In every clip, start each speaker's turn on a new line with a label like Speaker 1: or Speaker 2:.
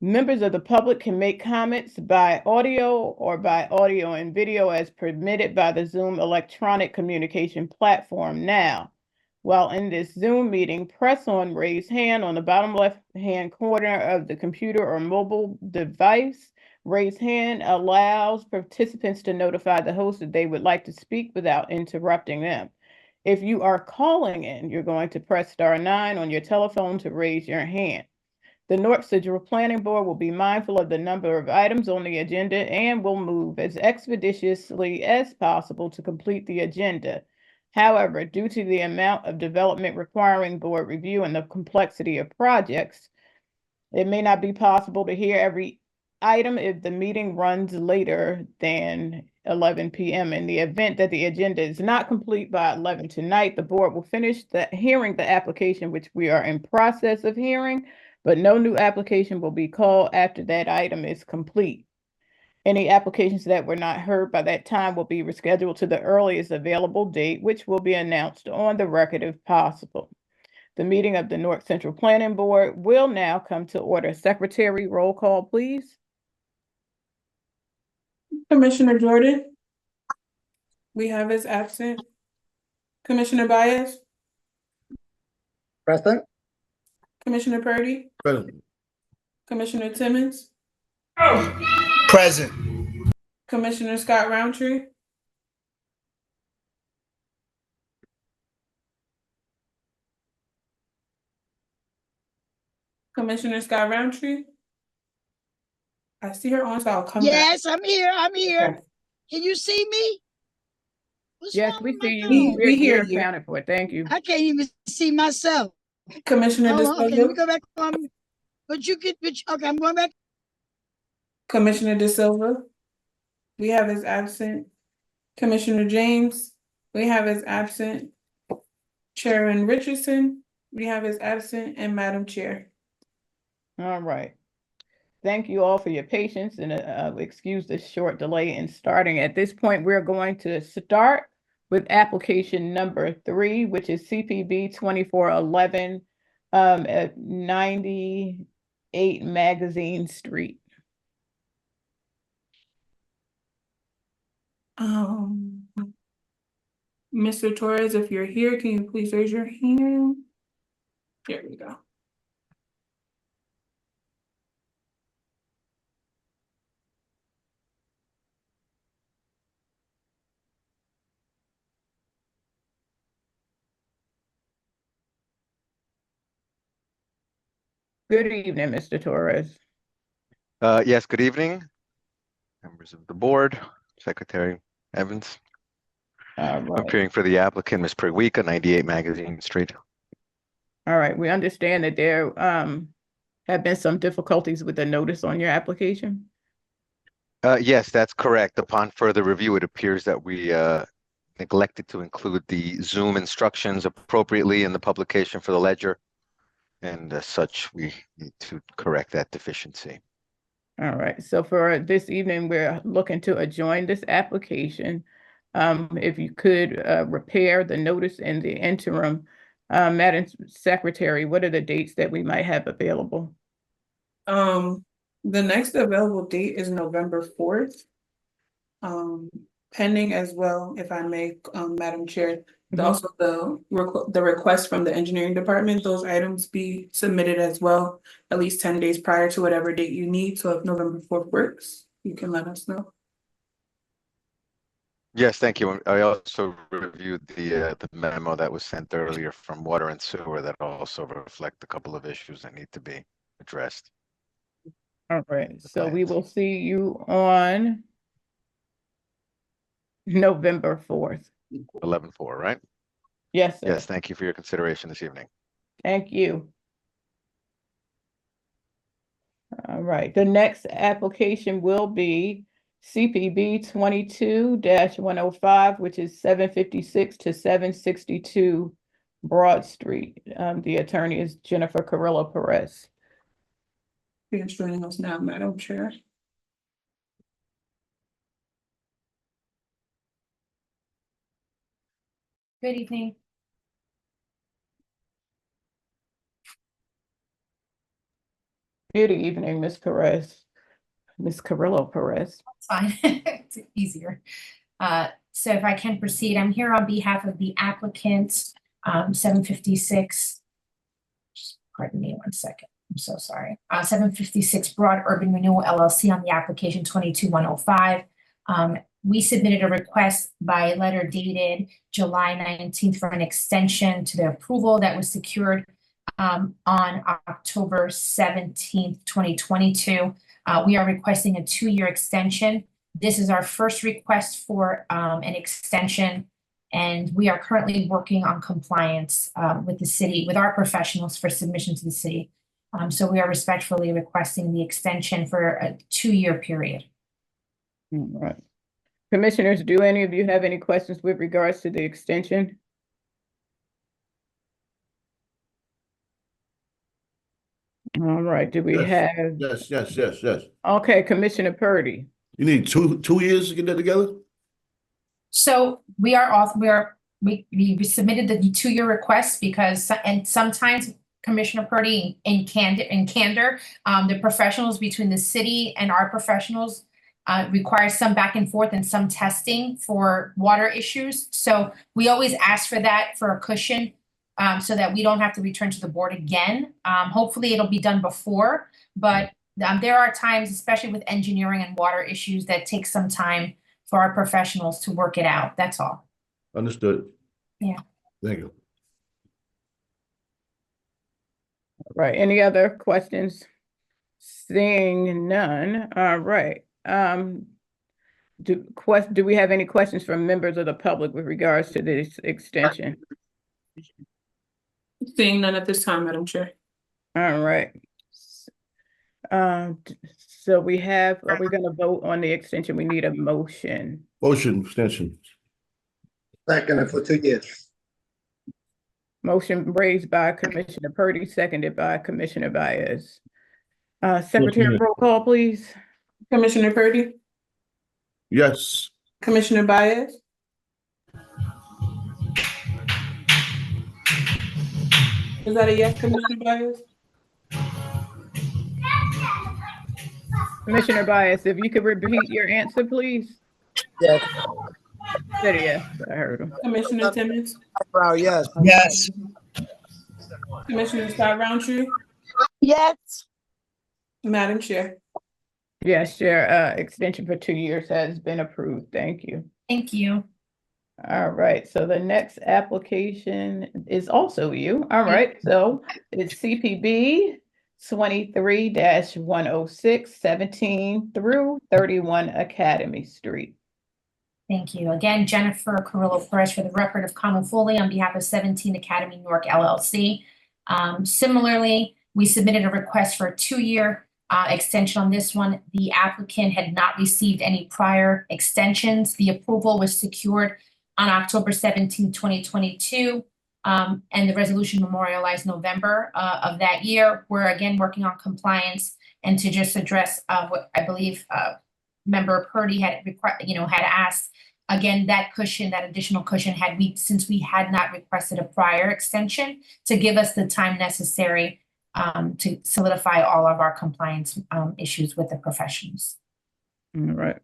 Speaker 1: Members of the public can make comments by audio or by audio and video as permitted by the Zoom electronic communication platform. Now, while in this Zoom meeting, press on raise hand on the bottom left-hand corner of the computer or mobile device. Raise hand allows participants to notify the host that they would like to speak without interrupting them. If you are calling in, you're going to press *9 on your telephone to raise your hand. The Newark Central Planning Board will be mindful of the number of items on the agenda and will move as expeditiously as possible to complete the agenda. However, due to the amount of development requiring board review and the complexity of projects, it may not be possible to hear every item if the meeting runs later than 11 p.m. In the event that the agenda is not complete by 11 tonight, the board will finish hearing the application, which we are in process of hearing, but no new application will be called after that item is complete. Any applications that were not heard by that time will be rescheduled to the earliest available date, which will be announced on the record if possible. The meeting of the Newark Central Planning Board will now come to order. Secretary, roll call, please.
Speaker 2: Commissioner Jordan? We have as absent. Commissioner Baez?
Speaker 3: Present.
Speaker 2: Commissioner Purdy?
Speaker 3: Present.
Speaker 2: Commissioner Timmons?
Speaker 3: Present.
Speaker 2: Commissioner Scott Roundtree? Commissioner Scott Roundtree? I see her on, so I'll come back.
Speaker 4: Yes, I'm here. I'm here.
Speaker 2: Okay.
Speaker 4: Can you see me? What's
Speaker 1: Yes,
Speaker 4: wrong
Speaker 1: we
Speaker 4: with my
Speaker 1: see you.
Speaker 4: phone?
Speaker 2: We hear
Speaker 1: You're
Speaker 2: you.
Speaker 1: accounted for. Thank you.
Speaker 4: I can't even see myself.
Speaker 2: Commissioner
Speaker 4: Hold on. Okay, let me
Speaker 2: DeSilva?
Speaker 4: go back on. But you get, okay, I'm going back.
Speaker 2: Commissioner DeSilva? We have as absent. Commissioner James? We have as absent. Chairman Richardson? We have as absent, and Madam Chair.
Speaker 1: All right. Thank you all for your patience and excuse the short delay in starting. At this point, we're going to start with application number 3, which is CPB 2411 at 98 Magazine Street.
Speaker 2: Mr. Torres, if you're here, can you please raise your hand? There we go.
Speaker 1: Good evening, Mr. Torres.
Speaker 5: Yes, good evening, members of the board, Secretary Evans.
Speaker 1: All right.
Speaker 5: Appearing for the applicant, Ms. Perwika, 98 Magazine Street.
Speaker 1: All right. We understand that there have been some difficulties with the notice on your application.
Speaker 5: Yes, that's correct. Upon further review, it appears that we neglected to include the Zoom instructions appropriately in the publication for the ledger. And as such, we need to correct that deficiency.
Speaker 1: All right, so for this evening, we're looking to adjourn this application. If you could repair the notice in the interim. Madam Secretary, what are the dates that we might have available?
Speaker 2: The next available date is November 4th. Pending as well, if I may, Madam Chair, also the request from the engineering department, those items be submitted as well, at least 10 days prior to whatever date you need. So if November 4th works, you can let us know.
Speaker 5: Yes, thank you. I also reviewed the memo that was sent earlier from Water and Sewer that also reflect a couple of issues that need to be addressed.
Speaker 1: All right, so we will see you on November 4th.
Speaker 5: 11/4, right?
Speaker 1: Yes, sir.
Speaker 5: Yes, thank you for your consideration this evening.
Speaker 1: Thank you. All right, the next application will be CPB 22-105, which is 756 to 762 Broad Street. The attorney is Jennifer Carrillo Perez.
Speaker 2: You're joining us now, Madam Chair.
Speaker 6: Good evening.
Speaker 1: Good evening, Ms. Perez. Ms. Carrillo Perez.
Speaker 6: Fine, it's easier. So if I can proceed, I'm here on behalf of the applicant, 756. Pardon me 1 second, I'm so sorry. 756 Broad Urban Renewal LLC on the application 22105. We submitted a request by letter dated July 19th for an extension to the approval that was secured on October 17th, 2022. We are requesting a 2-year extension. This is our first request for an extension, and we are currently working on compliance with the city, with our professionals for submission to the city. So we are respectfully requesting the extension for a 2-year period.
Speaker 1: All right. Commissioners, do any of you have any questions with regards to the extension? All right, do we
Speaker 7: Yes.
Speaker 1: have,
Speaker 7: Yes.
Speaker 1: okay, Commissioner Purdy.
Speaker 7: You need two years to get that together?
Speaker 6: So we submitted the 2-year request because, and sometimes Commissioner Purdy in candor, the professionals between the city and our professionals require some back and forth and some testing for water issues. So we always ask for that for a cushion so that we don't have to return to the board again. Hopefully it'll be done before, but there are times, especially with engineering and water issues, that take some time for our professionals to work it out. That's all.
Speaker 7: Understood.
Speaker 6: Yeah.
Speaker 7: Thank you.
Speaker 1: All right, any other questions? Seeing none, all right. Do we have any questions from members of the public with regards to this extension?
Speaker 2: Seeing none at this time, Madam Chair.
Speaker 1: All right. So are we gonna vote on the extension? We need a motion.
Speaker 7: Motion extension.
Speaker 3: Second for 2 years.
Speaker 1: Motion raised by Commissioner Purdy, seconded by Commissioner Baez. Secretary, roll call, please.
Speaker 2: Commissioner Purdy,
Speaker 7: Yes.
Speaker 2: Commissioner Baez, is that a yes, Commissioner Baez?
Speaker 1: Commissioner Baez, if you could repeat your answer, please.
Speaker 3: Yes.
Speaker 1: Said yes, I heard him.
Speaker 2: Commissioner Timmons,
Speaker 3: Brown, yes. Yes.
Speaker 2: Commissioner Scott Roundtree,
Speaker 4: Yes.
Speaker 2: Madam Chair.
Speaker 1: Yes, Chair, extension for 2 years has been approved. Thank you.
Speaker 6: Thank you.
Speaker 1: All right, so the next application is also you. All right, so it's CPB 23-106, 17 through 31 Academy Street.
Speaker 6: Thank you. Again, Jennifer Carrillo Perez for the record of Connell Foley on behalf of 17 Academy Newark LLC. Similarly, we submitted a request for a 2-year extension on this one. The applicant had not received any prior extensions. The approval was secured on October 17, 2022, and the resolution memorialized November of that year. We're again working on compliance, and to just address what I believe Member Purdy had asked. Again, that cushion, that additional cushion, since we had not requested a prior extension, to give us the time necessary to solidify all of our compliance issues with the professionals.
Speaker 1: All right.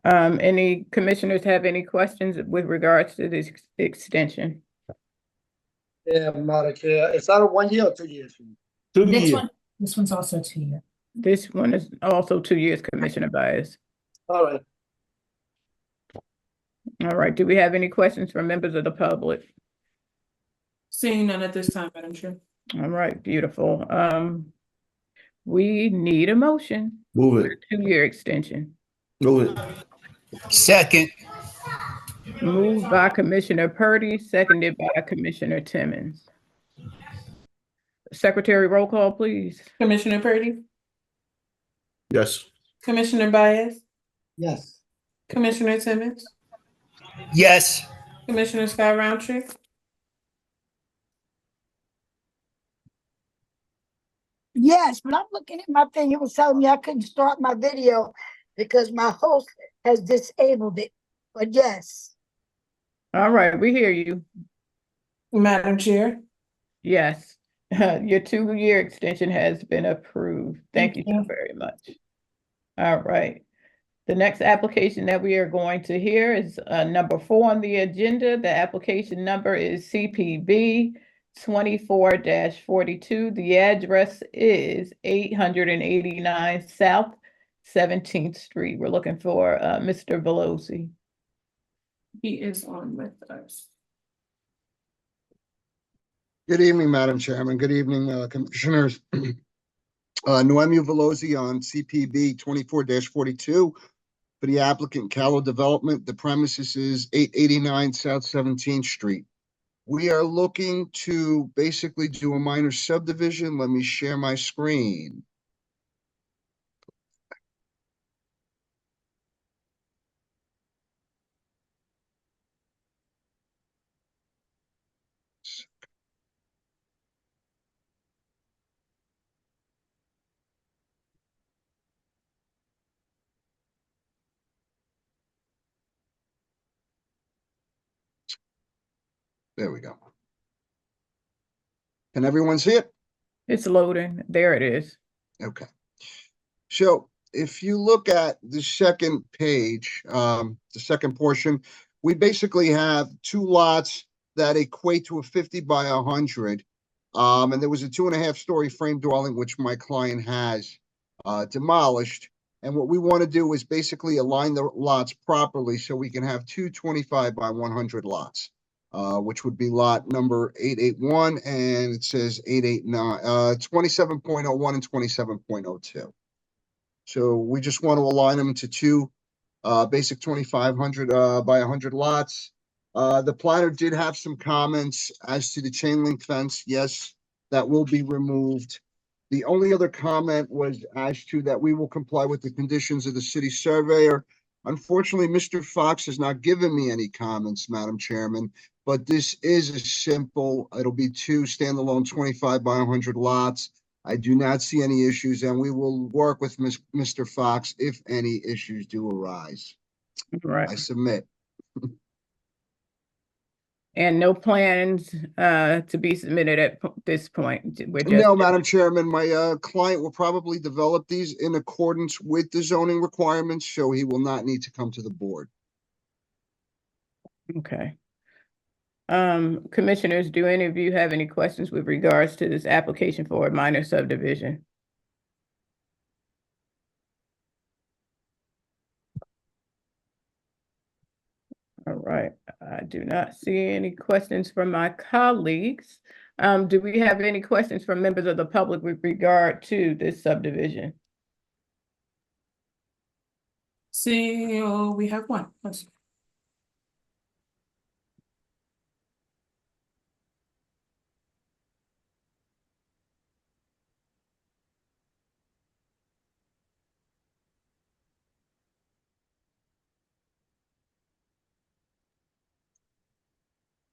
Speaker 1: Any commissioners have any questions with regards to this extension?
Speaker 3: Yeah, Madam Chair. Is that a 1 year or 2 years?
Speaker 7: 2
Speaker 6: This
Speaker 7: years.
Speaker 6: one's also 2-year.
Speaker 1: This one is also 2 years, Commissioner Baez.
Speaker 3: All right.
Speaker 1: All right, do we have any questions from members of the public?
Speaker 2: Seeing none at this time, Madam Chair.
Speaker 1: All right, beautiful. We need a motion
Speaker 7: Move
Speaker 1: for
Speaker 7: it.
Speaker 1: a 2-year extension.
Speaker 7: Move it.
Speaker 3: Second.
Speaker 1: Moved by Commissioner Purdy, seconded by Commissioner Timmons. Secretary, roll call, please.
Speaker 2: Commissioner Purdy,
Speaker 7: Yes.
Speaker 2: Commissioner Baez,
Speaker 3: Yes.
Speaker 2: Commissioner Timmons,
Speaker 3: Yes.
Speaker 2: Commissioner Scott Roundtree,
Speaker 4: Yes, but I'm looking at my thing. It was telling me I couldn't start my video because my host has disabled it. But yes.
Speaker 1: All right, we hear you.
Speaker 2: Madam Chair.
Speaker 1: Yes. Your 2-year extension has been approved. Thank you so very much. All right. The next application that we are going to hear is number 4 on the agenda. The application number is CPB 24-42. The address is 889 South 17th Street. We're looking for Mr. Velosi.
Speaker 2: He is on with us.
Speaker 3: Good evening, Madam Chairman. Good evening, Commissioners. Noemi Velosi on CPB 24-42 for the applicant Callow Development. The premises is 889 South 17th Street. We are looking to basically do a minor subdivision. Let me share my screen. There we go. Can everyone see it?
Speaker 1: It's loading. There it is.
Speaker 3: Okay. So if you look at the second page, the second portion, we basically have 2 lots that equate to a 50 by 100. And there was a 2.5-story frame dwelling, which my client has demolished. And what we want to do is basically align the lots properly so we can have 2 25 by 100 lots, which would be lot number 881, and it says 889, 27.01 and 27.02. So we just want to align them to 2 basic 2,500 by 100 lots. The planner did have some comments as to the chain link fence. Yes, that will be removed. The only other comment was as to that we will comply with the conditions of the city surveyor. Unfortunately, Mr. Fox has not given me any comments, Madam Chairman, but this is a simple, it'll be 2 standalone 25 by 100 lots. I do not see any issues, and we will work with Mr. Fox if any issues do arise.
Speaker 1: Right.
Speaker 3: I submit.
Speaker 1: And no plans to be submitted at this point. We're just
Speaker 3: No, Madam Chairman, my client will probably develop these in accordance with the zoning requirements, so he will not need to come to the board.
Speaker 1: okay. Commissioners, do any of you have any questions with regards to this application for a minor subdivision? All right, I do not see any questions from my colleagues. Do we have any questions from members of the public with regard to this subdivision?
Speaker 2: See, we have one. Let's-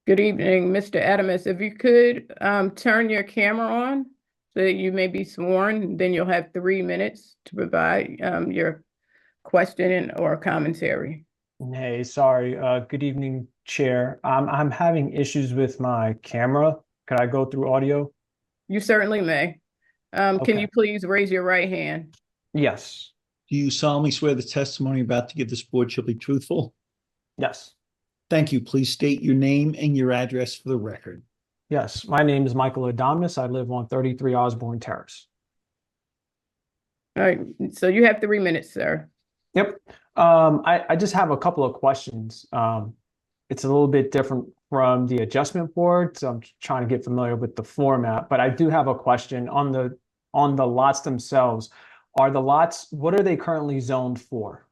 Speaker 1: Good evening, Mr. Adamus. If you could turn your camera on so that you may be sworn, then you'll have 3 minutes to provide your question or commentary.
Speaker 8: Hey, sorry. Good evening, Chair. I'm having issues with my camera. Could I go through audio?
Speaker 1: You certainly may. Can
Speaker 8: Okay.
Speaker 1: you please raise your right hand?
Speaker 8: Yes.
Speaker 9: Do you solemnly swear the testimony about to give this board shall be truthful?
Speaker 8: Yes.
Speaker 9: Thank you. Please state your name and your address for the record.
Speaker 8: Yes. My name is Michael Adamus. I live on 33 Osborne Terrace.
Speaker 1: All right, so you have 3 minutes, sir.
Speaker 8: Yep. I just have a couple of questions. It's a little bit different from the adjustment board, so I'm trying to get familiar with the format, but I do have a question on the lots themselves. Are the lots, what are they currently zoned for?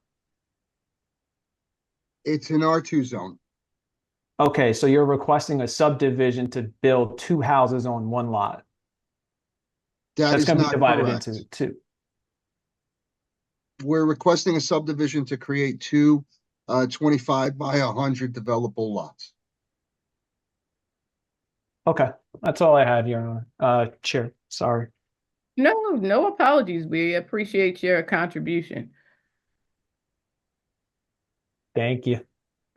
Speaker 3: It's an R2 zone.
Speaker 8: Okay, so you're requesting a subdivision to build 2 houses on 1 lot.
Speaker 3: That
Speaker 8: That's
Speaker 3: is
Speaker 8: going to be
Speaker 3: not
Speaker 8: divided
Speaker 3: correct.
Speaker 8: into 2.
Speaker 3: We're requesting a subdivision to create 2 25 by 100 developable lots.
Speaker 8: Okay, that's all I had, Your Honor. Chair, sorry.
Speaker 1: No apologies. We appreciate your contribution.
Speaker 8: Thank you.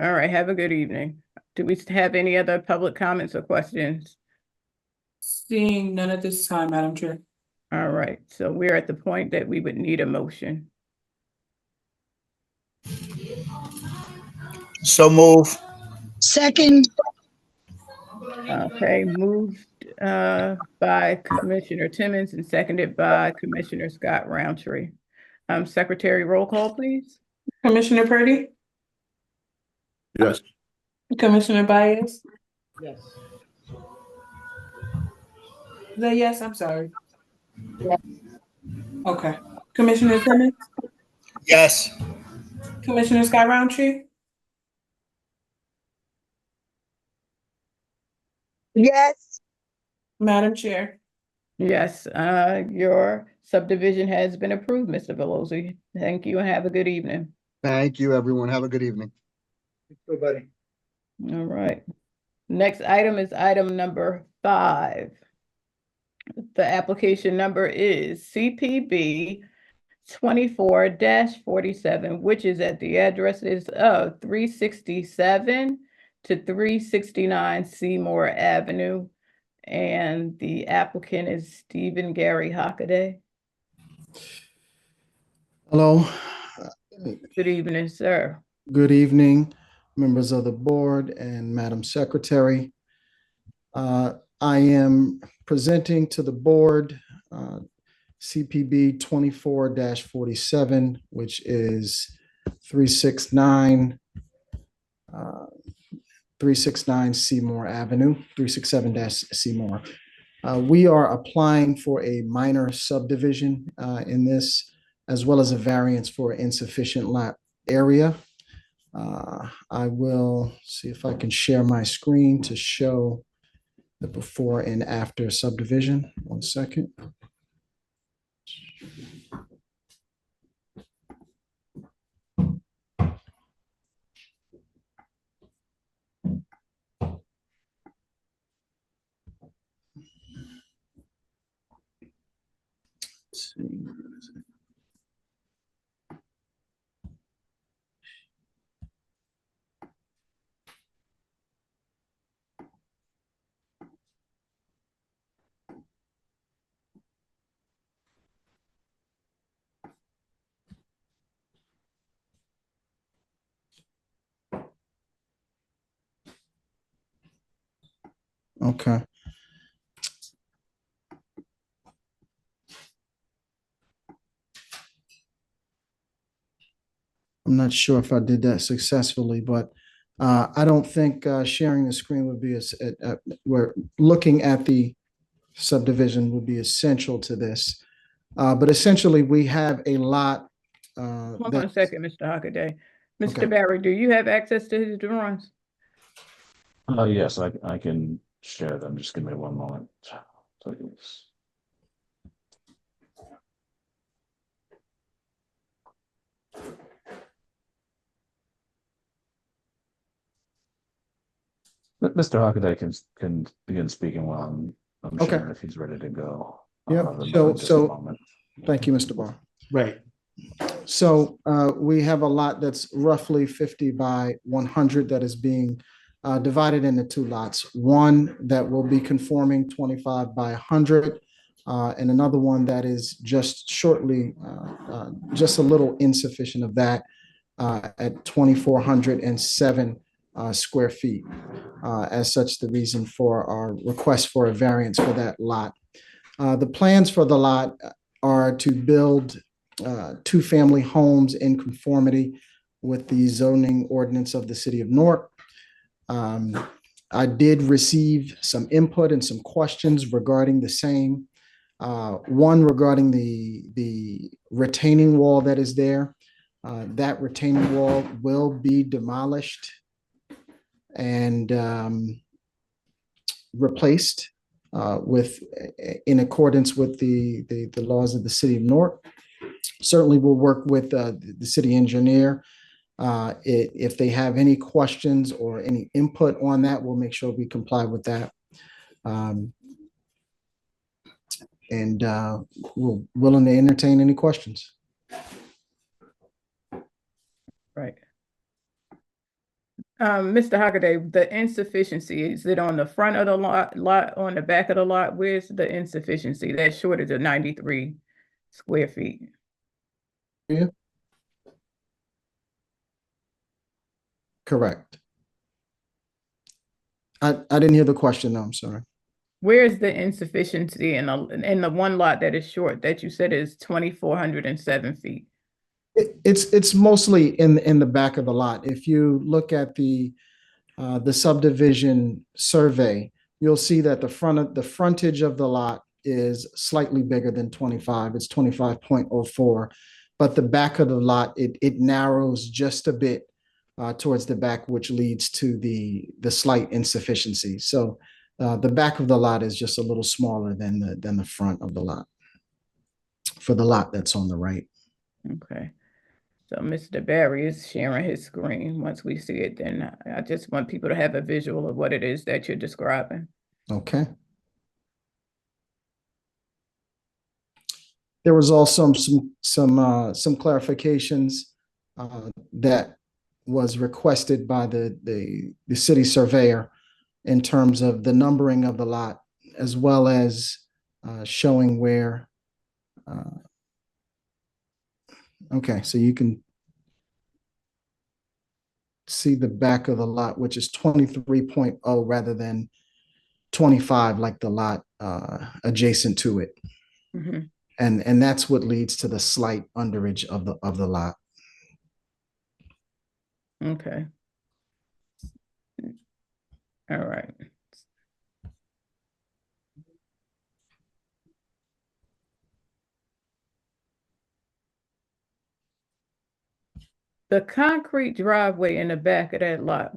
Speaker 1: All right, have a good evening. Do we have any other public comments or questions?
Speaker 2: Seeing none at this time, Madam Chair.
Speaker 1: All right, so we're at the point that we would need a motion.
Speaker 9: So move.
Speaker 4: Second,
Speaker 1: Okay, moved by Commissioner Timmons and seconded by Commissioner Scott Roundtree. Secretary, roll call, please.
Speaker 2: Commissioner Purdy,
Speaker 7: Yes.
Speaker 2: Commissioner Baez.
Speaker 8: Yes.
Speaker 2: Is that yes? I'm sorry. Okay. Commissioner Timmons,
Speaker 9: Yes.
Speaker 2: Commissioner Scott Roundtree,
Speaker 4: yes,
Speaker 2: Madam Chair.
Speaker 1: Yes, your subdivision has been approved, Mr. Velosi. Thank you and have a good evening.
Speaker 3: Thank you, everyone. Have a good evening.
Speaker 9: Everybody.
Speaker 1: All right. Next item is item number 5. The application number is CPB 24-47, which is at the addresses of 367 to 369 Seymour Avenue. And the applicant is Stephen Gary Hockaday.
Speaker 10: Hello,
Speaker 1: Good evening, sir.
Speaker 10: good evening, members of the board and Madam Secretary. I am presenting to the board CPB 24-47, which is 369 Seymour Avenue, 367-Seymour. We are applying for a minor subdivision in this, as well as a variance for insufficient lot area. I will see if I can share my screen to show the before and after subdivision. 1 second. Let's see. Where is it? Okay. I'm not sure if I did that successfully, but I don't think sharing the screen would be we're looking at the subdivision would be essential to this. But essentially, we have a lot.
Speaker 1: Hold on a second, Mr. Hockaday. Mr.
Speaker 10: Okay.
Speaker 1: Barry, do you have access to his drawings?
Speaker 11: Yes, I can share them. Just give me one moment, please. Mr. Hockaday can begin speaking while I'm
Speaker 10: Okay.
Speaker 11: sharing if he's ready to go.
Speaker 10: Yep.
Speaker 11: Just a moment.
Speaker 10: Thank you, Mr. Barr.
Speaker 9: Right.
Speaker 10: So we have a lot that's roughly 50 by 100 that is being divided into 2 lots. One that will be conforming 25 by 100, and another one that is just shortly, just a little insufficient of that at 2,407 square feet. As such, the reason for our request for a variance for that lot. The plans for the lot are to build 2-family homes in conformity with the zoning ordinance of the city of Newark. I did receive some input and some questions regarding the same. One regarding the retaining wall that is there. That retaining wall will be demolished and replaced in accordance with the laws of the city of Newark. Certainly, we'll work with the city engineer. If they have any questions or any input on that, we'll make sure we comply with that. And we're willing to entertain any questions.
Speaker 1: Right. Mr. Hockaday, the insufficiency, is it on the front of the lot, on the back of the lot? Where's the insufficiency? That shortage of 93 square feet?
Speaker 10: Yeah. Correct. I didn't hear the question, though, I'm sorry.
Speaker 1: Where's the insufficiency in the one lot that is short, that you said is 2,407 feet?
Speaker 10: It's mostly in the back of the lot. If you look at the subdivision survey, you'll see that the frontage of the lot is slightly bigger than 25. It's 25.04, but the back of the lot, it narrows just a bit towards the back, which leads to the slight insufficiency. So the back of the lot is just a little smaller than the front of the lot for the lot that's on the right.
Speaker 1: Okay. So Mr. Barry is sharing his screen. Once we see it, then I just want people to have a visual of what it is that you're describing.
Speaker 10: Okay. There was also some clarifications that was requested by the city surveyor in terms of the numbering of the lot, as well as showing where. Okay, so you can see the back of the lot, which is 23.0 rather than 25 like the lot adjacent to it.
Speaker 1: Mhm.
Speaker 10: And that's what leads to the slight underage of the lot.
Speaker 1: Okay. All right. The concrete driveway in the back of that lot,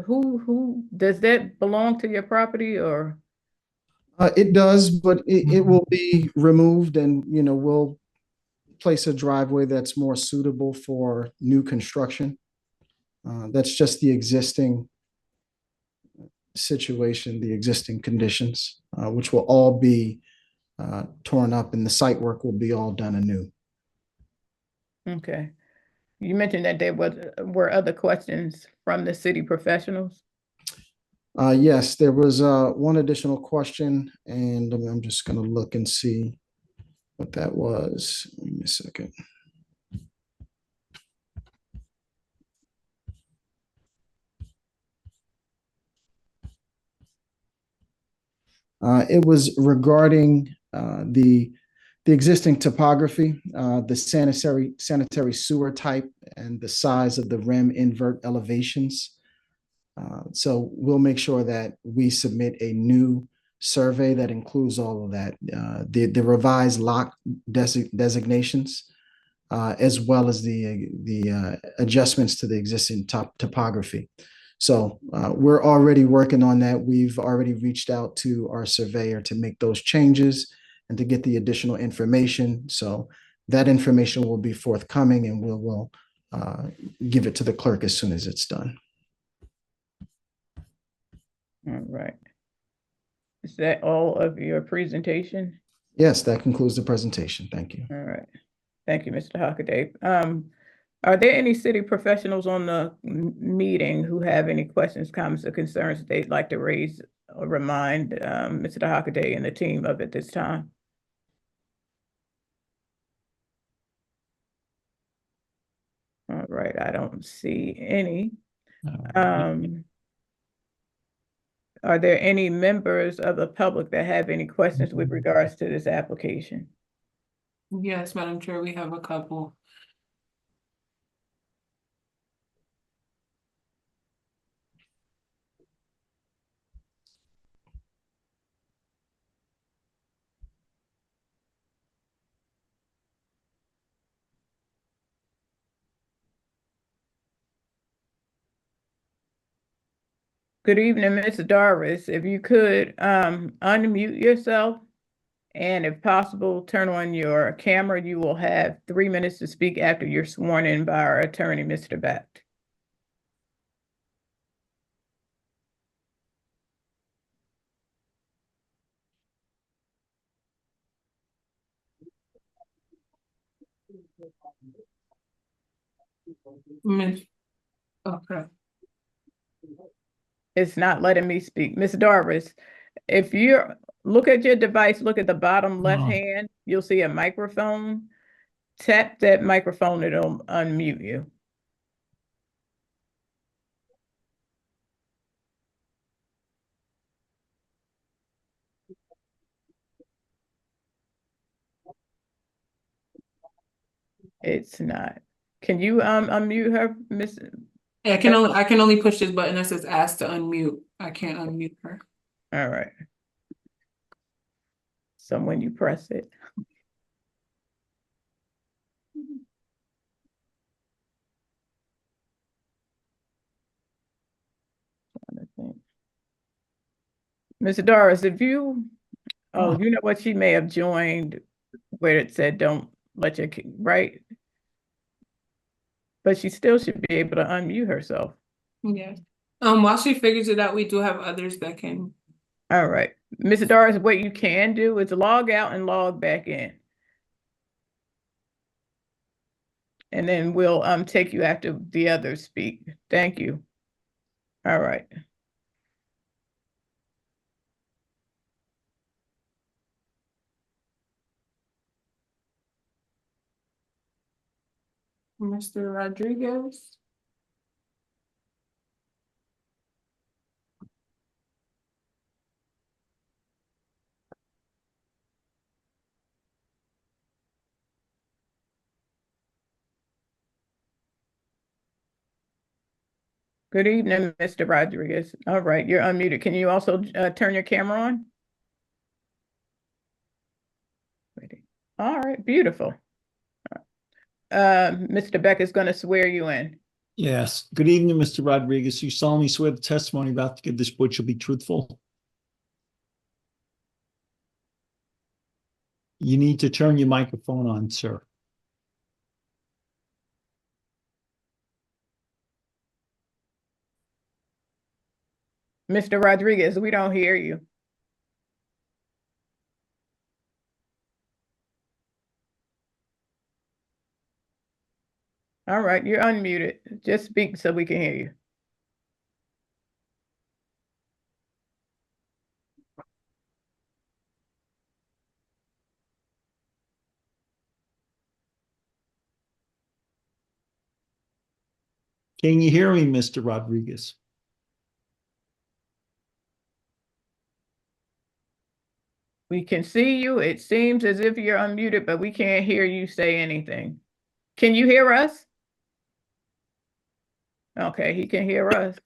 Speaker 1: who does that belong to your property, or?
Speaker 10: It does, but it will be removed, and we'll place a driveway that's more suitable for new construction. That's just the existing situation, the existing conditions, which will all be torn up, and the site work will be all done anew.
Speaker 1: Okay. You mentioned that there were other questions from the city professionals.
Speaker 10: Yes, there was one additional question, and I'm just going to look and see what that was. Give me a second. It was regarding the existing topography, the sanitary sewer type, and the size of the rim invert elevations. So we'll make sure that we submit a new survey that includes all of that, the revised lot designations, as well as the adjustments to the existing topography. So we're already working on that. We've already reached out to our surveyor to make those changes and to get the additional information. So that information will be forthcoming, and we'll give it to the clerk as soon as it's done.
Speaker 1: All right. Is that all of your presentation?
Speaker 10: Yes, that concludes the presentation. Thank you.
Speaker 1: All right. Thank you, Mr. Hockaday. Are there any city professionals on the meeting who have any questions, comments, or concerns that they'd like to raise or remind Mr. Hockaday and the team of at this time? All right, I don't see any. Are there any members of the public that have any questions with regards to this application?
Speaker 2: Yes, Madam Chair, we have a couple.
Speaker 1: Good evening, Ms. Doris. If you could unmute yourself, and if possible, turn on your camera. You will have 3 minutes to speak after you're sworn in by our attorney, Mr. Becht.
Speaker 2: Okay.
Speaker 1: It's not letting me speak. Miss Doris, if you look at your device, look at the bottom left hand, you'll see a microphone. Tap that microphone, it'll unmute you. It's not. Can you unmute her, Miss?
Speaker 2: I can only push this button that says ask to unmute. I can't unmute her.
Speaker 1: All right. So when you press it. Mr. Doris, if you, you know what, she may have joined where it said don't let your, right? But she still should be able to unmute herself.
Speaker 2: Yeah. While she figures it out, we do have others that can.
Speaker 1: All right. Mr. Doris, what you can do is log out and log back in. And then we'll take you after the others speak. Thank you. All right.
Speaker 2: Mr. Rodriguez.
Speaker 1: Good evening, Mr. Rodriguez. All right, you're unmuted. Can you also turn your camera on? All right, beautiful. Mr. Beck is going to swear you in.
Speaker 9: Yes. Good evening, Mr. Rodriguez. You solemnly swear the testimony about to give this board shall be truthful. You need to turn your microphone on, sir.
Speaker 1: Mr. Rodriguez, we don't hear you. All right, you're unmuted. Just speak so we can hear you.
Speaker 9: Can you hear me, Mr. Rodriguez?
Speaker 1: We can see you. It seems as if you're unmuted, but we can't hear you say anything. Can you hear us? Okay, he can hear us.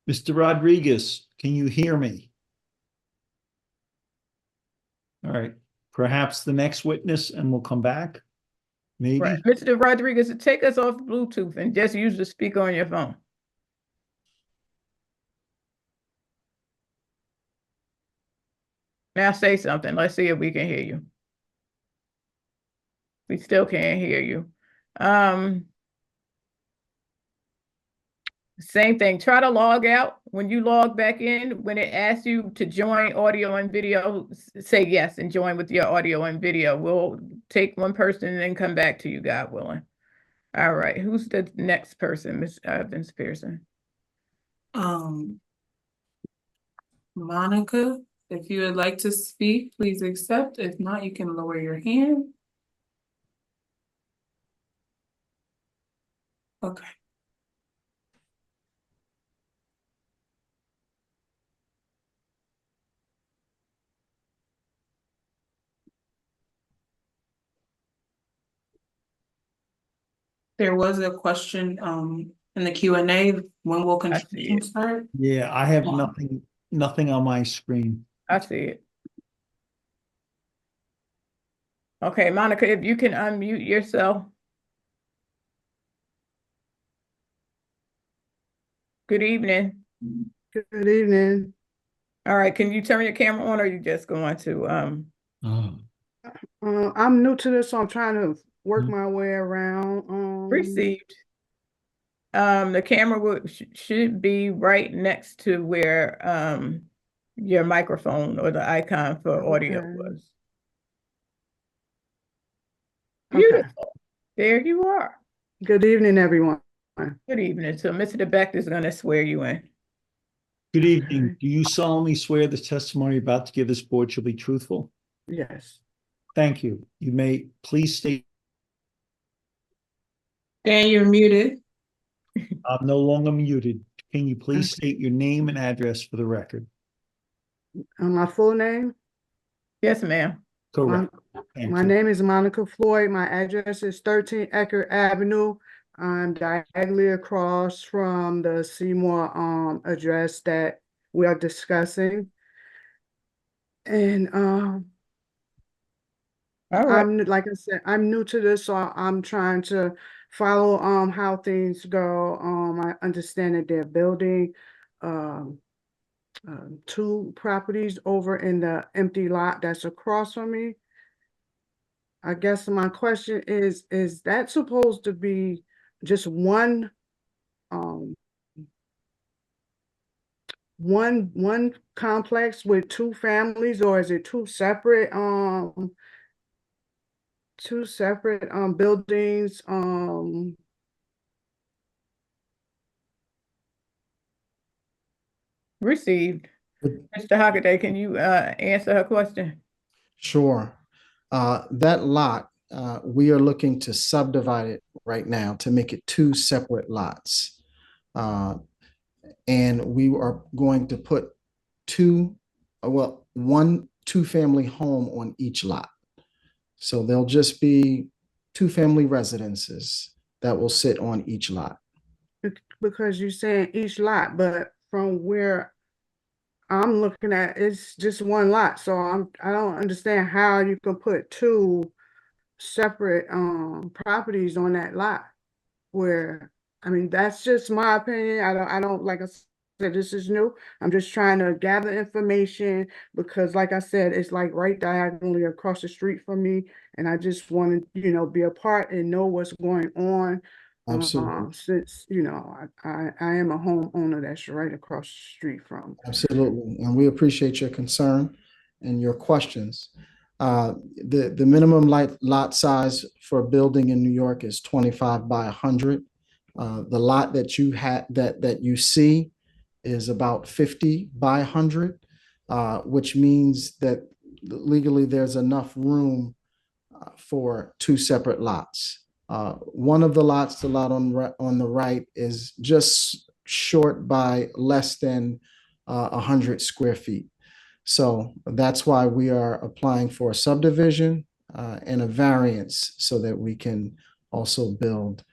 Speaker 9: Mr. Rodriguez, can you hear me? All right. Perhaps the next witness and we'll come back. Maybe.
Speaker 1: Right. Mr. Rodriguez, take us off Bluetooth and just use the speaker on your phone. Now say something. Let's see if we can hear you. We still can't hear you. Same thing. Try to log out. When you log back in, when it asks you to join audio and video, say yes and join with your audio and video. We'll take one person and then come back to you, God willing. All right. Who's the next person, Ms. Vince Pearson?
Speaker 2: Monica, if you would like to speak, please accept. If not, you can lower your hand. Okay. There was a question in the Q&A, when will construction start?
Speaker 9: Yeah, I have nothing on my screen.
Speaker 1: I see it. Okay, Monica, if you can unmute yourself. Good evening.
Speaker 12: Good evening.
Speaker 1: All right, can you turn your camera on or are you just going to
Speaker 12: I'm new to this, so I'm trying to work my way around.
Speaker 1: received? The camera should be right next to where your microphone or the icon for audio
Speaker 12: Okay.
Speaker 1: was.
Speaker 12: Okay.
Speaker 1: Beautiful. There you are.
Speaker 12: Good evening, everyone.
Speaker 1: Good evening. So Mr. DeBeck is going to swear you in.
Speaker 9: Good evening. Do you solemnly swear the testimony about to give this board shall be truthful?
Speaker 12: Yes.
Speaker 9: Thank you. You may please state.
Speaker 2: Dan, you're muted.
Speaker 9: I'm no longer muted. Can you please state your name and address for the record?
Speaker 12: My full name?
Speaker 1: Yes, ma'am.
Speaker 9: Correct. Thank
Speaker 12: My
Speaker 9: you.
Speaker 12: name is Monica Floyd. My address is 13 Eckert Avenue. I'm diagonally across from the Seymour address that we are discussing. And
Speaker 1: All right.
Speaker 12: I'm, like I said, I'm new to this, so I'm trying to follow how things go. I understand that they're building 2 properties over in the empty lot that's across from me. I guess my question is that supposed to be just one complex with 2 families, or is it 2 separate buildings?
Speaker 1: Received. Mr. Hockaday, can you answer her question?
Speaker 10: Sure. That lot, we are looking to subdivide it right now to make it 2 separate lots. And we are going to put one 2-family home on each lot. So there'll just be 2-family residences that will sit on each lot.
Speaker 12: Because you're saying each lot, but from where I'm looking at, it's just one lot. So I don't understand how you can put 2 separate properties on that lot. Where, I mean, that's just my opinion. I don't, like I said, this is new. I'm just trying to gather information because, like I said, it's like right diagonally across the street from me, and I just want to, be a part and know what's going on.
Speaker 10: Absolutely.
Speaker 12: Since I am a homeowner that's right across the street from.
Speaker 10: Absolutely. And we appreciate your concern and your questions. The minimum lot size for a building in New York is 25 by 100. The lot that you had that you see is about 50 by 100, which means that legally there's enough room for 2 separate lots. One of the lots, the lot on the right, is just short by less than 100 square feet. So that's why we are applying for a subdivision and a variance so that we can also build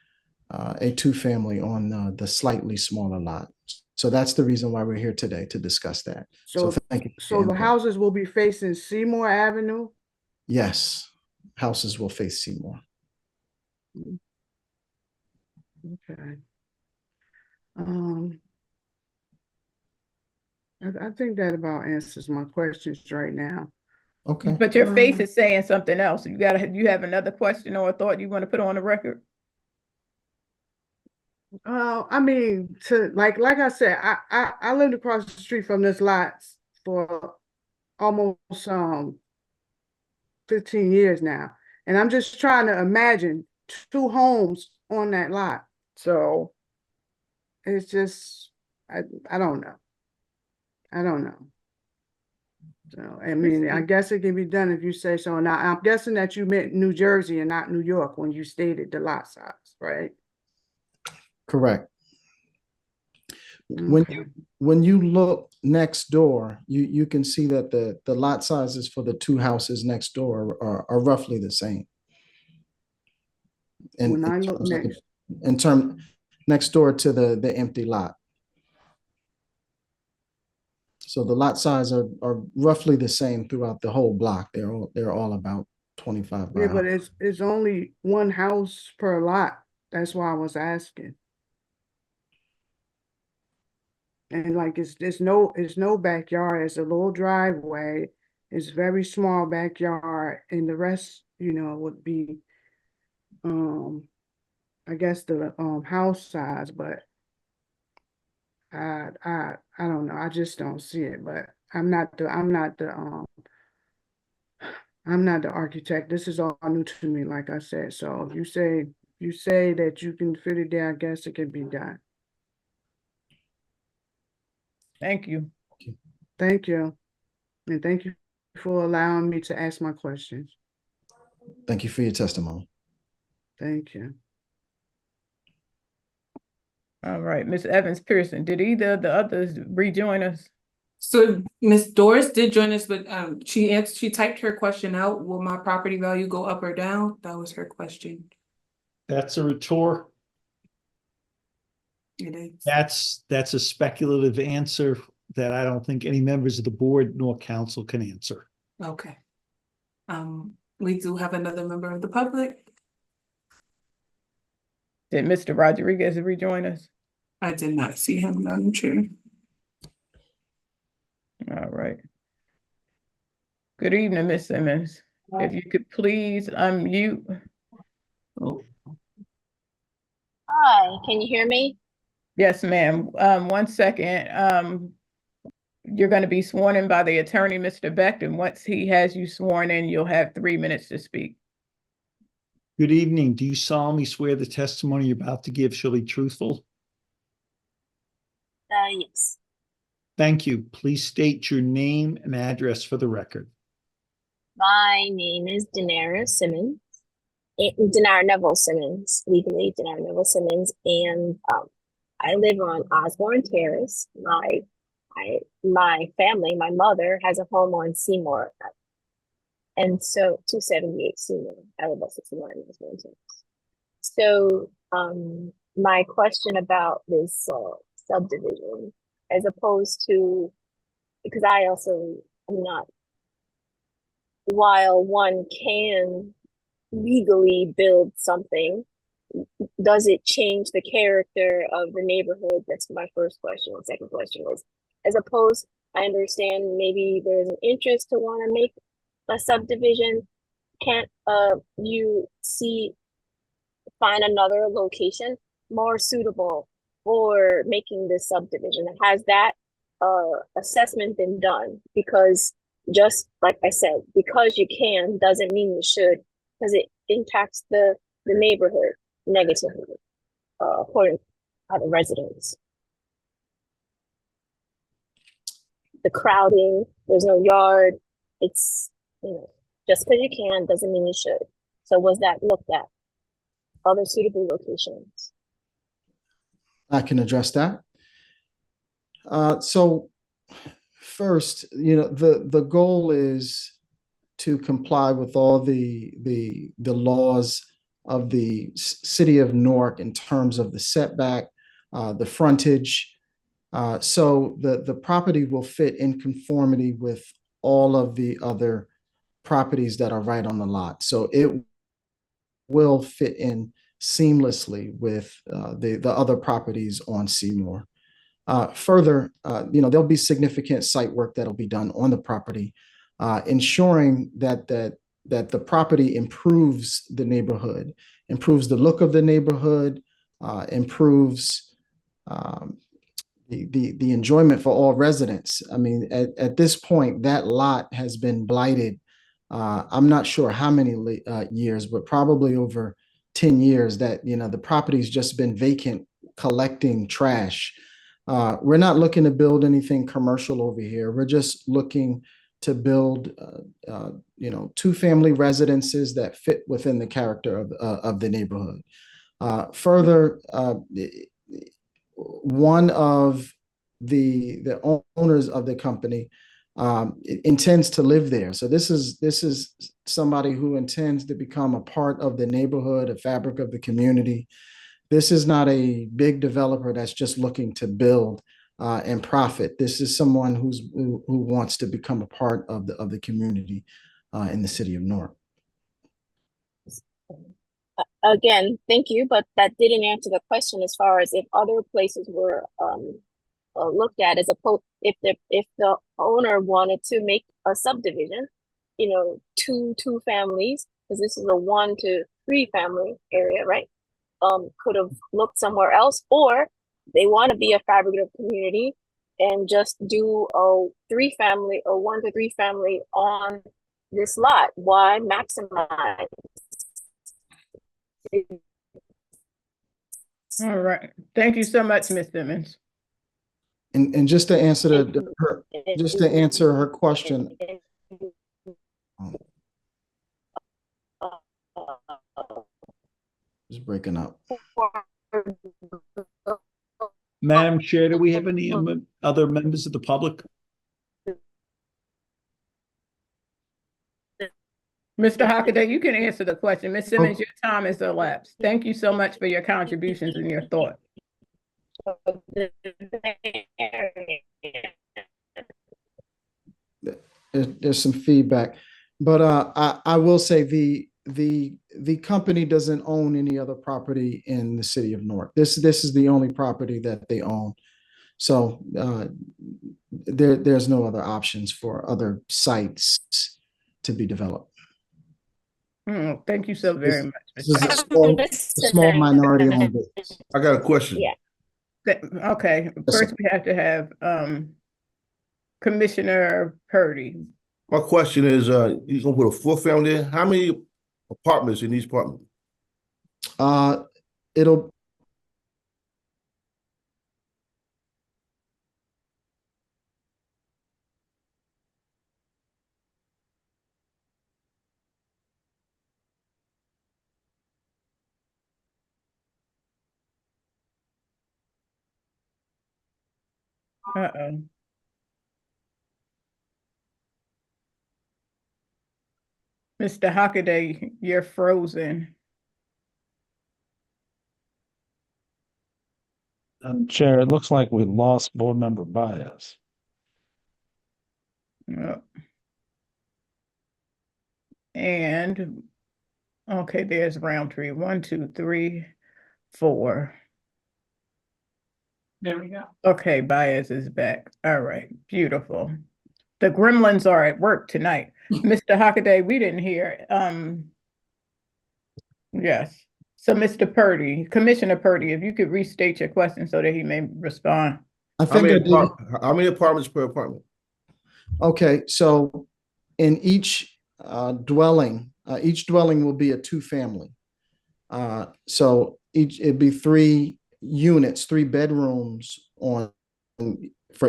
Speaker 10: a 2-family on the slightly smaller lot. So that's the reason why we're here today, to discuss that. So thank you.
Speaker 12: So the houses will be facing Seymour Avenue?
Speaker 10: Yes, houses will face Seymour.
Speaker 12: Okay. I think that about answers my questions right now.
Speaker 10: Okay.
Speaker 1: But your face is saying something else. You have another question or a thought you want to put on the record?
Speaker 12: I mean, like I said, I lived across the street from this lot for almost 15 years now, and I'm just trying to imagine 2 homes on that lot. So it's just I don't know. I don't know. So I mean, I guess it can be done if you say so. Now I'm guessing that you meant New Jersey and not New York when you stated the lot size, right?
Speaker 10: Correct.
Speaker 12: Okay.
Speaker 10: When you look next door, you can see that the lot sizes for the 2 houses next door are roughly the same.
Speaker 12: When I look next,
Speaker 10: next door to the empty lot. So the lot size are roughly the same throughout the whole block. They're all about 25 by
Speaker 12: yeah, but
Speaker 10: 100.
Speaker 12: it's only one house per lot. That's why I was asking. And like it's no backyard. It's a little driveway. It's very small backyard, and the rest, would be I guess the house size, but I don't know. I just don't see it. But I'm not the architect. This is all new to me, like I said. So if you say that you can fit it there, I guess it can be done.
Speaker 1: Thank you.
Speaker 12: Thank you. And thank you for allowing me to ask my questions.
Speaker 10: Thank you for your testimony.
Speaker 12: Thank you.
Speaker 1: All right, Ms. Evans Pearson, did either of the others rejoin us?
Speaker 2: So Miss Doris did join us, but she typed her question out. Will my property value go up or down? That was her question.
Speaker 9: That's a rhetor.
Speaker 2: It is.
Speaker 9: That's a speculative answer that I don't think any members of the board nor council can answer.
Speaker 2: Okay. We do have another member of the public.
Speaker 1: Did Mr. Rodriguez rejoin us?
Speaker 2: I did not see him, Madam Chair.
Speaker 1: All right. Good evening, Ms. Simmons. If you could please unmute.
Speaker 13: Hi, can you hear me?
Speaker 1: Yes, ma'am. 1 second. You're going to be sworn in by the attorney, Mr. Beck, and once he has you sworn in, you'll have 3 minutes to speak.
Speaker 9: Good evening. Do you solemnly swear the testimony you're about to give shall be truthful?
Speaker 13: Yes.
Speaker 9: Thank you. Please state your name and address for the record.
Speaker 13: My name is Daenerys Simmons. Denara Neville Simmons, legally Denara Neville Simmons, and I live on Osborne Terrace. My family, my mother has a home on Seymour, and so 278 Seymour, Alabama 61 in Osborne Terrace. So my question about this subdivision, as opposed to, because I also am not, while one can legally build something, does it change the character of the neighborhood? That's my first question. The second question was, as opposed, I understand maybe there's an interest to want to make a subdivision. Can't you find another location more suitable for making this subdivision? Has that assessment been done? Because just like I said, because you can doesn't mean you should, because it impacts the neighborhood negatively, according to the residents. The crowding, there's no yard. It's, just because you can doesn't mean you should. So was that looked at? Other suitable locations?
Speaker 10: I can address that. So first, the goal is to comply with all the laws of the city of Newark in terms of the setback, the frontage. So the property will fit in conformity with all of the other properties that are right on the lot. So it will fit in seamlessly with the other properties on Seymour. Further, there'll be significant site work that'll be done on the property, ensuring that the property improves the neighborhood, improves the look of the neighborhood, improves the enjoyment for all residents. I mean, at this point, that lot has been blighted. I'm not sure how many years, but probably over 10 years that, the property's just been vacant, collecting trash. We're not looking to build anything commercial over here. We're just looking to build, two-family residences that fit within the character of the neighborhood. Further, one of the owners of the company intends to live there. So this is somebody who intends to become a part of the neighborhood, a fabric of the community. This is not a big developer that's just looking to build and profit. This is someone who wants to become a part of the community in the city of Newark.
Speaker 13: Again, thank you, but that didn't answer the question as far as if other places were looked at, as opposed if the owner wanted to make a subdivision, two families, because this is a 1 to 3 family area, right? Could have looked somewhere else, or they want to be a fabric of community and just do a 3-family or 1 to 3 family on this lot? Why maximize?
Speaker 1: All right. Thank you so much, Ms. Simmons.
Speaker 10: And just to answer her question, just breaking up.
Speaker 9: Madam Chair, do we have any other members of the public?
Speaker 1: Mr. Hockaday, you can answer the question. Ms. Simmons, your time is elapsed. Thank you so much for your contributions and your thought.
Speaker 10: There's some feedback, but I will say the company doesn't own any other property in the city of Newark. This is the only property that they own. So there's no other options for other sites to be developed.
Speaker 1: Thank you so very much.
Speaker 10: This is a small minority owned business.
Speaker 7: I got a question.
Speaker 13: Yeah.
Speaker 1: Okay, first we have to have Commissioner Purdy.
Speaker 7: My question is, you gonna put a 4-family there? How many apartments in each apartment?
Speaker 10: It'll
Speaker 1: Uh-oh. Mr. Hockaday, you're frozen.
Speaker 11: Chair, it looks like we lost board member Baez.
Speaker 1: Yep. And okay, there's Roundtree. 1, 2, 3, 4.
Speaker 2: There we go.
Speaker 1: Okay, Baez is back. All right, beautiful. The gremlins are at work tonight. Mr. Hockaday, we didn't hear. Yes. So Mr. Purdy, Commissioner Purdy, if you could restate your question so that he may respond.
Speaker 10: I think I did.
Speaker 7: How many apartments per apartment?
Speaker 10: Okay, so in each dwelling will be a 2-family. So it'd be 3 units, 3 bedrooms for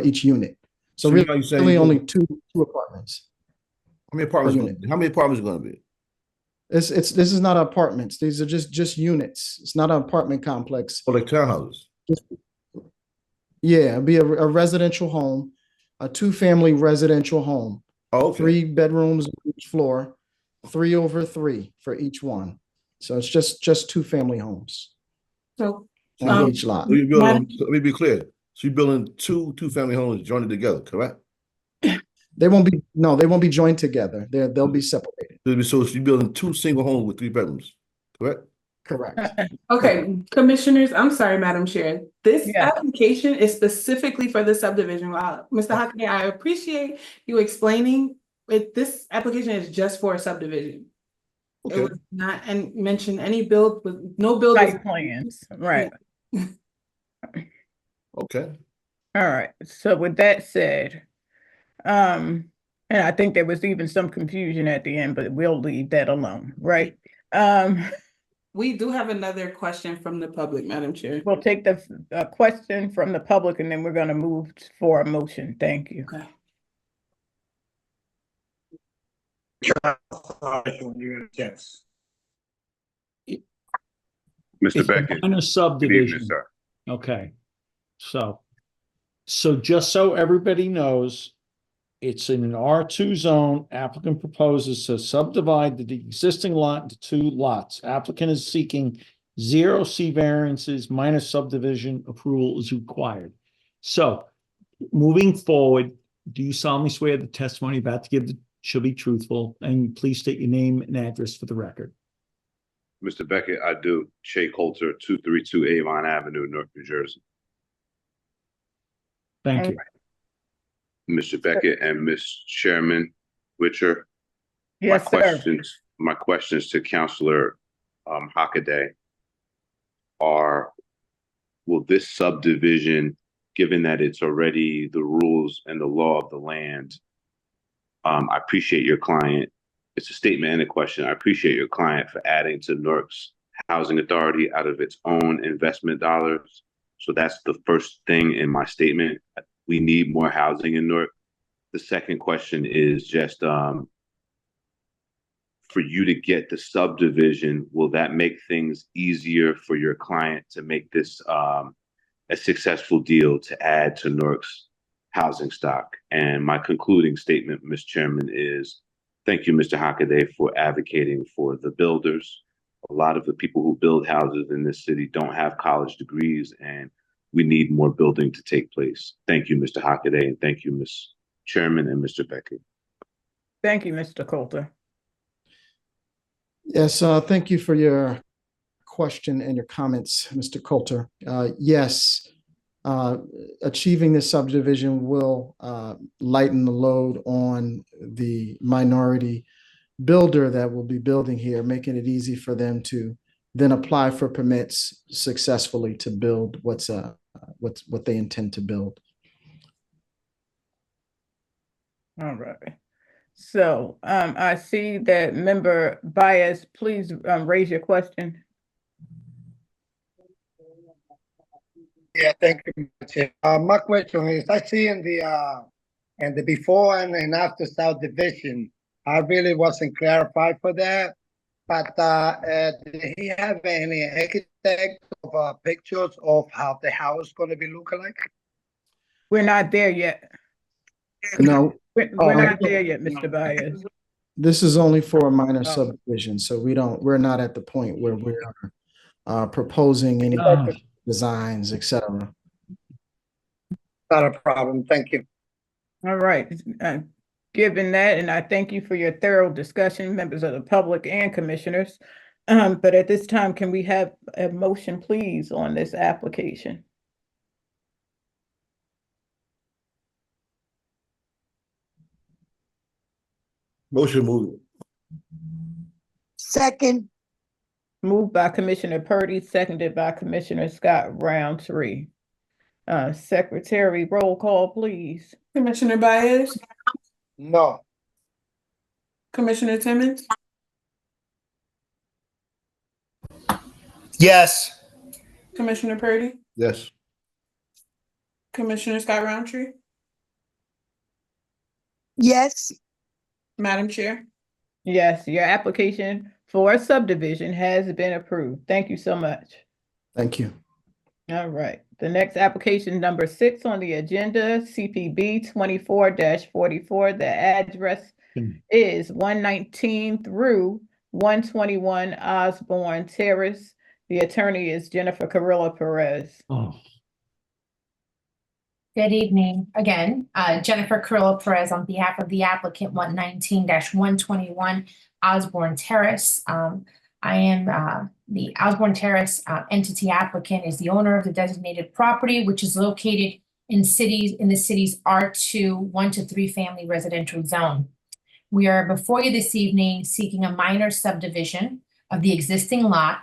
Speaker 10: each unit. So really only two apartments.
Speaker 7: How many apartments? How many apartments are going to be?
Speaker 10: This is not apartments. These are just units. It's not an apartment complex.
Speaker 7: Or like townhouses?
Speaker 10: Yeah, it'd be a residential home, a 2-family residential home.
Speaker 7: Oh, okay.
Speaker 10: 3 bedrooms on each floor, 3 over 3 for each one. So it's just 2-family homes.
Speaker 2: So
Speaker 10: on each lot.
Speaker 7: Let me be clear. So you're building 2-family homes joined together, correct?
Speaker 10: They won't be joined together. They'll be separated.
Speaker 7: So you're building 2 single homes with 3 bedrooms, correct?
Speaker 10: Correct.
Speaker 2: Okay, commissioners, I'm sorry, Madam Chair. This application is specifically for the subdivision. Mr. Hockaday, I appreciate you explaining it. This application is just for a subdivision. Okay. It was not mention any build with no build
Speaker 1: plans. Right.
Speaker 7: Okay.
Speaker 1: All right. So with that said, and I think there was even some confusion at the end, but we'll leave that alone, right?
Speaker 2: We do have another question from the public, Madam Chair.
Speaker 1: We'll take the question from the public and then we're going to move for a motion. Thank you.
Speaker 2: Okay.
Speaker 14: Yes.
Speaker 9: Mr. Beckett. Minor subdivision. Okay. So just so everybody knows, it's in an R2 zone. Applicant proposes to subdivide the existing lot into 2 lots. Applicant is seeking 0 C variances, minor subdivision approval is required. So moving forward, do you solemnly swear the testimony about to give shall be truthful? And please state your name and address for the record.
Speaker 14: Mr. Beckett, I do. Shay Coulter, 232 Avon Avenue, Newark, New Jersey.
Speaker 9: Thank you.
Speaker 14: Mr. Beckett and Ms. Chairman Witcher.
Speaker 1: Yes,
Speaker 14: my questions to Councilor Hockaday are, will this subdivision given that it's already the rules and the law of the land, I appreciate your client. It's a statement and a question. I appreciate your client for adding to Newark's housing authority out of its own investment dollars. So that's the first thing in my statement. We need more housing in Newark. The second question is just for you to get the subdivision, will that make things easier for your client to make this a successful deal to add to Newark's housing stock? And my concluding statement, Mr. Chairman, is thank you, Mr. Hockaday, for advocating for the builders. A lot of the people who build houses in this city don't have college degrees, and we need more building to take place. Thank you, Mr. Hockaday, and thank you, Ms. Chairman and Mr. Beckett.
Speaker 1: Thank you, Mr. Coulter.
Speaker 10: Yes, thank you for your question and your comments, Mr. Coulter. Yes, achieving this subdivision will lighten the load on the minority builder that will be building here, making it easy for them to then apply for permits successfully to build what they intend to build.
Speaker 1: All right. So I see that Member Baez, please raise your question.
Speaker 15: Yeah, thank you, Chair. My question is, I see in the before and after subdivision, I really wasn't clarified for that. But did he have any architect of pictures of how the house is going to be looking like?
Speaker 1: We're not there yet.
Speaker 10: No,
Speaker 1: We're not there yet, Mr. Baez.
Speaker 10: this is only for a minor subdivision, so we're not at the point where we are proposing any designs, etc.
Speaker 15: Not a problem. Thank you.
Speaker 1: All right. Given that, and I thank you for your thorough discussion, members of the public and commissioners. But at this time, can we have a motion, please, on this application?
Speaker 7: Motion moved.
Speaker 4: Second.
Speaker 1: Moved by Commissioner Purdy, seconded by Commissioner Scott Roundtree. Secretary, roll call, please.
Speaker 2: Commissioner Baez,
Speaker 15: No.
Speaker 2: Commissioner Timmons,
Speaker 15: Yes.
Speaker 2: Commissioner Purdy,
Speaker 7: Yes.
Speaker 2: Commissioner Scott Roundtree,
Speaker 4: Yes.
Speaker 2: Madam Chair.
Speaker 1: Yes, your application for a subdivision has been approved. Thank you so much.
Speaker 10: Thank you.
Speaker 1: All right. The next application, number 6 on the agenda, CPB 24-44. The address is 119 through 121 Osborne Terrace. The attorney is Jennifer Carrillo Perez.
Speaker 11: Oh,
Speaker 6: Good evening again. Jennifer Carrillo Perez on behalf of the applicant 119-121 Osborne Terrace. I am the Osborne Terrace entity applicant is the owner of the designated property, which is located in the city's R2 1 to 3 family residential zone. We are before you this evening seeking a minor subdivision of the existing lot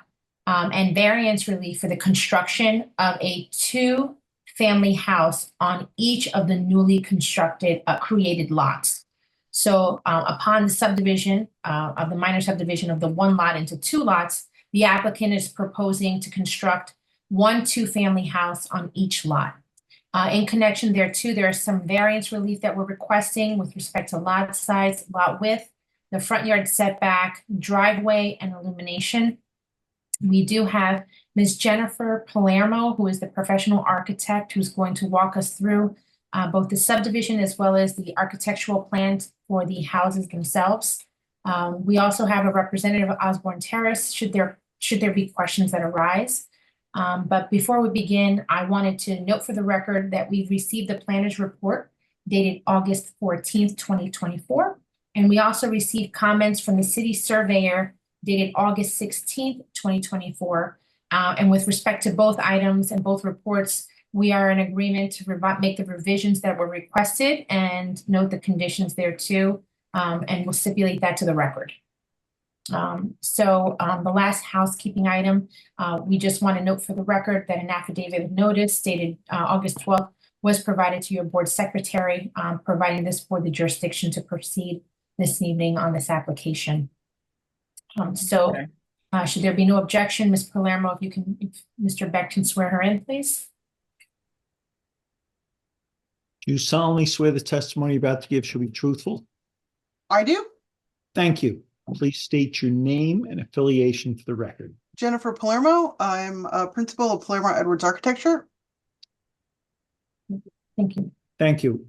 Speaker 6: and variance relief for the construction of a 2-family house on each of the newly constructed created lots. So upon the subdivision of the minor subdivision of the 1 lot into 2 lots, the applicant is proposing to construct 1 2-family house on each lot. In connection thereto, there is some variance relief that we're requesting with respect to lot size, lot width, the front yard setback, driveway, and illumination. We do have Ms. Jennifer Palermo, who is the professional architect who's going to walk us through both the subdivision as well as the architectural plans for the houses themselves. We also have a representative of Osborne Terrace should there be questions that arise. But before we begin, I wanted to note for the record that we've received the planner's report dated August 14th, 2024. And we also received comments from the city surveyor dated August 16th, 2024. And with respect to both items and both reports, we are in agreement to make the revisions that were requested and note the conditions there too, and we'll stipulate that to the record. The last housekeeping item, we just want to note for the record that an affidavit of notice dated August 12th was provided to your board secretary, providing this board the jurisdiction to proceed this evening on this application.
Speaker 1: Okay.
Speaker 6: Should there be no objection, Ms. Palermo, if Mr. Beck can swear her in, please?
Speaker 9: Do you solemnly swear the testimony you're about to give shall be truthful?
Speaker 16: I do.
Speaker 9: Thank you. Please state your name and affiliation for the record.
Speaker 16: Jennifer Palermo. I'm a principal of Palermo Edwards Architecture.
Speaker 6: Thank you.
Speaker 9: Thank you.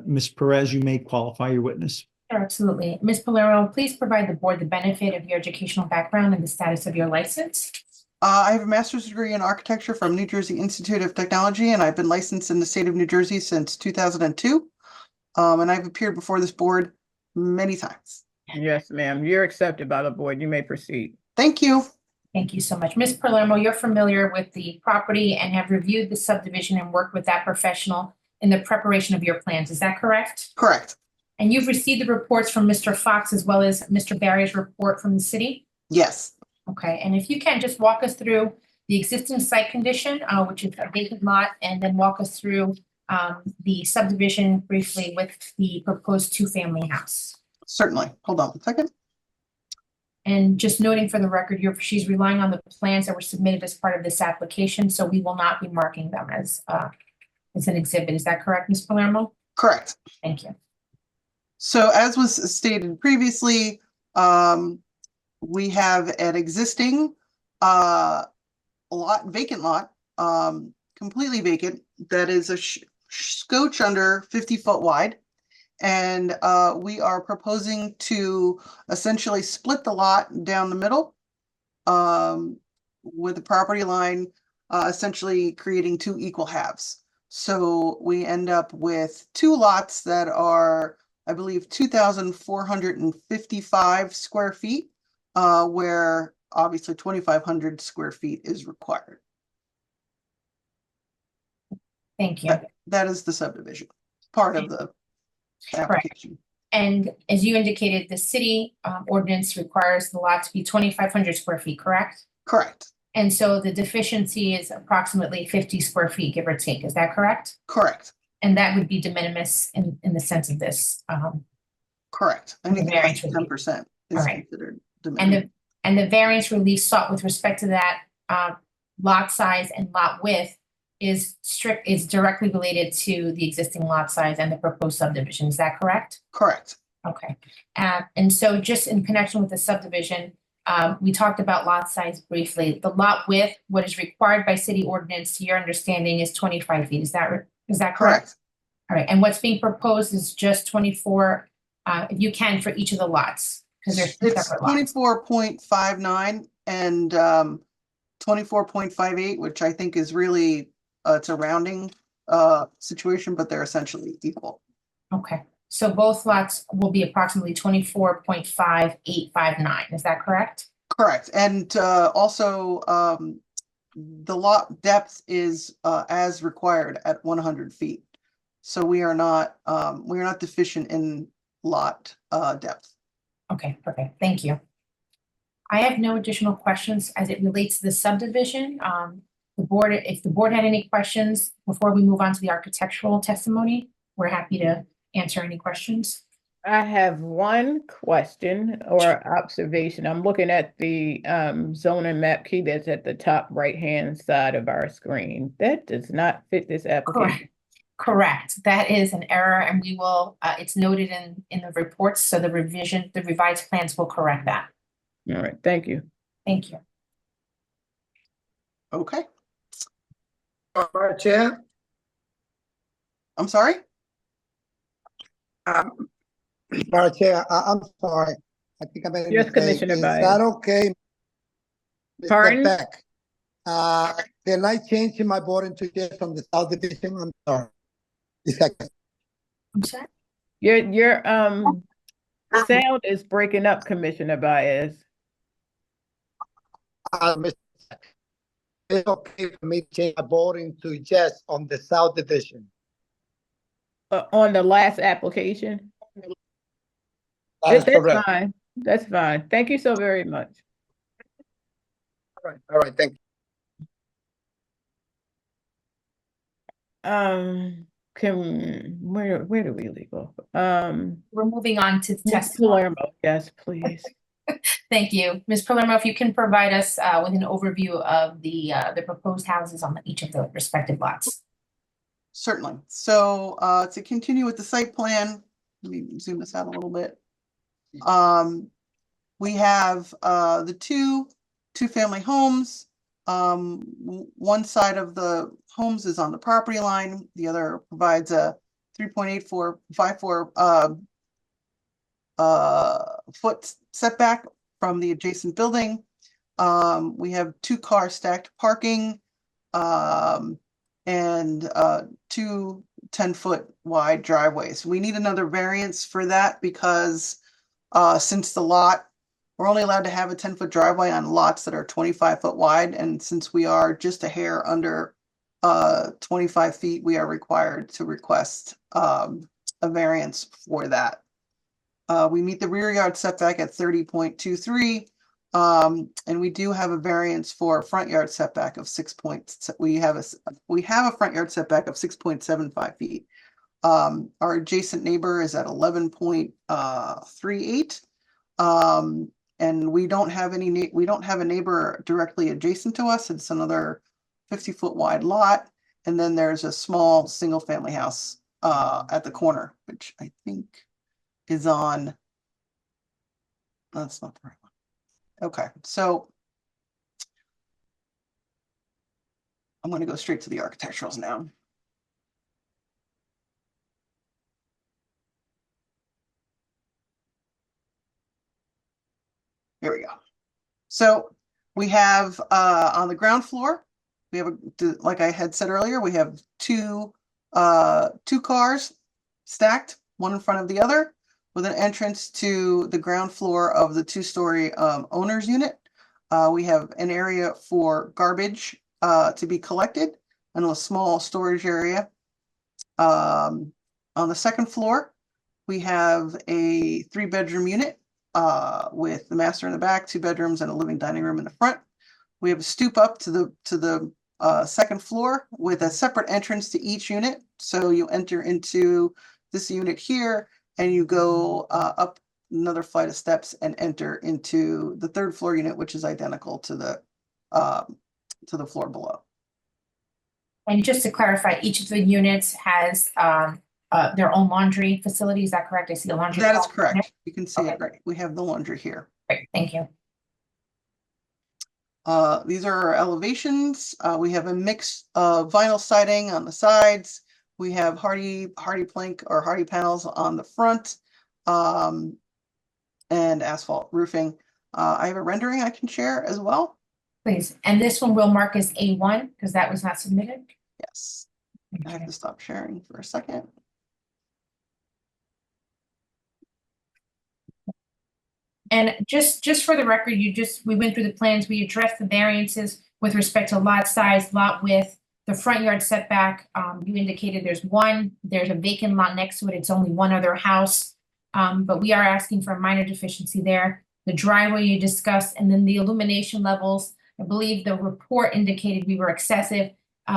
Speaker 9: Ms. Perez, you may qualify your witness.
Speaker 6: Sure, absolutely. Ms. Palermo, please provide the board the benefit of your educational background and the status of your license.
Speaker 16: I have a master's degree in architecture from New Jersey Institute of Technology, and I've been licensed in the state of New Jersey since 2002. And I've appeared before this board many times.
Speaker 1: Yes, ma'am. You're accepted by the board. You may proceed.
Speaker 16: Thank you.
Speaker 6: Thank you so much. Ms. Palermo, you're familiar with the property and have reviewed the subdivision and worked with that professional in the preparation of your plans. Is that correct?
Speaker 16: Correct.
Speaker 6: And you've received the reports from Mr. Fox as well as Mr. Barry's report from the city?
Speaker 16: Yes.
Speaker 6: Okay, and if you can just walk us through the existing site condition, which is a vacant lot, and then walk us through the subdivision briefly with the proposed two-family house.
Speaker 16: Certainly. Hold on 1 second.
Speaker 6: And just noting for the record, she's relying on the plans that were submitted as part of this application, so we will not be marking them as an exhibit. Is that correct, Ms. Palermo?
Speaker 16: Correct.
Speaker 6: Thank you.
Speaker 16: So as was stated previously, we have an existing vacant lot, completely vacant, that is a scotch under 50 foot wide. And we are proposing to essentially split the lot down the middle with the property line essentially creating two equal halves. So we end up with two lots that are, I believe, 2,455 square feet, where obviously 2,500 square feet is required.
Speaker 6: Thank you.
Speaker 16: That is the subdivision, part of the application.
Speaker 6: And as you indicated, the city ordinance requires the lot to be 2,500 square feet, correct?
Speaker 16: Correct.
Speaker 6: And so the deficiency is approximately 50 square feet, give or take. Is that correct?
Speaker 16: Correct.
Speaker 6: And that would be de minimis in the sense of this.
Speaker 16: Correct. Anything less than 10% is considered de minimis.
Speaker 6: And the variance relief sought with respect to that lot size and lot width is directly related to the existing lot size and the proposed subdivision. Is that correct?
Speaker 16: Correct.
Speaker 6: Okay. And so just in connection with the subdivision, we talked about lot size briefly. The lot width, what is required by city ordinance, to your understanding, is 25 feet. Is that correct?
Speaker 16: Correct.
Speaker 6: All right. And what's being proposed is just 24, if you can, for each of the lots, because there's two
Speaker 16: It's
Speaker 6: separate lots.
Speaker 16: 24.59 and 24.58, which I think is really it's a rounding situation, but they're essentially equal.
Speaker 6: Okay. So both lots will be approximately 24.5859. Is that correct?
Speaker 16: Correct. And also the lot depth is as required at 100 feet. So we are not deficient in lot depth.
Speaker 6: Okay, perfect. Thank you. I have no additional questions as it relates to the subdivision. The board, if the board had any questions before we move on to the architectural testimony, we're happy to answer any questions.
Speaker 1: I have one question or observation. I'm looking at the zoning map key that's at the top right-hand side of our screen. That does not fit this application.
Speaker 6: Correct. That is an error, and we will, it's noted in the reports, so the revised plans will correct that.
Speaker 1: All right, thank you.
Speaker 6: Thank you.
Speaker 16: Okay.
Speaker 15: Madam Chair.
Speaker 16: I'm sorry?
Speaker 15: Madam Chair, I'm sorry. I think I made a
Speaker 1: Yes,
Speaker 15: mistake.
Speaker 1: Commissioner
Speaker 15: Is
Speaker 1: Baez.
Speaker 15: that okay? Mr.
Speaker 1: Pardon?
Speaker 15: Beck, can I change my voting to yes from the South Division? I'm sorry.
Speaker 6: I'm sorry?
Speaker 1: Your sound is breaking up, Commissioner Baez.
Speaker 15: It's okay for me to change my voting to yes on the South Division.
Speaker 1: On the last application?
Speaker 15: That is
Speaker 1: That's
Speaker 15: correct.
Speaker 1: fine. That's fine. Thank you so very much.
Speaker 15: All right, thank you.
Speaker 1: where do we leave off?
Speaker 6: We're moving on to
Speaker 1: Ms.
Speaker 6: testimony.
Speaker 1: Palermo, yes, please.
Speaker 6: Thank you. Ms. Palermo, if you can provide us with an overview of the proposed houses on each of the respective lots.
Speaker 16: Certainly. So to continue with the site plan, let me zoom this out a little bit. We have the two-family homes. One side of the homes is on the property line. The other provides a 3.8454 foot setback from the adjacent building. We have 2-car stacked parking and two 10-foot wide driveways. We need another variance for that because since the lot, we're only allowed to have a 10-foot driveway on lots that are 25-foot wide. And since we are just a hair under 25 feet, we are required to request a variance for that. We meet the rear yard setback at 30.23. And we do have a variance for front yard setback of 6 points. We have a front yard setback of 6.75 feet. Our adjacent neighbor is at 11.38. And we don't have a neighbor directly adjacent to us. It's another 50-foot wide lot. And then there's a small single family house at the corner, which I think is on, that's not the right one. Okay, so I'm going to go straight to the architecturals now. Here we go. So we have on the ground floor, we have, like I had said earlier, we have two cars stacked, one in front of the other, with an entrance to the ground floor of the 2-story owner's unit. We have an area for garbage to be collected and a small storage area. On the second floor, we have a 3-bedroom unit with the master in the back, 2 bedrooms and a living dining room in the front. We have a stoop up to the second floor with a separate entrance to each unit. So you enter into this unit here and you go up another flight of steps and enter into the 3rd floor unit, which is identical to the floor below.
Speaker 6: And just to clarify, each of the units has their own laundry facility. Is that correct? I see the laundry.
Speaker 16: That is correct. You can see it right. We have the laundry here.
Speaker 6: Great, thank you.
Speaker 16: These are our elevations. We have a mix of vinyl siding on the sides. We have hardy plank or hardy panels on the front, and asphalt roofing. I have a rendering I can share as well.
Speaker 6: Please. And this one will mark as A1 because that was not submitted.
Speaker 16: Yes. I have to stop sharing for a second.
Speaker 6: And just for the record, we went through the plans, we addressed the variances with respect to lot size, lot width, the front yard setback. You indicated there's a vacant lot next to it. It's only one other house. But we are asking for a minor deficiency there. The driveway you discussed, and then the illumination levels. I believe the report indicated we were excessive.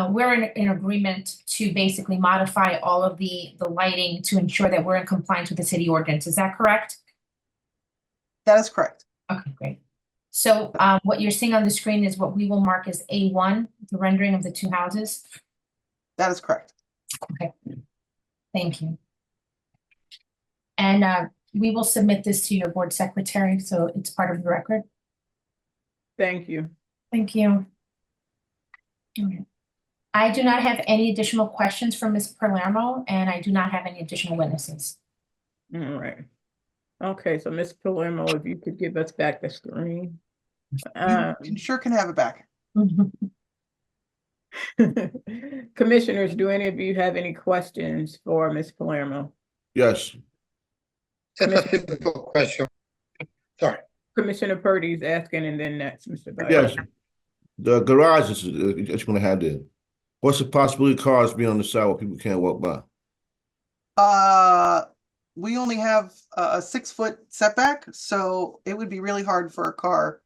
Speaker 6: We're in agreement to basically modify all of the lighting to ensure that we're in compliance with the city ordinance. Is that correct?
Speaker 16: That is correct.
Speaker 6: Okay, great. So what you're seeing on the screen is what we will mark as A1, the rendering of the 2 houses.
Speaker 16: That is correct.
Speaker 6: Okay, thank you. And we will submit this to your board secretary, so it's part of the record.
Speaker 1: Thank you.
Speaker 6: Thank you. Okay. I do not have any additional questions for Ms. Palermo, and I do not have any additional witnesses.
Speaker 1: All right. Okay, so Ms. Palermo, if you could give us back the screen.
Speaker 16: You sure can have it back.
Speaker 1: Commissioners, do any of you have any questions for Ms. Palermo?
Speaker 7: Yes.
Speaker 15: Just a simple question. Sorry.
Speaker 1: Commissioner Purdy is asking, and then next, Mr. Byer.
Speaker 7: Yes. The garage is that you're gonna have there. What's the possibility of cars being on the side where people can't walk by?
Speaker 16: We only have a 6-foot setback, so it would be really hard for a car.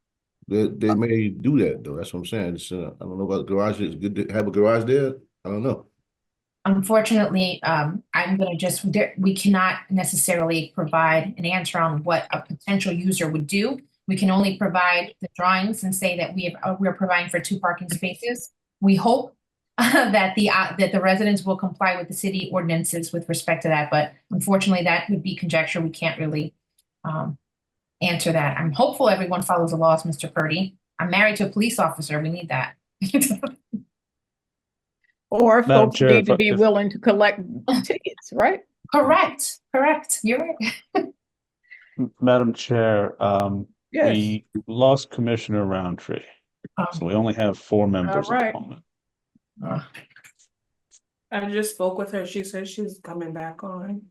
Speaker 7: They may do that though. That's what I'm saying. It's, I don't know about the garage. It's good to have a garage there. I don't know.
Speaker 6: Unfortunately, I'm gonna just, we cannot necessarily provide an answer on what a potential user would do. We can only provide the drawings and say that we're providing for 2 parking spaces. We hope that the residents will comply with the city ordinances with respect to that, but unfortunately, that would be conjecture. We can't really answer that. I'm hopeful everyone follows the laws, Mr. Purdy. I'm married to a police officer. We need that.
Speaker 1: Or
Speaker 11: Madam
Speaker 1: folks
Speaker 11: Chair,
Speaker 1: need to be willing to collect tickets, right?
Speaker 6: Correct. You're right.
Speaker 11: Madam Chair,
Speaker 1: Yes.
Speaker 11: we lost Commissioner Roundtree, so we only have 4 members
Speaker 1: All
Speaker 11: at
Speaker 1: right.
Speaker 11: the moment.
Speaker 2: I just spoke with her. She said she's coming back on.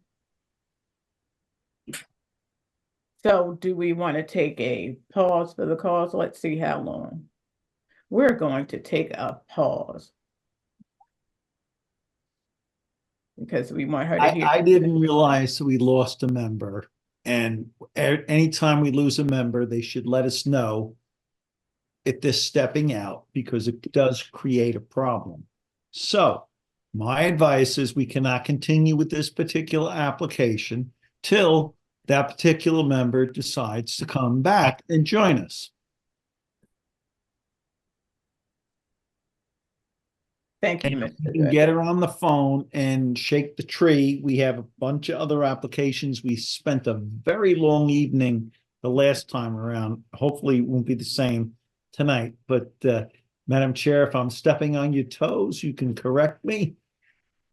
Speaker 1: So do we want to take a pause for the cause? Let's see how long. We're going to take a pause. Because we want her to hear.
Speaker 9: I didn't realize we lost a member. And anytime we lose a member, they should let us know if they're stepping out, because it does create a problem. So my advice is we cannot continue with this particular application till that particular member decides to come back and join us.
Speaker 1: Thank you,
Speaker 9: And
Speaker 1: Mr.
Speaker 9: you can get her on the phone and shake the tree. We have a bunch of other applications. We spent a very long evening the last time around. Hopefully it won't be the same tonight, but Madam Chair, if I'm stepping on your toes, you can correct me.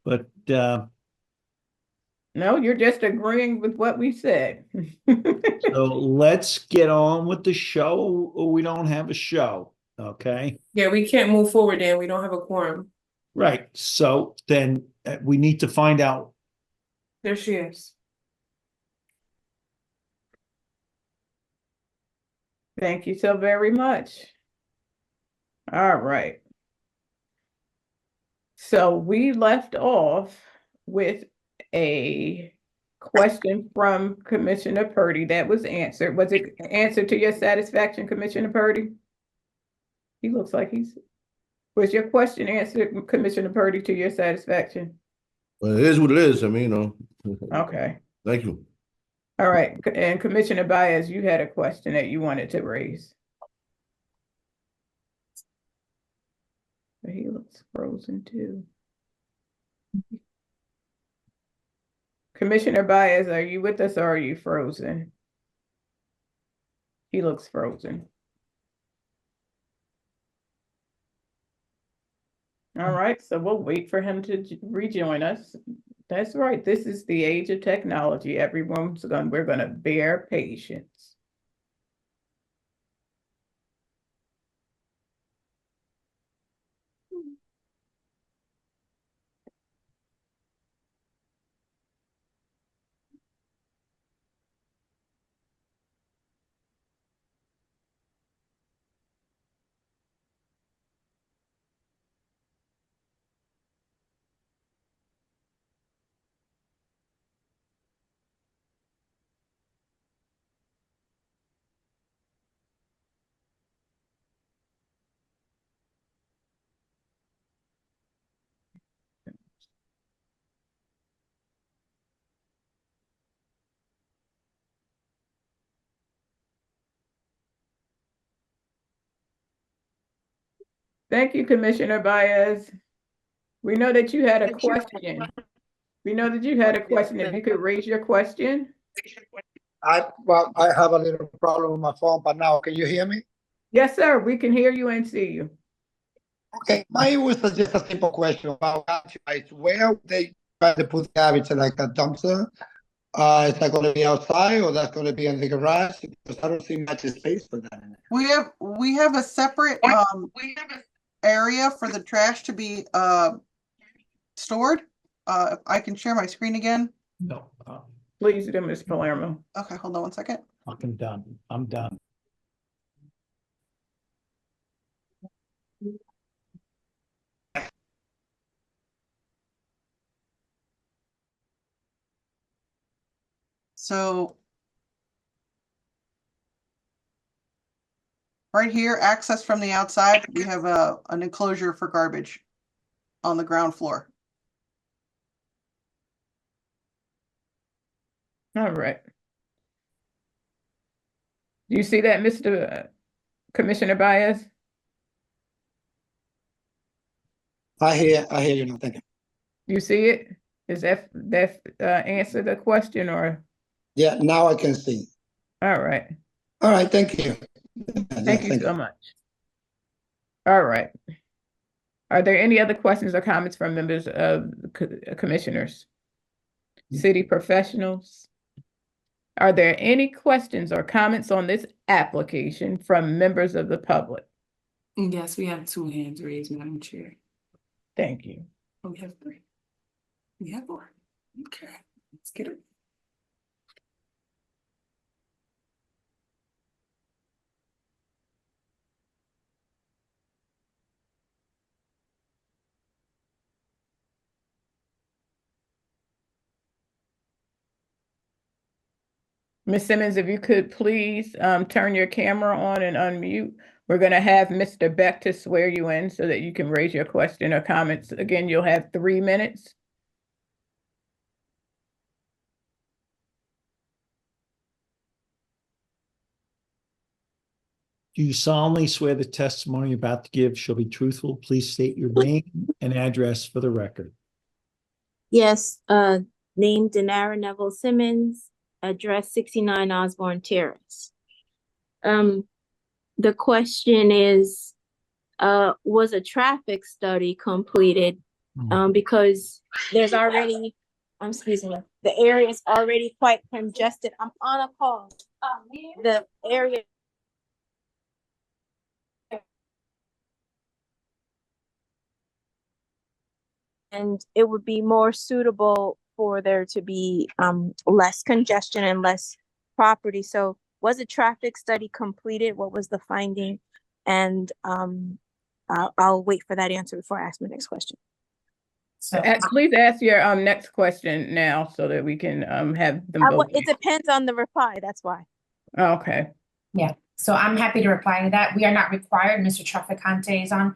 Speaker 9: But
Speaker 1: No, you're just agreeing with what we said.
Speaker 9: so let's get on with the show, or we don't have a show, okay?
Speaker 2: Yeah, we can't move forward then. We don't have a quorum.
Speaker 9: Right, so then we need to find out.
Speaker 2: There she is.
Speaker 1: Thank you so very much. All right. So we left off with a question from Commissioner Purdy that was answered. Was it answered to your satisfaction, Commissioner Purdy? He looks like was your question answered, Commissioner Purdy, to your satisfaction?
Speaker 7: Well, it is what it is. I mean,
Speaker 1: Okay.
Speaker 7: Thank you.
Speaker 1: All right. And Commissioner Baez, you had a question that you wanted to raise. He looks frozen too. Commissioner Baez, are you with us or are you frozen? He looks frozen. All right, so we'll wait for him to rejoin us. That's right. This is the age of technology. We're gonna bear patience. Thank you, Commissioner Baez. We know that you had a question. We know that you had a question. If you could raise your question.
Speaker 15: I have a little problem with my phone, but now can you hear me?
Speaker 1: Yes, sir. We can hear you and see you.
Speaker 15: Okay, mine was just a simple question about garbage. Where they try to put garbage, like a dumpster? Is that going to be outside or that's going to be in the garage? Because I don't see much space for that.
Speaker 16: We have a separate area for the trash to be stored. I can share my screen again.
Speaker 9: No,
Speaker 1: Please do, Ms. Palermo.
Speaker 16: Okay, hold on one second.
Speaker 9: I'm done. I'm done.
Speaker 16: So right here, access from the outside, we have an enclosure for garbage on the ground floor.
Speaker 1: All right. Do you see that, Mr. Commissioner Baez?
Speaker 15: I hear you now. Thank you.
Speaker 1: You see it? Is that answer the question or?
Speaker 15: Yeah, now I can see.
Speaker 1: All right.
Speaker 15: All right, thank you.
Speaker 1: Thank you so much. All right. Are there any other questions or comments from members of the commissioners? City professionals? Are there any questions or comments on this application from members of the public?
Speaker 2: Yes, we have 2 hands raised, Madam Chair.
Speaker 1: Thank you.
Speaker 2: Oh, we have 3. We have 4. Okay, let's get it.
Speaker 1: Ms. Simmons, if you could please turn your camera on and unmute. We're going to have Mr. Beck to swear you in so that you can raise your question or comments. Again, you'll have 3 minutes.
Speaker 9: Do you solemnly swear the testimony you're about to give shall be truthful? Please state your name and address for the record.
Speaker 17: Yes, name Denara Neville Simmons, address 69 Osborne Terrace. The question is, was a traffic study completed? Because there's already, excuse me, the area is already quite congested. I'm on a call. The area and it would be more suitable for there to be less congestion and less property. So was a traffic study completed? What was the finding? And I'll wait for that answer before I ask my next question.
Speaker 6: So
Speaker 1: Please ask your next question now so that we can have them both.
Speaker 17: It depends on the reply, that's why.
Speaker 1: Okay.
Speaker 6: yeah, so I'm happy to reply to that. We are not required, Mr. Traficante is on.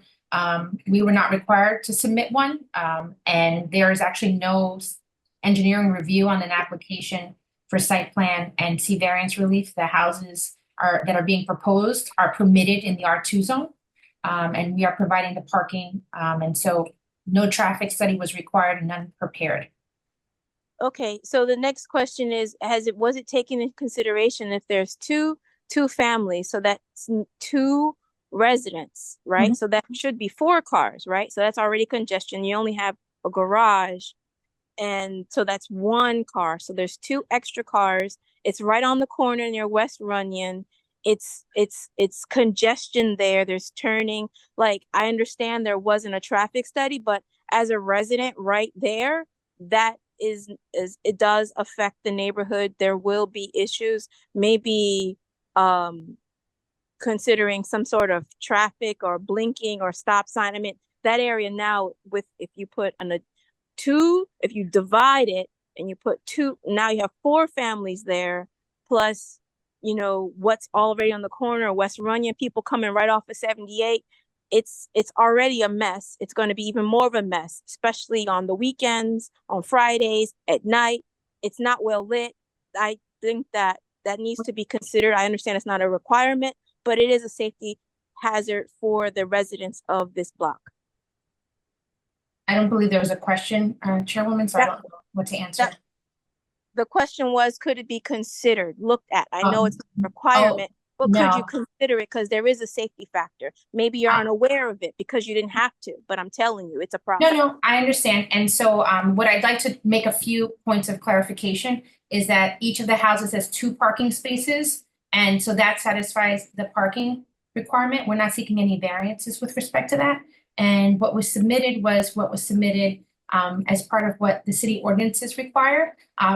Speaker 6: We were not required to submit one, and there is actually no engineering review on an application for site plan and C variance relief. The houses that are being proposed are permitted in the R2 zone, and we are providing the parking, and so no traffic study was required and none prepared.
Speaker 17: Okay, so the next question is, was it taken into consideration if there's two families, so that's 2 residents, right? So that should be 4 cars, right? So that's already congestion. You only have a garage, and so that's 1 car. So there's 2 extra cars. It's right on the corner near West Runyon. It's congestion there. There's turning. Like, I understand there wasn't a traffic study, but as a resident right there, that is it does affect the neighborhood. There will be issues, maybe considering some sort of traffic or blinking or stop sign. I mean, that area now, if you put if you divide it and you put 2, now you have 4 families there, plus, you know, what's already on the corner, West Runyon, people coming right off of 78. It's already a mess. It's going to be even more of a mess, especially on the weekends, on Fridays, at night. It's not well lit. I think that needs to be considered. I understand it's not a requirement, but it is a safety hazard for the residents of this block.
Speaker 6: I don't believe there was a question, Chairwoman, so I don't know what to answer.
Speaker 17: The question was, could it be considered, looked at? I know it's a requirement, but could you consider it? Because there is a safety factor. Maybe you're unaware of it because you didn't have to, but I'm telling you, it's a problem.
Speaker 6: No, I understand. And so what I'd like to make a few points of clarification is that each of the houses has 2 parking spaces. And so that satisfies the parking requirement. We're not seeking any variances with respect to that. And what was submitted was what was submitted as part of what the city ordinances require.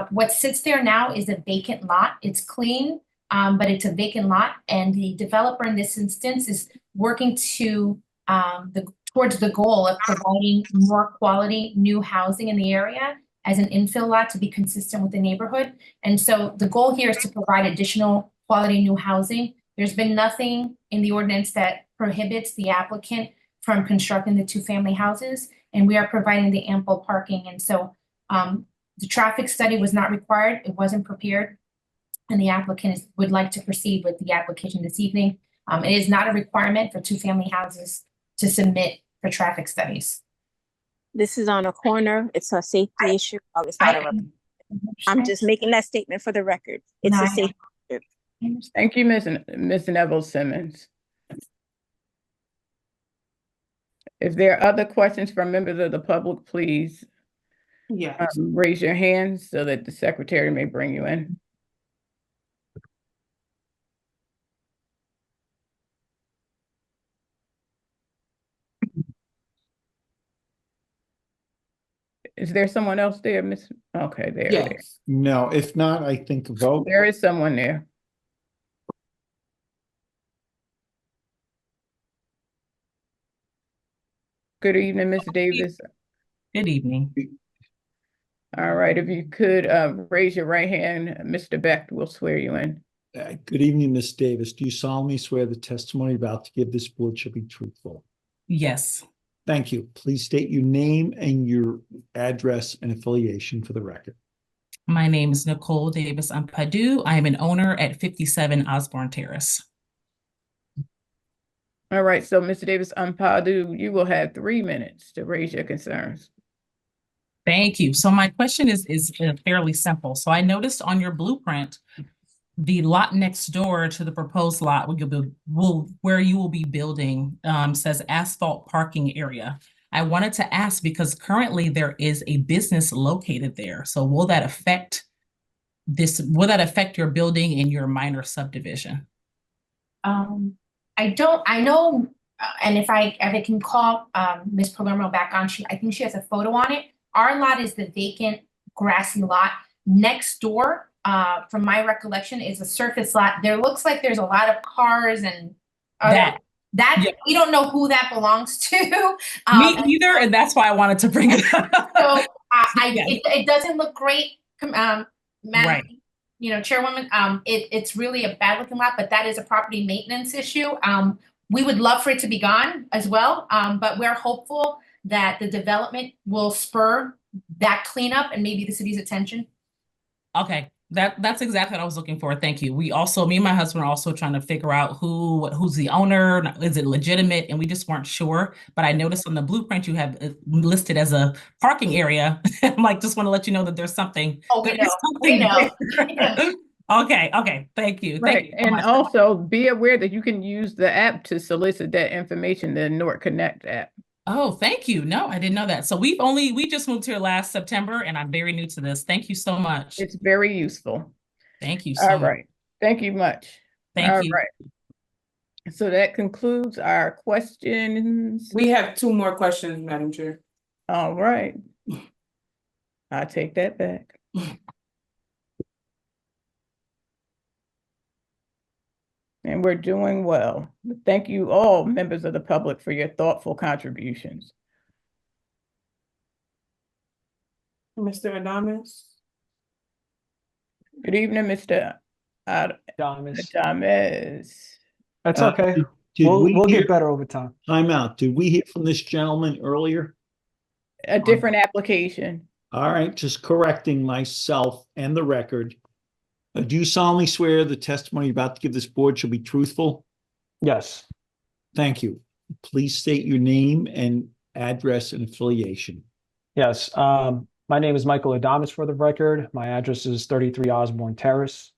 Speaker 6: What sits there now is a vacant lot. It's clean, but it's a vacant lot. And the developer in this instance is working to towards the goal of providing more quality new housing in the area as an infill lot to be consistent with the neighborhood. And so the goal here is to provide additional quality new housing. There's been nothing in the ordinance that prohibits the applicant from constructing the 2-family houses, and we are providing the ample parking. And so The traffic study was not required. It wasn't prepared. And the applicant would like to proceed with the application this evening. It is not a requirement for two-family houses to submit for traffic studies.
Speaker 17: This is on a corner. It's a safety issue. Oh, it's not I'm just making that statement for the record. It's a safety issue.
Speaker 1: Thank you, Ms. Neville Simmons. If there are other questions from members of the public, please raise your hand so that the secretary may bring you in. Is there someone else there, Miss? Okay, there.
Speaker 9: No, if not, I think vote.
Speaker 1: There is someone there. Good evening, Ms. Davis.
Speaker 18: Good evening.
Speaker 1: All right, if you could raise your right hand, Mr. Beck will swear you in.
Speaker 9: Good evening, Ms. Davis. Do you solemnly swear the testimony about to give this board shall be truthful?
Speaker 18: Yes.
Speaker 9: Thank you. Please state your name and your address and affiliation for the record.
Speaker 18: My name is Nicole Davis Ampadu. I am an owner at 57 Osborne Terrace.
Speaker 1: All right, so Mr. Davis Ampadu, you will have 3 minutes to raise your concerns.
Speaker 18: Thank you. So my question is fairly simple. So I noticed on your blueprint, the lot next door to the proposed lot where you will be building says asphalt parking area. I wanted to ask because currently there is a business located there. So will that affect your building in your minor subdivision?
Speaker 6: I know, and if I can call Ms. Palermo back on, I think she has a photo on it. Our lot is the vacant grassy lot. Next door, from my recollection, is a surface lot. There looks like there's a lot of cars and we don't know who that belongs to.
Speaker 18: Me either, and that's why I wanted to bring it up.
Speaker 6: So it doesn't look great, Madam, Chairwoman. It's really a bad looking lot, but that is a property maintenance issue. We would love for it to be gone as well, but we're hopeful that the development will spur that cleanup and maybe the city's attention.
Speaker 18: Okay, that's exactly what I was looking for. Thank you. Me and my husband are also trying to figure out who's the owner. Is it legitimate? And we just weren't sure. But I noticed on the blueprint you have it listed as a parking area. I'm like, just want to let you know that there's something.
Speaker 6: Oh, we know.
Speaker 18: Okay. Thank you.
Speaker 1: Right.
Speaker 18: Thank you so
Speaker 1: And
Speaker 18: much.
Speaker 1: also be aware that you can use the app to solicit that information, the Newark Connect app.
Speaker 18: Oh, thank you. No, I didn't know that. So we just moved here last September and I'm very new to this. Thank you so much.
Speaker 1: It's very useful.
Speaker 18: Thank you so
Speaker 1: All
Speaker 18: much.
Speaker 1: right. Thank you much.
Speaker 18: Thank you.
Speaker 1: All right. So that concludes our questions.
Speaker 2: We have 2 more questions, Madam Chair.
Speaker 1: All right. I take that back. And we're doing well. Thank you all members of the public for your thoughtful contributions.
Speaker 2: Mr. Adames.
Speaker 1: Good evening, Mr. Adames.
Speaker 8: That's okay. We'll get better over time.
Speaker 9: Time out. Did we hear from this gentleman earlier?
Speaker 1: A different application.
Speaker 9: All right, just correcting myself and the record. Do you solemnly swear the testimony you're about to give this board shall be truthful?
Speaker 8: Yes.
Speaker 9: Thank you. Please state your name and address and affiliation.
Speaker 8: Yes. My name is Michael Adames for the record. My address is 33 Osborne Terrace.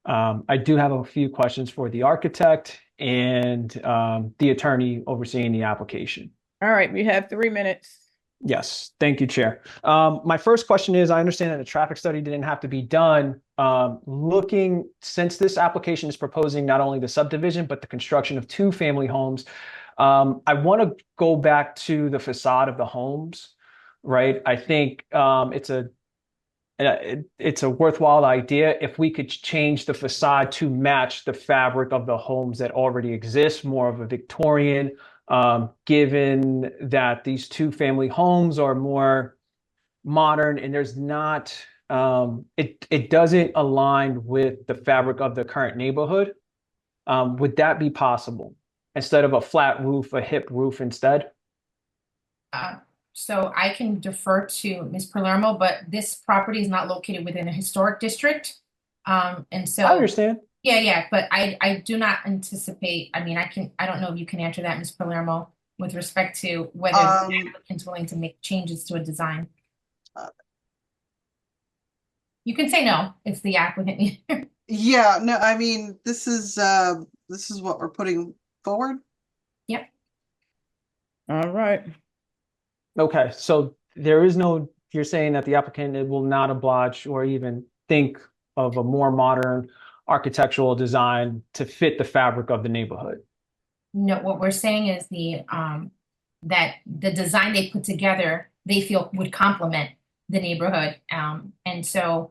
Speaker 8: I do have a few questions for the architect and the attorney overseeing the application.
Speaker 1: All right, we have 3 minutes.
Speaker 8: Yes, thank you, Chair. My first question is, I understand that a traffic study didn't have to be done. Since this application is proposing not only the subdivision, but the construction of 2 family homes, I want to go back to the facade of the homes, right? I think it's a worthwhile idea if we could change the facade to match the fabric of the homes that already exist, more of a Victorian, given that these 2 family homes are more modern and there's not, it doesn't align with the fabric of the current neighborhood. Would that be possible? Instead of a flat roof, a hip roof instead?
Speaker 6: So I can defer to Ms. Palermo, but this property is not located within a historic district. And so.
Speaker 8: I understand.
Speaker 6: Yeah, but I do not anticipate, I mean, I don't know if you can answer that, Ms. Palermo, with respect to whether the applicant's willing to make changes to a design. You can say no, it's the applicant.
Speaker 16: Yeah, no, I mean, this is what we're putting forward.
Speaker 6: Yep.
Speaker 1: All right.
Speaker 8: Okay, so there is no, you're saying that the applicant will not oblige or even think of a more modern architectural design to fit the fabric of the neighborhood.
Speaker 6: No, what we're saying is that the design they put together, they feel would complement the neighborhood. And so.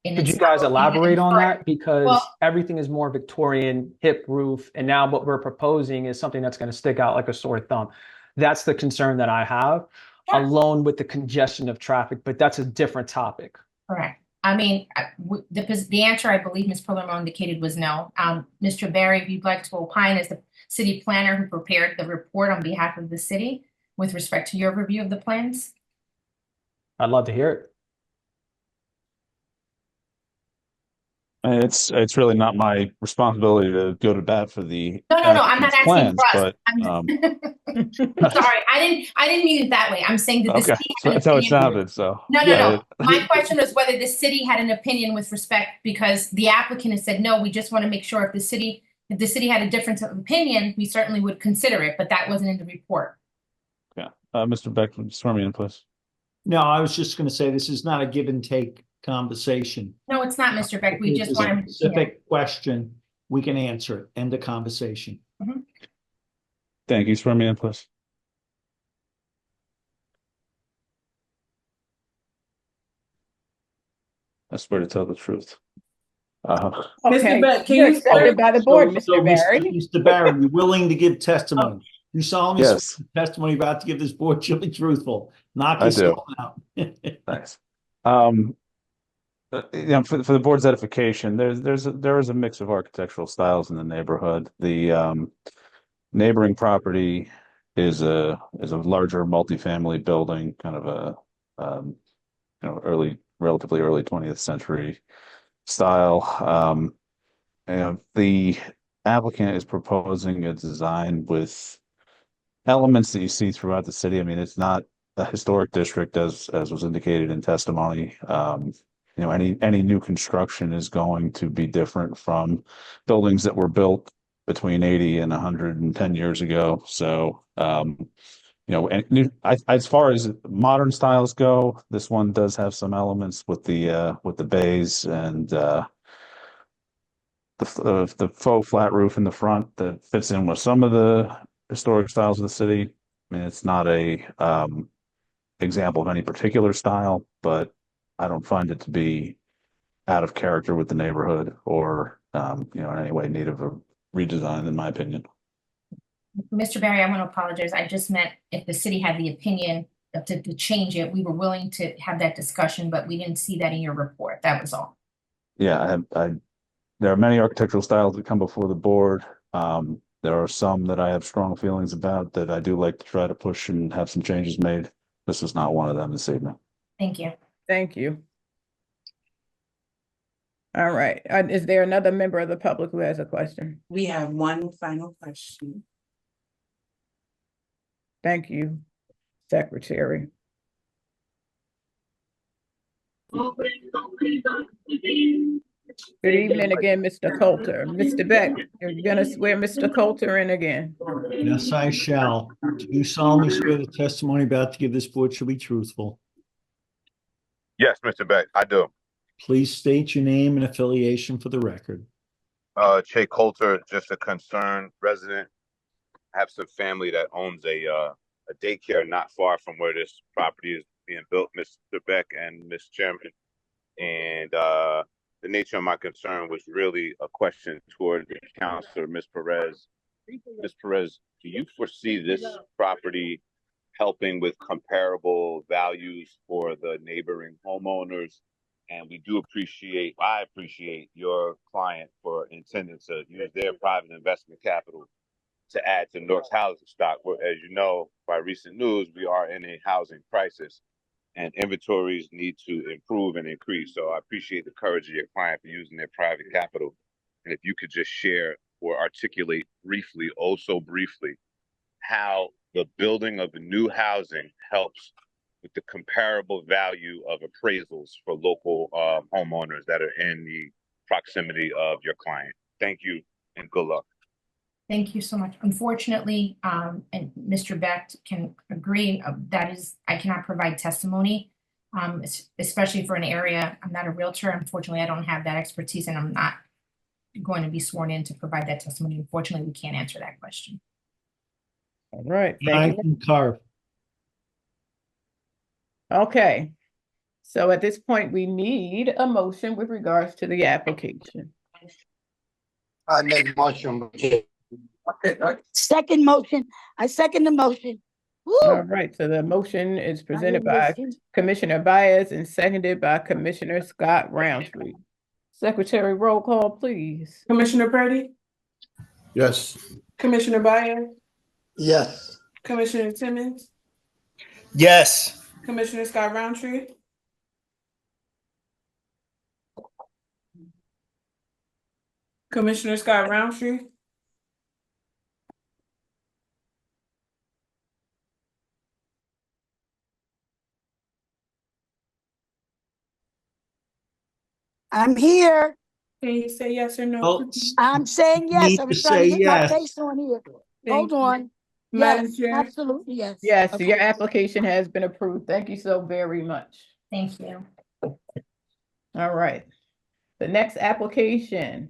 Speaker 8: Could you guys elaborate on that? Because
Speaker 6: Well,
Speaker 8: everything is more Victorian, hip roof, and now what we're proposing is something that's going to stick out like a sore thumb. That's the concern that I have, alone with the congestion of traffic, but that's a different topic.
Speaker 6: correct. I mean, the answer I believe Ms. Palermo indicated was no. Mr. Barry, if you'd like to opine as the city planner who prepared the report on behalf of the city with respect to your review of the plans.
Speaker 8: I'd love to hear it.
Speaker 11: It's really not my responsibility to go to bat for the
Speaker 6: No, I'm not asking
Speaker 11: plans,
Speaker 6: for us.
Speaker 11: but
Speaker 6: Sorry, I didn't mean it that way. I'm saying that the
Speaker 11: okay,
Speaker 6: city
Speaker 11: so
Speaker 6: had an
Speaker 11: that's how it
Speaker 6: opinion.
Speaker 11: sounded. So
Speaker 6: No. My question was whether the city had an opinion with respect, because the applicant has said, no, we just want to make sure if the city had a difference of opinion, we certainly would consider it, but that wasn't in the report.
Speaker 11: Yeah, Mr. Beck, swear me in, please.
Speaker 9: No, I was just going to say this is not a give and take conversation.
Speaker 6: No, it's not, Mr. Beck. We
Speaker 9: If
Speaker 6: just
Speaker 9: it's a
Speaker 6: want to.
Speaker 9: specific question, we can answer it. End of conversation.
Speaker 11: Thank you. Swear me in, please. I swear to tell the truth.
Speaker 1: Okay,
Speaker 2: Mr. Beck, can
Speaker 1: you're
Speaker 2: you
Speaker 1: accepted by the board,
Speaker 9: So,
Speaker 1: Mr. Barry.
Speaker 9: Mr. Barry, you're willing to give testimony. You solemnly swear
Speaker 11: Yes,
Speaker 9: the testimony about to give this board should be truthful. Knock
Speaker 11: I do.
Speaker 9: yourself out.
Speaker 11: Thanks. For the board's edification, there is a mix of architectural styles in the neighborhood. The neighboring property is a larger multifamily building, kind of a relatively early 20th century style. The applicant is proposing a design with elements that you see throughout the city. I mean, it's not a historic district as was indicated in testimony. Any new construction is going to be different from buildings that were built between 80 and 110 years ago. So, as far as modern styles go, this one does have some elements with the bays and the faux flat roof in the front that fits in with some of the historic styles of the city. I mean, it's not a example of any particular style, but I don't find it to be out of character with the neighborhood or in any way need of a redesign, in my opinion.
Speaker 6: Mr. Barry, I want to apologize. I just meant if the city had the opinion to change it, we were willing to have that discussion, but we didn't see that in your report. That was all.
Speaker 11: Yeah, there are many architectural styles that come before the board. There are some that I have strong feelings about that I do like to try to push and have some changes made. This is not one of them this evening.
Speaker 6: Thank you.
Speaker 1: Thank you. All right. Is there another member of the public who has a question?
Speaker 2: We have one final question.
Speaker 1: Thank you, Secretary. Good evening again, Mr. Coulter. Mr. Beck, you're gonna swear Mr. Coulter in again.
Speaker 9: Yes, I shall. Do you solemnly swear the testimony about to give this board shall be truthful?
Speaker 19: Yes, Mr. Beck, I do.
Speaker 9: Please state your name and affiliation for the record.
Speaker 19: Che Coulter, just a concerned resident. I have some family that owns a daycare not far from where this property is being built, Mr. Beck and Ms. Chairman. And the nature of my concern was really a question toward the counselor, Ms. Perez. Ms. Perez, do you foresee this property helping with comparable values for the neighboring homeowners? And I appreciate your client for intending to use their private investment capital to add to Newark's housing stock. Where, as you know, by recent news, we are in a housing crisis and inventories need to improve and increase. So I appreciate the courage of your client for using their private capital. And if you could just share or articulate briefly, oh so briefly, how the building of the new housing helps with the comparable value of appraisals for local homeowners that are in the proximity of your client. Thank you and good luck.
Speaker 6: Thank you so much. Unfortunately, and Mr. Beck can agree, I cannot provide testimony, especially for an area. I'm not a realtor. Unfortunately, I don't have that expertise and I'm not going to be sworn in to provide that testimony. Unfortunately, we can't answer that question.
Speaker 1: All right.
Speaker 9: I
Speaker 1: Thank you.
Speaker 9: concur.
Speaker 1: Okay. So at this point, we need a motion with regards to the application.
Speaker 15: I make motion.
Speaker 4: Second motion. I second the motion. Woo!
Speaker 1: All right, so the motion is presented by
Speaker 4: listen.
Speaker 1: Commissioner Baez and seconded by Commissioner Scott Roundtree. Secretary, roll call, please.
Speaker 2: Commissioner Purdy,
Speaker 7: Yes.
Speaker 2: Commissioner Bayer,
Speaker 15: Yes.
Speaker 2: Commissioner Timmons,
Speaker 20: Yes.
Speaker 2: Commissioner Scott Roundtree. Commissioner Scott Roundtree.
Speaker 4: I'm here.
Speaker 2: Can you say yes or no?
Speaker 9: Oh,
Speaker 4: I'm saying yes.
Speaker 9: Need
Speaker 4: I
Speaker 9: to
Speaker 4: was trying to
Speaker 9: say
Speaker 4: get my
Speaker 9: yes.
Speaker 4: face on here.
Speaker 2: Thank
Speaker 4: Hold
Speaker 2: you.
Speaker 4: on.
Speaker 2: Madam
Speaker 4: Yes,
Speaker 2: Chair.
Speaker 4: absolutely, yes.
Speaker 1: Yes,
Speaker 4: Okay.
Speaker 1: your application has been approved. Thank you so very much.
Speaker 6: Thank you.
Speaker 1: All right. The next application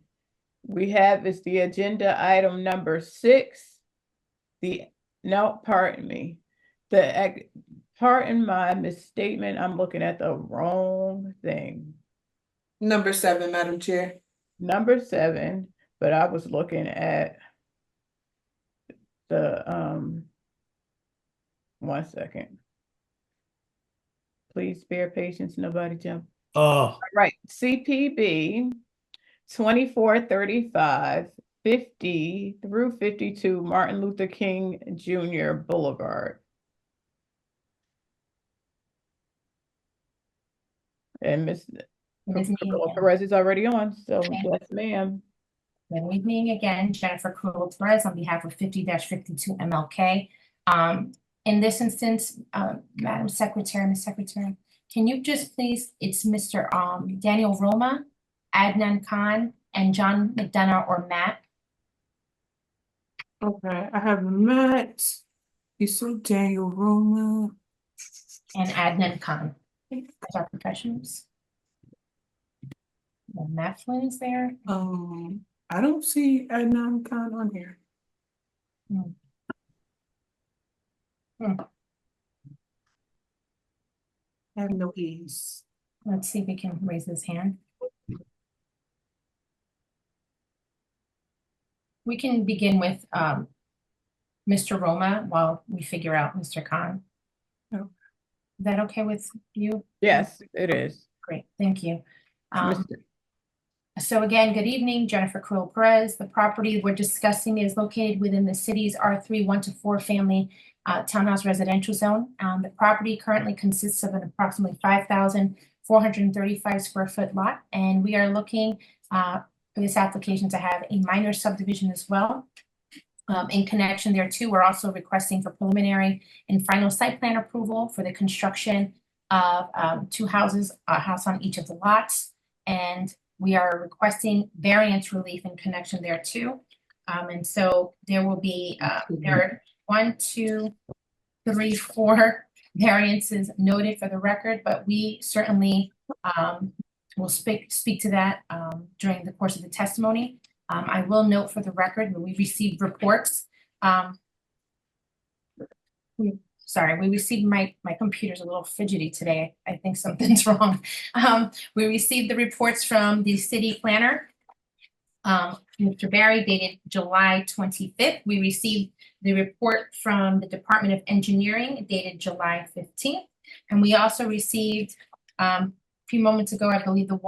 Speaker 1: we have is the agenda item number 6. Pardon me. Pardon my misstatement. I'm looking at the wrong thing.
Speaker 2: Number 7, Madam Chair.
Speaker 1: Number 7, but I was looking at the 1 second. Please bear patience, nobody jump.
Speaker 9: Oh,
Speaker 1: All right, CPB 2435 50 through 52 Martin Luther King Jr. Boulevard. And Ms. Perez is already on, so yes, ma'am.
Speaker 6: Good evening again, Jennifer Cruz-Perez on behalf of 50-52 MLK. In this instance, Madam Secretary, Ms. Secretary, can you just please, it's Mr. Daniel Roma, Adnan Khan, and John McDonough or Matt.
Speaker 2: Okay, I have Matt. You said Daniel Roma.
Speaker 6: And Adnan Khan. Those are professionals. And Matt Flynn is there.
Speaker 2: I don't see Adnan Khan on here. I have no ease.
Speaker 6: Let's see if we can raise his hand. We can begin with Mr. Roma while we figure out Mr. Khan.
Speaker 2: Oh.
Speaker 6: Is that okay with you?
Speaker 1: Yes, it is.
Speaker 6: Great, thank you. So again, good evening, Jennifer Cruz-Perez. The property we're discussing is located within the city's R3 1 to 4 family townhouse residential zone. The property currently consists of an approximately 5,435 square foot lot, and we are looking for this application to have a minor subdivision as well. In connection thereto, we're also requesting for preliminary and final site plan approval for the construction of 2 houses, a house on each of the lots, and we are requesting variance relief in connection thereto. And so there will be there are 1, 2, 3, 4 variances noted for the record, but we certainly will speak to that during the course of the testimony. I will note for the record that we received reports. We received my computer's a little fidgety today. I think something's wrong. We received the reports from the city planner, Mr. Barry, dated July 25th. We received the report from the Department of Engineering dated July 15th. And we also received a few moments ago, I believe, the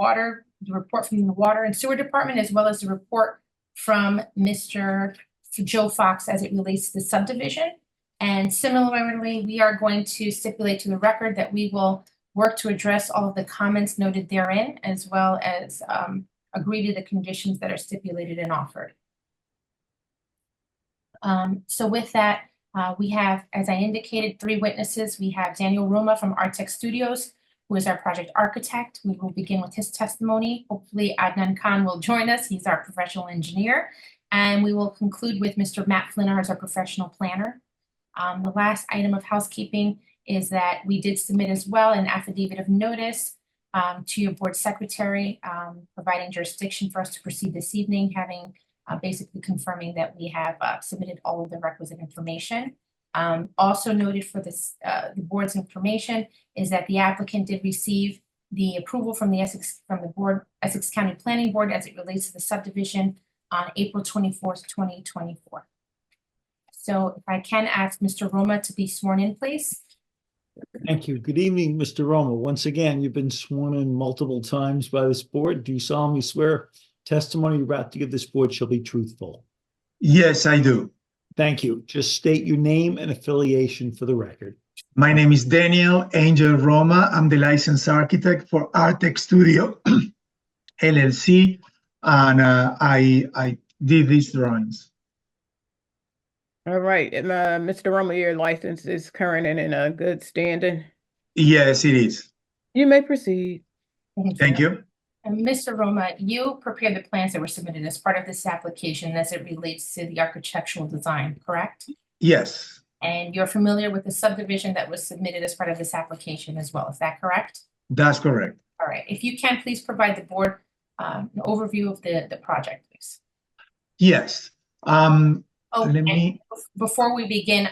Speaker 6: report from the Water and Sewer Department, as well as the report from Mr. for Joe Fox as it relates to the subdivision. And similarly, we are going to stipulate to the record that we will work to address all of the comments noted therein, as well as agree to the conditions that are stipulated and offered. So with that, we have, as I indicated, 3 witnesses. We have Daniel Roma from Artec Studios, who is our project architect. We will begin with his testimony. Hopefully Adnan Khan will join us. He's our professional engineer. And we will conclude with Mr. Matt Flinner as our professional planner. The last item of housekeeping is that we did submit as well an affidavit of notice to your board secretary, providing jurisdiction for us to proceed this evening, having basically confirming that we have submitted all of the requisite information. Also noted for this, the board's information is that the applicant did receive the approval from the Essex County Planning Board as it relates to the subdivision on April 24th, 2024. So if I can ask Mr. Roma to be sworn in, please.
Speaker 9: Thank you. Good evening, Mr. Roma. Once again, you've been sworn in multiple times by this board. Do you solemnly swear testimony you're about to give this board shall be truthful?
Speaker 20: Yes, I do.
Speaker 9: Thank you. Just state your name and affiliation for the record.
Speaker 20: My name is Daniel Angel Roma. I'm the licensed architect for Artec Studio LLC, and I did these drawings.
Speaker 1: All right, Mr. Roma, your license is current and in a good standing.
Speaker 20: Yes, it is.
Speaker 1: You may proceed.
Speaker 20: Thank you.
Speaker 6: And Mr. Roma, you prepared the plans that were submitted as part of this application as it relates to the architectural design, correct?
Speaker 20: Yes.
Speaker 6: And you're familiar with the subdivision that was submitted as part of this application as well, is that correct?
Speaker 20: That's correct.
Speaker 6: All right, if you can, please provide the board an overview of the project, please.
Speaker 20: Yes. Let me...
Speaker 6: Before we begin,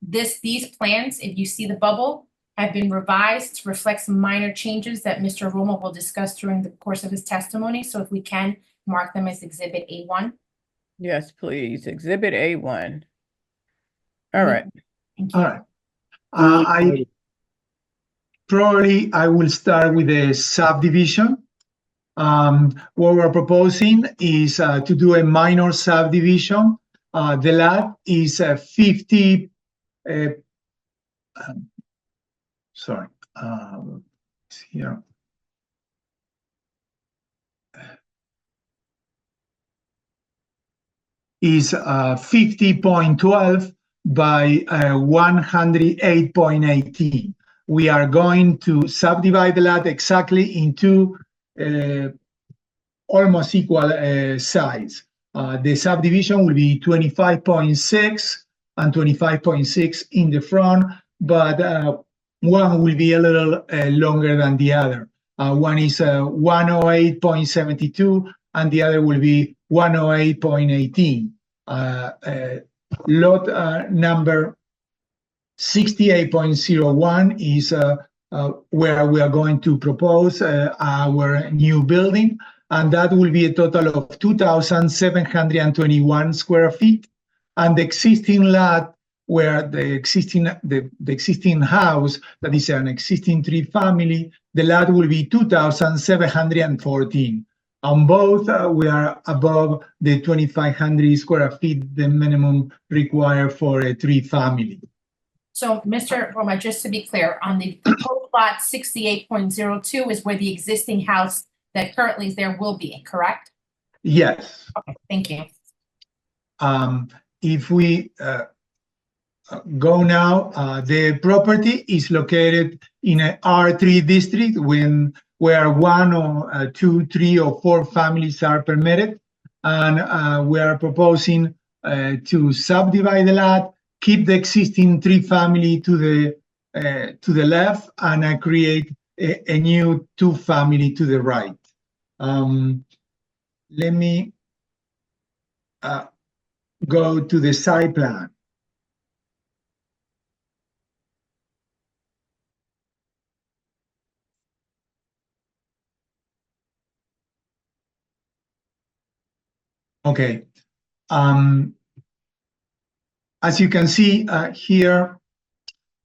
Speaker 6: these plans, if you see the bubble, have been revised to reflect some minor changes that Mr. Roma will discuss during the course of his testimony. So if we can mark them as Exhibit A1.
Speaker 1: Yes, please. Exhibit A1. All right.
Speaker 6: Thank you.
Speaker 20: All right. I will start with the subdivision. What we're proposing is to do a minor subdivision. The lot is 50. Sorry. Here. Is 50.12 by 108.18. We are going to subdivide the lot exactly into almost equal size. The subdivision will be 25.6 and 25.6 in the front, but one will be a little longer than the other. One is 108.72 and the other will be 108.18. Lot number 68.01 is where we are going to propose our new building, and that will be a total of 2,721 square feet. And the existing lot, where the existing house, that is an existing 3-family, the lot will be 2,714. On both, we are above the 2,500 square feet, the minimum required for a 3-family.
Speaker 6: So, Mr. Roma, just to be clear, on the proposed lot 68.02 is where the existing house that currently is there will be, correct?
Speaker 20: Yes.
Speaker 6: Okay, thank you.
Speaker 20: If we go now, the property is located in an R3 district where 1 or 2, 3 or 4 families are permitted, and we are proposing to subdivide the lot, keep the existing 3-family to the left, and create a new 2-family to the right. Let me go to the site plan. Okay. As you can see here,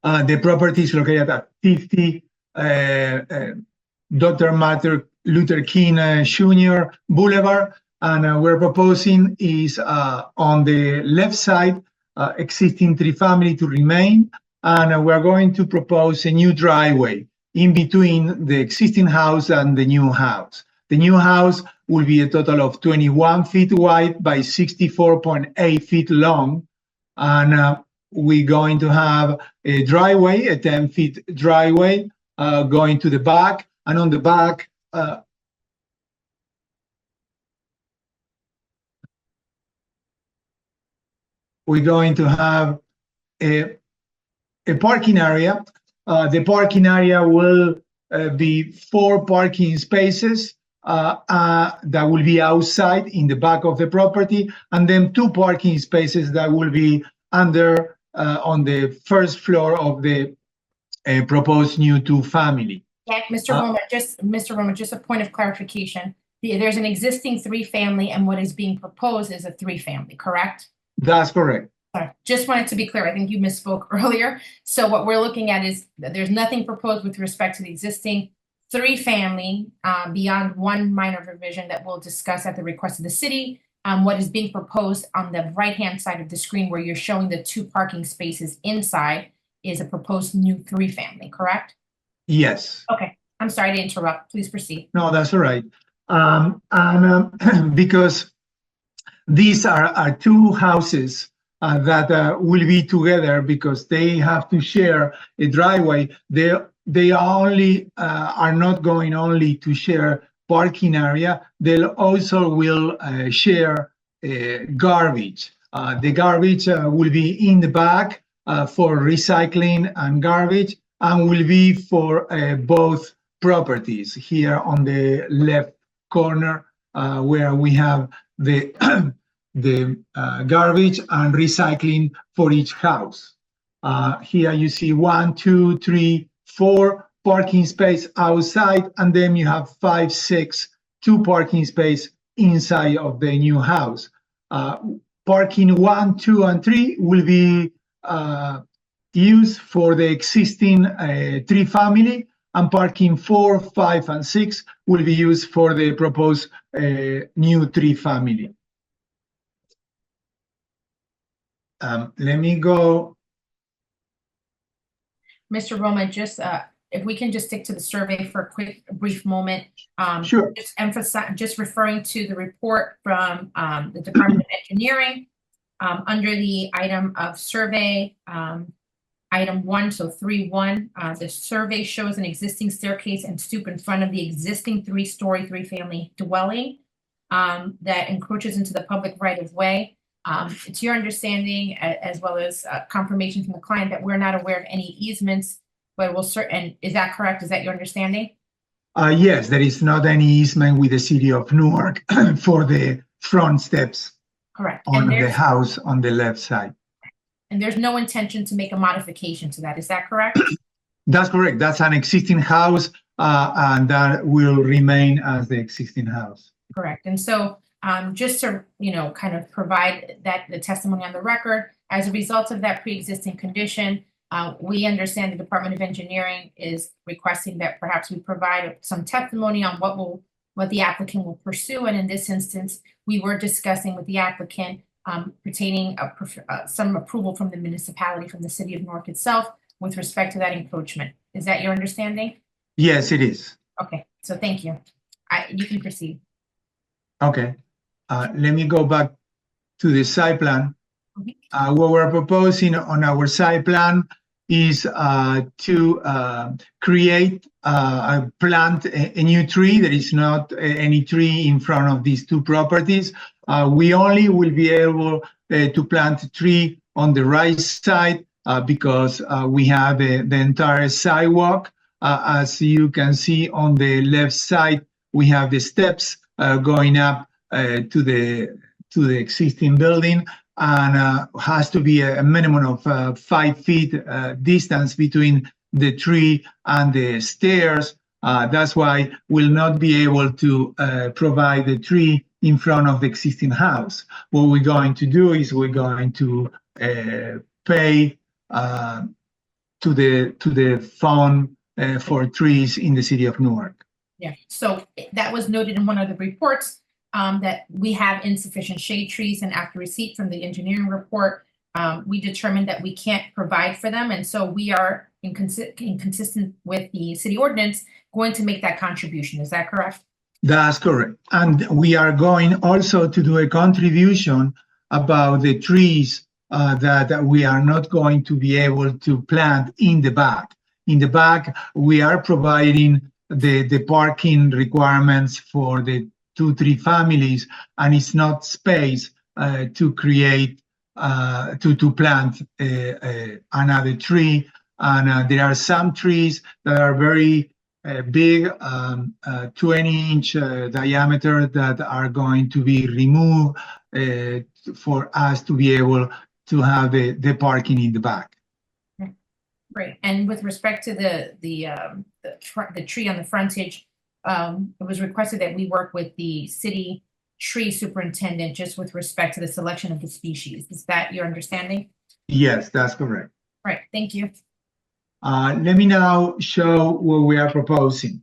Speaker 20: the property is located at 50 Dr. Martin Luther King Jr. Boulevard. And we're proposing is on the left side, existing three-family to remain. And we're going to propose a new driveway in between the existing house and the new house. The new house will be a total of 21 feet wide by 64.8 feet long. And we're going to have a driveway, a 10-feet driveway going to the back. And on the back, we're going to have a parking area. The parking area will be 4 parking spaces that will be outside in the back of the property, and then 2 parking spaces that will be under on the first floor of the proposed new 2-family.
Speaker 6: Yeah, Mr. Roma, just a point of clarification. There's an existing 3-family, and what is being proposed is a 3-family, correct?
Speaker 20: That's correct.
Speaker 6: Sorry, just wanted to be clear. I think you misspoke earlier. So what we're looking at is that there's nothing proposed with respect to the existing 3-family beyond one minor revision that we'll discuss at the request of the city. What is being proposed on the right-hand side of the screen where you're showing the 2 parking spaces inside is a proposed new 3-family, correct?
Speaker 20: Yes.
Speaker 6: Okay, I'm sorry to interrupt. Please proceed.
Speaker 20: No, that's all right. Because these are 2 houses that will be together because they have to share a driveway. They only are not going only to share parking area. They also will share garbage. The garbage will be in the back for recycling and garbage, and will be for both properties here on the left corner where we have the garbage and recycling for each house. Here you see 1, 2, 3, 4 parking space outside, and then you have 5, 6, 2 parking space inside of the new house. Parking 1, 2, and 3 will be used for the existing 3-family, and parking 4, 5, and 6 will be used for the proposed new 3-family. Let me go.
Speaker 6: Mr. Roma, just if we can just stick to the survey for a quick, brief moment.
Speaker 20: Sure.
Speaker 6: Just referring to the report from the Department of Engineering under the item of survey, item 1, so 3.1. The survey shows an existing staircase and stoop in front of the existing 3-story 3-family dwelling that encroaches into the public right of way. It's your understanding, as well as confirmation from the client, that we're not aware of any easements, but we'll and is that correct? Is that your understanding?
Speaker 20: Yes, there is not any easement with the city of Newark for the front steps.
Speaker 6: Correct.
Speaker 20: On the house on the left side.
Speaker 6: And there's no intention to make a modification to that. Is that correct?
Speaker 20: That's correct. That's an existing house, and that will remain as the existing house.
Speaker 6: Correct. And so just to, kind of provide the testimony on the record, as a result of that pre-existing condition, we understand the Department of Engineering is requesting that perhaps we provide some testimony on what the applicant will pursue. And in this instance, we were discussing with the applicant pertaining some approval from the municipality, from the city of Newark itself, with respect to that encroachment. Is that your understanding?
Speaker 20: Yes, it is.
Speaker 6: Okay, so thank you. You can proceed.
Speaker 20: Okay. Let me go back to the site plan. What we're proposing on our site plan is to create plant a new tree. There is not any tree in front of these 2 properties. We only will be able to plant a tree on the right side because we have the entire sidewalk. As you can see on the left side, we have the steps going up to the existing building, and has to be a minimum of 5 feet distance between the tree and the stairs. That's why we'll not be able to provide the tree in front of the existing house. What we're going to do is we're going to pay to the fund for trees in the city of Newark.
Speaker 6: Yeah, so that was noted in one of the reports that we have insufficient shade trees, and after receipt from the engineering report, we determined that we can't provide for them, and so we are inconsistent with the city ordinance going to make that contribution. Is that correct?
Speaker 20: That's correct. And we are going also to do a contribution about the trees that we are not going to be able to plant in the back. In the back, we are providing the parking requirements for the 2-3 families, and it's not space to create to plant another tree. And there are some trees that are very big, 20-inch diameter, that are going to be removed for us to be able to have the parking in the back.
Speaker 6: Great. And with respect to the tree on the frontage, it was requested that we work with the city tree superintendent just with respect to the selection of the species. Is that your understanding?
Speaker 20: Yes, that's correct.
Speaker 6: Right. Thank you.
Speaker 20: Let me now show what we are proposing.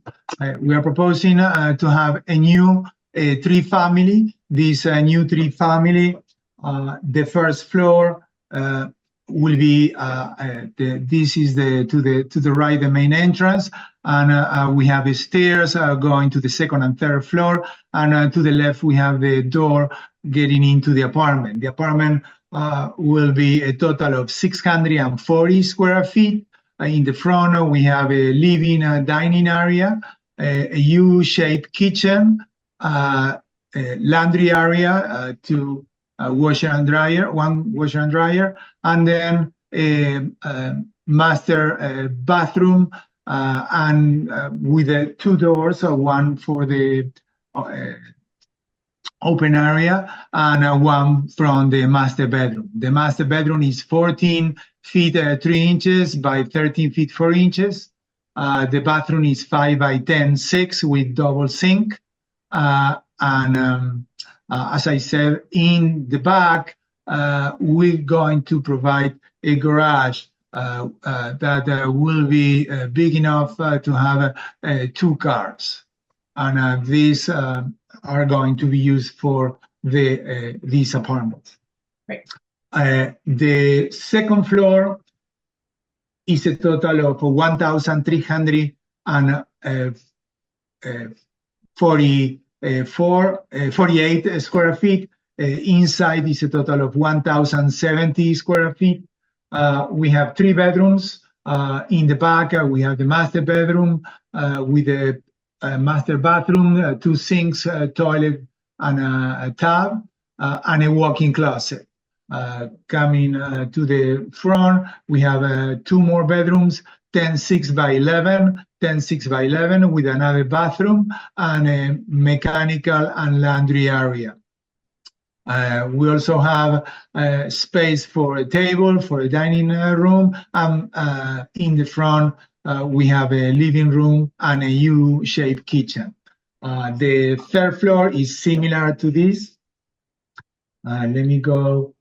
Speaker 20: We are proposing to have a new tree family. This new tree family, the first floor will be this is to the right, the main entrance, and we have stairs going to the second and third floor, and to the left we have the door getting into the apartment. The apartment will be a total of 640 square feet. In the front, we have a living dining area, a U-shaped kitchen, a laundry area, two washer and dryer, one washer and dryer, and then a master bathroom, and with two doors, one for the open area and one from the master bedroom. The master bedroom is 14 feet 3 inches by 13 feet 4 inches. The bathroom is 5 by 10 6 with double sink. As I said, in the back, we're going to provide a garage that will be big enough to have 2 cars. And these are going to be used for these apartments.
Speaker 6: Right.
Speaker 20: The second floor is a total of 1,348 square feet. Inside is a total of 1,070 square feet. We have 3 bedrooms. In the back, we have the master bedroom with a master bathroom, 2 sinks, toilet, and a tub, and a walk-in closet. Coming to the front, we have 2 more bedrooms, 10 6 by 11, 10 6 by 11 with another bathroom and a mechanical and laundry area. We also have space for a table, for a dining room, and in the front we have a living room and a U-shaped kitchen. The third floor is similar to this. Let me go.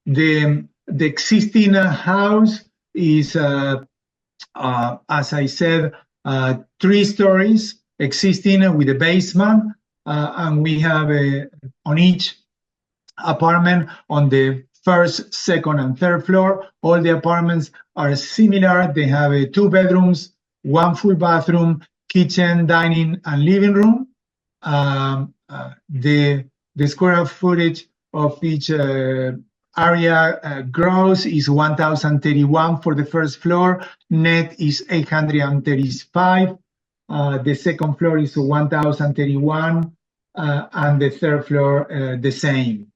Speaker 20: The existing house is, as I said, 3 stories existing with a basement, and we have on each apartment on the first, second, and third floor. All the apartments are similar. They have 2 bedrooms, 1 full bathroom, kitchen, dining, and living room. The square footage of each area gross is 1,031 for the first floor. Net is 835. The second floor is 1,031, and the third floor the same.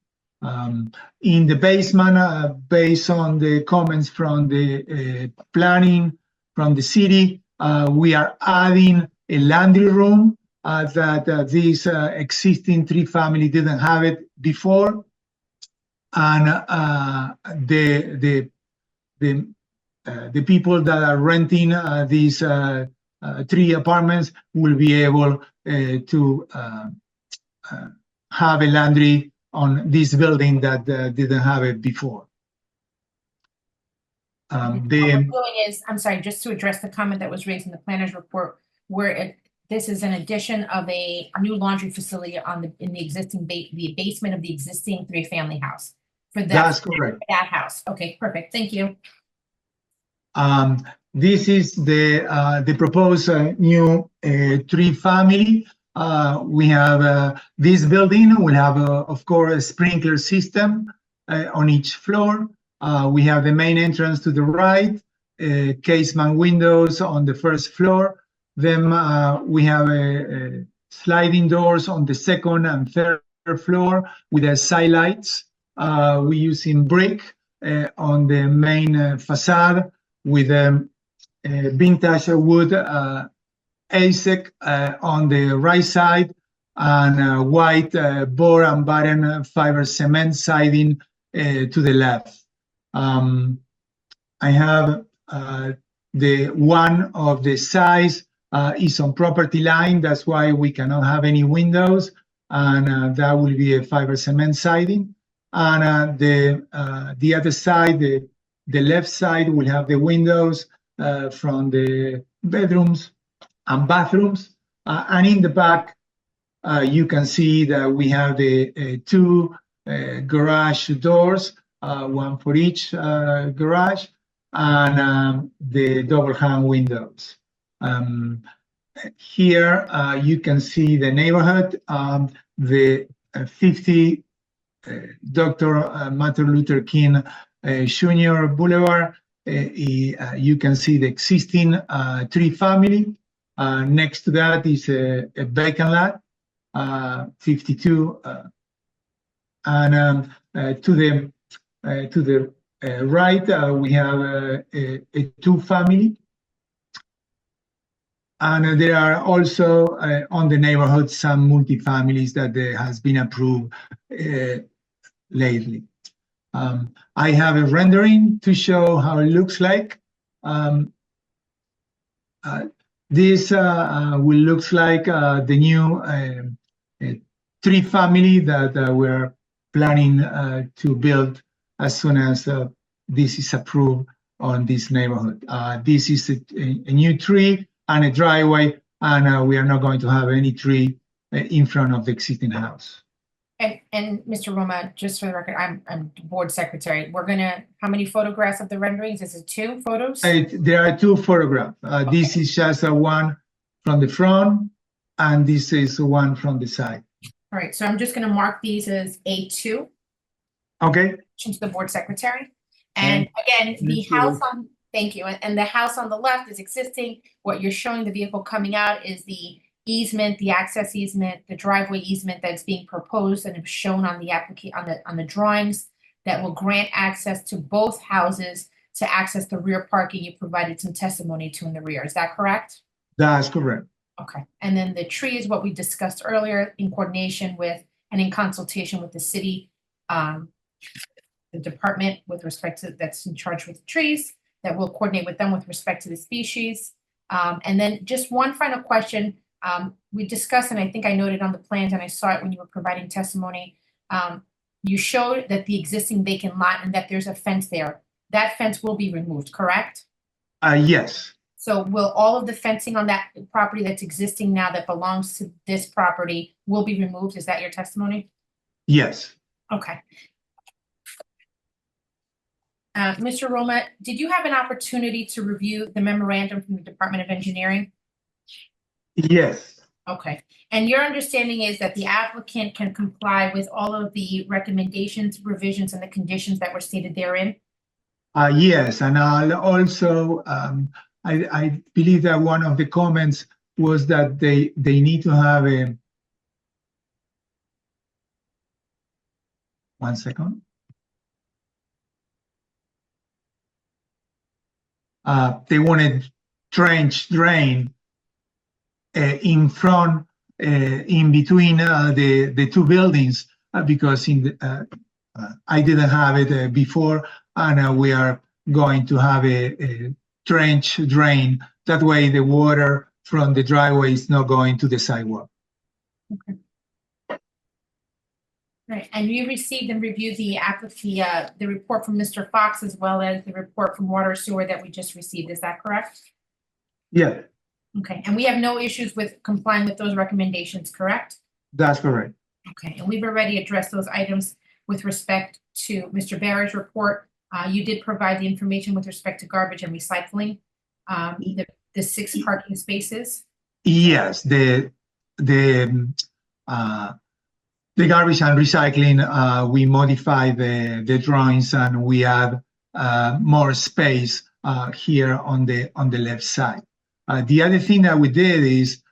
Speaker 20: In the basement, based on the comments from the planning from the city, we are adding a laundry room that this existing 3 family didn't have it before, and the people that are renting these 3 apartments will be able to have a laundry on this building that didn't have it before.
Speaker 6: What we're doing is, I'm sorry, just to address the comment that was raised in the planner's report, where this is an addition of a new laundry facility in the existing the basement of the existing three-family house.
Speaker 20: That's correct.
Speaker 6: That house. Okay, perfect. Thank you.
Speaker 20: This is the proposed new three-family. We have this building will have, of course, a sprinkler system on each floor. We have the main entrance to the right, casement windows on the first floor. Then we have sliding doors on the second and third floor with side lights. We using brick on the main facade with vintage wood ASEC on the right side and white bore and batten fiber cement siding to the left. I have the one of the sides is on property line. That's why we cannot have any windows, and that will be a fiber cement siding. And the other side, the left side, will have the windows from the bedrooms and bathrooms. And in the back, you can see that we have the two garage doors, one for each garage, and the double hung windows. Here you can see the neighborhood, the 50 Dr. Martin Luther King Jr. Boulevard. You can see the existing three-family. Next to that is a vacant lot, 52, and to the right we have a two-family, and there are also on the neighborhood some multi-families that has been approved lately. I have a rendering to show how it looks like. This will looks like the new three-family that we're planning to build as soon as this is approved on this neighborhood. This is a new tree and a driveway, and we are not going to have any tree in front of the existing house.
Speaker 6: And Mr. Roma, just for the record, I'm board secretary. How many photographs of the renderings? Is it 2 photos?
Speaker 20: There are 2 photographs. Okay. This is just one from the front, and this is one from the side.
Speaker 6: All right, so I'm just going to mark these as A2.
Speaker 20: Okay.
Speaker 6: To the board secretary. And again, the house on, thank you. And the house on the left is existing. What you're showing the vehicle coming out is the easement, the access easement, the driveway easement that's being proposed and shown on the on the drawings that will grant access to both houses to access the rear parking you provided some testimony to in the rear. Is that correct?
Speaker 20: That's correct.
Speaker 6: Okay. And then the tree is what we discussed earlier in coordination with and in consultation with the city, the department with respect to that's in charge with the trees, that will coordinate with them with respect to the species. And then just one final question. We discussed, and I think I noted on the plans, and I saw it when you were providing testimony, you showed that the existing vacant lot and that there's a fence there. That fence will be removed, correct?
Speaker 20: Yes.
Speaker 6: So will all of the fencing on that property that's existing now that belongs to this property will be removed? Is that your testimony?
Speaker 20: Yes.
Speaker 6: Okay. Mr. Roma, did you have an opportunity to review the memorandum from the Department of Engineering?
Speaker 20: Yes.
Speaker 6: Okay. And your understanding is that the applicant can comply with all of the recommendations, revisions, and the conditions that were stated therein?
Speaker 20: Yes, and I'll also, I believe that one of the comments was that they need to have a, one second. They wanted trench drain in front, in between the 2 buildings, because I didn't have it before, and we are going to have a trench drain. That way the water from the driveway is not going to the sidewalk.
Speaker 6: Okay. Right, and you received and reviewed the report from Mr. Fox as well as the report from Water Sewer that we just received. Is that correct?
Speaker 20: Yeah.
Speaker 6: Okay, and we have no issues with complying with those recommendations, correct?
Speaker 20: That's correct.
Speaker 6: Okay, and we've already addressed those items with respect to Mr. Barry's report. You did provide the information with respect to garbage and recycling, the 6 parking spaces.
Speaker 20: Yes, the garbage and recycling, we modify the drawings and we add more space here on the left side. The other thing that we did is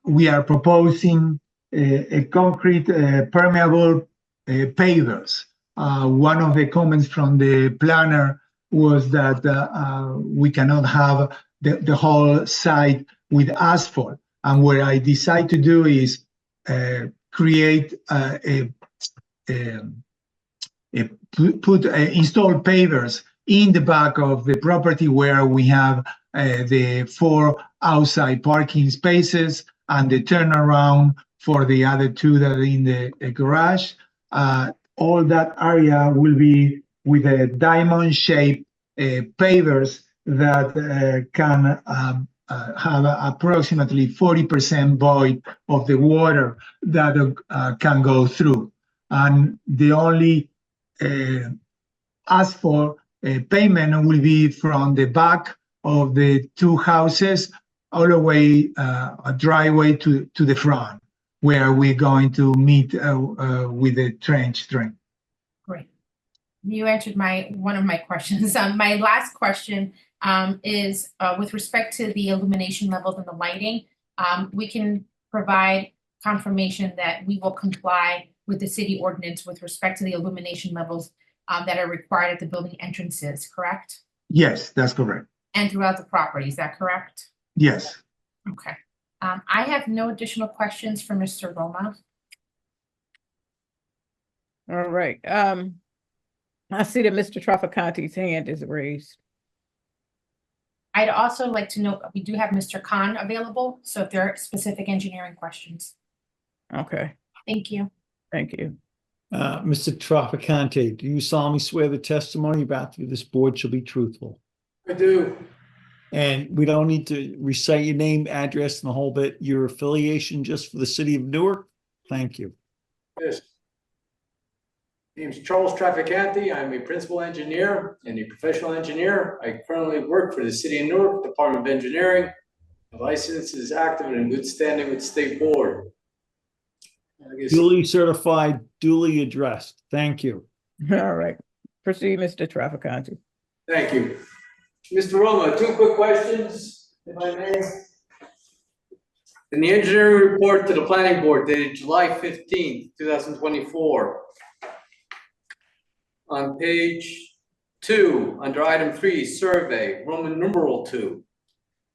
Speaker 20: we are proposing a concrete permeable pavers. One of the comments from the planner was that we cannot have the whole site with asphalt. And what I decide to do is create install pavers in the back of the property where we have the 4 outside parking spaces and the turnaround for the other 2 that are in the garage. All that area will be with a diamond-shaped pavers that can have approximately 40% void of the water that can go through. And the only asphalt pavement will be from the back of the 2 houses all the way a driveway to the front, where we're going to meet with the trench drain.
Speaker 6: Great. You answered one of my questions. My last question is with respect to the illumination levels and the lighting. We can provide confirmation that we will comply with the city ordinance with respect to the illumination levels that are required at the building entrances, correct?
Speaker 20: Yes, that's correct.
Speaker 6: And throughout the property, is that correct?
Speaker 20: Yes.
Speaker 6: Okay. I have no additional questions for Mr. Roma.
Speaker 1: All right. I see that Mr. Traficante's hand is raised.
Speaker 6: I'd also like to note we do have Mr. Khan available, so if there are specific engineering questions.
Speaker 1: Okay.
Speaker 6: Thank you.
Speaker 1: Thank you.
Speaker 9: Mr. Traficante, do you solemnly swear the testimony about to this board shall be truthful?
Speaker 21: I do.
Speaker 9: And we don't need to recite your name, address, and the whole bit, your affiliation just for the city of Newark? Thank you.
Speaker 21: Yes. My name is Charles Traficante. I'm a principal engineer and a professional engineer. I currently work for the city of Newark, Department of Engineering. My license is active and in good standing with the state board.
Speaker 9: Duly certified, duly addressed. Thank you.
Speaker 1: All right. Proceed, Mr. Traficante.
Speaker 21: Thank you. Mr. Roma, 2 quick questions, if I may. In the engineering report to the planning board dated July 15th, 2024, on page 2, under item 3, survey, Roman numeral 2.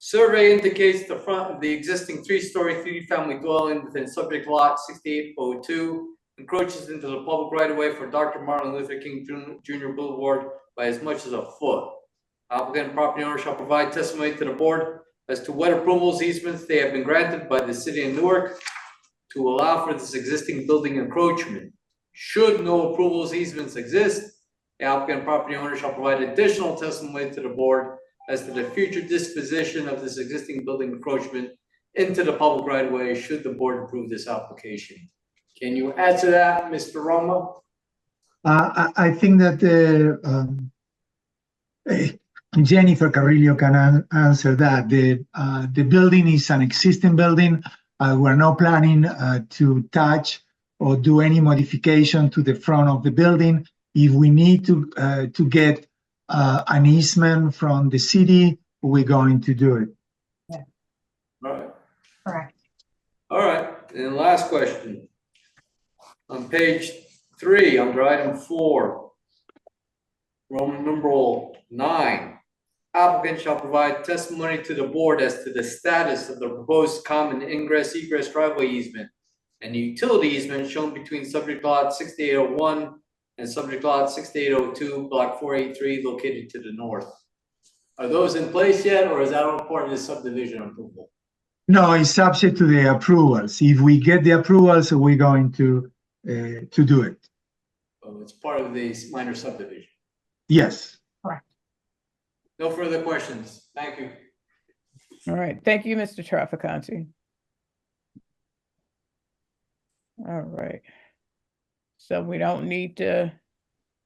Speaker 21: Survey indicates the existing 3-story 3-family dwelling within subject lot 6802 encroaches into the public right-of-way for Dr. Martin Luther King Jr. Boulevard by as much as a foot. Applicant and property owner shall provide testimony to the board as to what approvals easements they have been granted by the city of Newark to allow for this existing building encroachment. Should no approvals easements exist, the applicant and property owner shall provide additional testimony to the board as to the future disposition of this existing building encroachment into the public right of way should the board approve this application. Can you add to that, Mr. Roma?
Speaker 20: I think that Jennifer Carrillo can answer that. The building is an existing building. We're not planning to touch or do any modification to the front of the building. If we need to get an easement from the city, we're going to do it.
Speaker 21: All right.
Speaker 6: Correct.
Speaker 21: All right. And last question. On page 3, under item 4, Roman numeral 9, applicant shall provide testimony to the board as to the status of the proposed common ingress-egress driveway easement and the utility easement shown between subject lot 6801 and subject lot 6802, block 483, located to the north. Are those in place yet, or is that all part of the subdivision approval?
Speaker 20: No, it's subject to the approvals. If we get the approvals, we're going to do it.
Speaker 21: So it's part of the minor subdivision.
Speaker 20: Yes.
Speaker 6: Correct.
Speaker 21: No further questions. Thank you.
Speaker 1: All right, thank you, Mr. Traficante. All right. So we don't need to,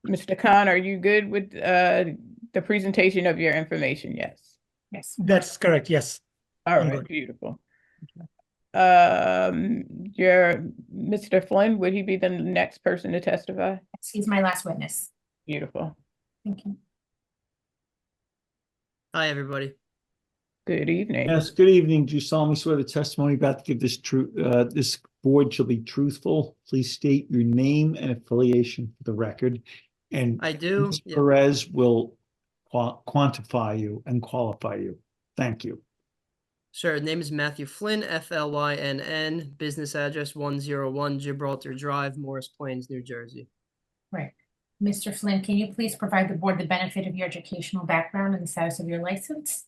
Speaker 1: Mr. Khan, are you good with the presentation of your information? Yes.
Speaker 6: Yes.
Speaker 5: That's correct. Yes.
Speaker 1: All
Speaker 5: I'm
Speaker 1: right,
Speaker 5: good.
Speaker 1: beautiful. Mr. Flynn, would he be the next person to testify?
Speaker 6: He's my last witness.
Speaker 1: Beautiful.
Speaker 6: Thank you.
Speaker 22: Hi, everybody.
Speaker 1: Good evening.
Speaker 9: Yes, good evening. Do you solemnly swear the testimony about to give this board shall be truthful? Please state your name and affiliation for the record. And
Speaker 22: I do.
Speaker 9: Ms.
Speaker 22: Yeah.
Speaker 9: Perez will quantify you and qualify you. Thank you.
Speaker 22: Sure. Name is Matthew Flynn, Flynn. Business address 101 Gibraltar Drive, Morris Plains, New Jersey.
Speaker 6: Right. Mr. Flynn, can you please provide the board the benefit of your educational background and the status of your license?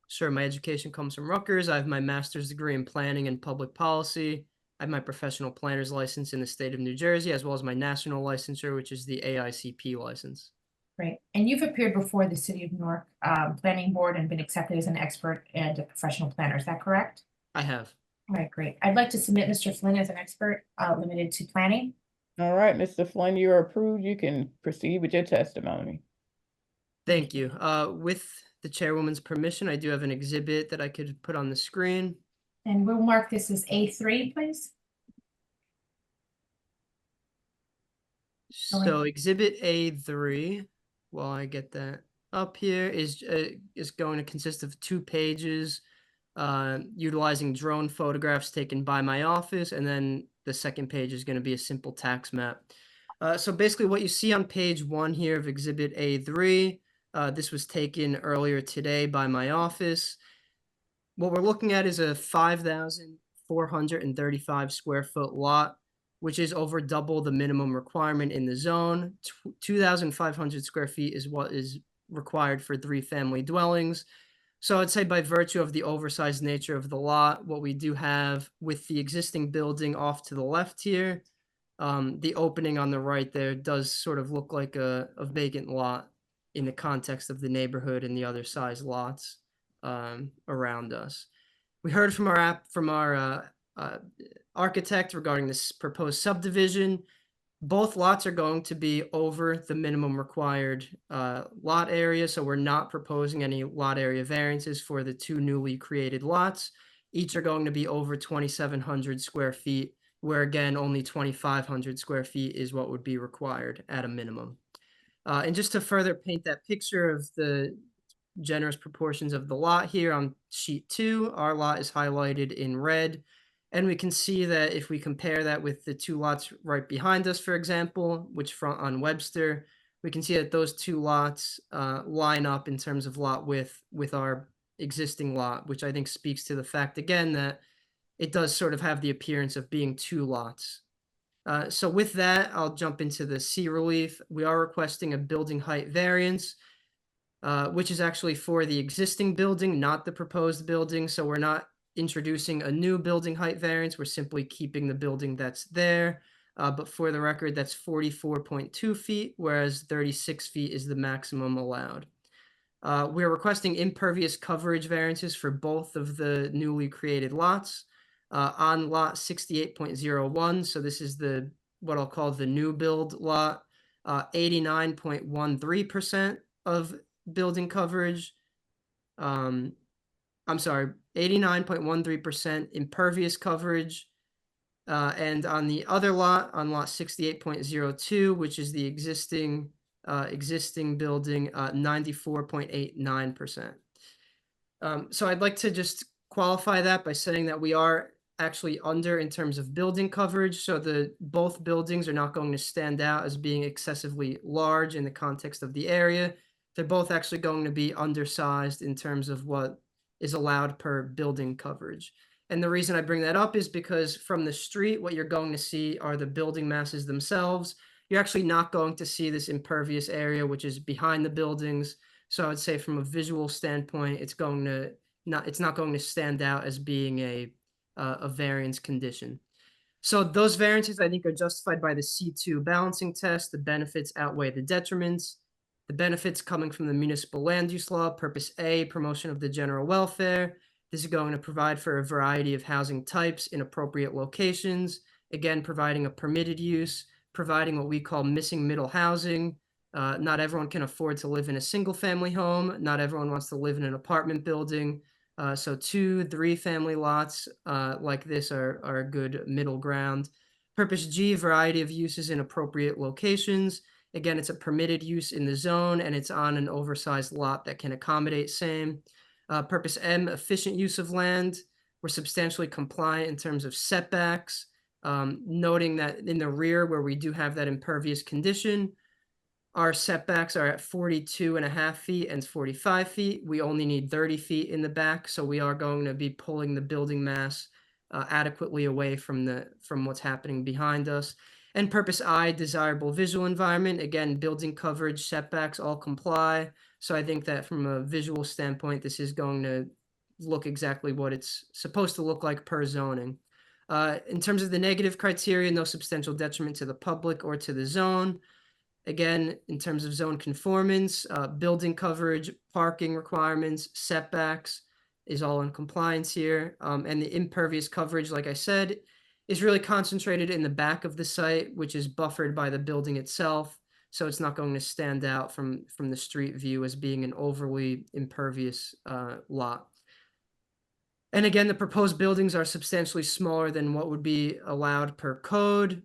Speaker 22: Sure. My education comes from Rutgers. I have my master's degree in planning and public policy. I have my professional planner's license in the state of New Jersey, as well as my national licensure, which is the AICP license.
Speaker 6: Great. And you've appeared before the City of Newark Planning Board and been accepted as an expert and a professional planner. Is that correct?
Speaker 22: I have.
Speaker 6: All right, great. I'd like to submit Mr. Flynn as an expert limited to planning.
Speaker 1: All right, Mr. Flynn, you are approved. You can proceed with your testimony.
Speaker 22: Thank you. With the chairwoman's permission, I do have an exhibit that I could put on the screen.
Speaker 6: And we'll mark this as A3, please.
Speaker 22: So exhibit A3, while I get that up here, is going to consist of 2 pages utilizing drone photographs taken by my office, and then the second page is going to be a simple tax map. So basically what you see on page 1 here of exhibit A3, this was taken earlier today by my office. What we're looking at is a 5,435 square foot lot, which is over double the minimum requirement in the zone. 2,500 square feet is what is required for 3-family dwellings. So I'd say by virtue of the oversized nature of the lot, what we do have with the existing building off to the left here, the opening on the right there does sort of look like a vacant lot in the context of the neighborhood and the other size lots around us. We heard from our architect regarding this proposed subdivision. Both lots are going to be over the minimum required lot area, so we're not proposing any lot area variances for the 2 newly created lots. Each are going to be over 2,700 square feet, where again, only 2,500 square feet is what would be required at a minimum. And just to further paint that picture of the generous proportions of the lot here on sheet 2, our lot is highlighted in red. And we can see that if we compare that with the 2 lots right behind us, for example, which front on Webster, we can see that those 2 lots line up in terms of lot width with our existing lot, which I think speaks to the fact, again, that it does sort of have the appearance of being 2 lots. So with that, I'll jump into the C relief. We are requesting a building height variance, which is actually for the existing building, not the proposed building. So we're not introducing a new building height variance. We're simply keeping the building that's there. But for the record, that's 44.2 feet, whereas 36 feet is the maximum allowed. We're requesting impervious coverage variances for both of the newly created lots. On lot 68.01, so this is what I'll call the new build lot, 89.13% of building coverage. I'm sorry, 89.13% impervious coverage. And on the other lot, on lot 68.02, which is the existing building, 94.89%. So I'd like to just qualify that by saying that we are actually under in terms of building coverage. So both buildings are not going to stand out as being excessively large in the context of the area. They're both actually going to be undersized in terms of what is allowed per building coverage. And the reason I bring that up is because from the street, what you're going to see are the building masses themselves. You're actually not going to see this impervious area, which is behind the buildings. So I would say from a visual standpoint, it's not going to stand out as being a variance condition. So those variances, I think, are justified by the C2 balancing test. The benefits outweigh the detriments. The benefits coming from the municipal land use law, purpose A, promotion of the general welfare, This is going to provide for a variety of housing types in appropriate locations, again, providing a permitted use, providing what we call missing middle housing. Not everyone can afford to live in a single family home. Not everyone wants to live in an apartment building. So 2-3 family lots like this are a good middle ground. Purpose G, variety of uses in appropriate locations. Again, it's a permitted use in the zone and it's on an oversized lot that can accommodate same. Purpose M, efficient use of land. We're substantially compliant in terms of setbacks, noting that in the rear where we do have that impervious condition, our setbacks are at 42.5 feet and 45 feet. We only need 30 feet in the back, so we are going to be pulling the building mass adequately away from what's happening behind us. And purpose I, desirable visual environment. Again, building coverage, setbacks all comply. So I think that from a visual standpoint, this is going to look exactly what it's supposed to look like per zoning. In terms of the negative criteria, no substantial detriment to the public or to the zone. Again, in terms of zone conformance, building coverage, parking requirements, setbacks is all in compliance here. And the impervious coverage, like I said, is really concentrated in the back of the site, which is buffered by the building itself. So it's not going to stand out from the street view as being an overly impervious lot. And again, the proposed buildings are substantially smaller than what would be allowed per code.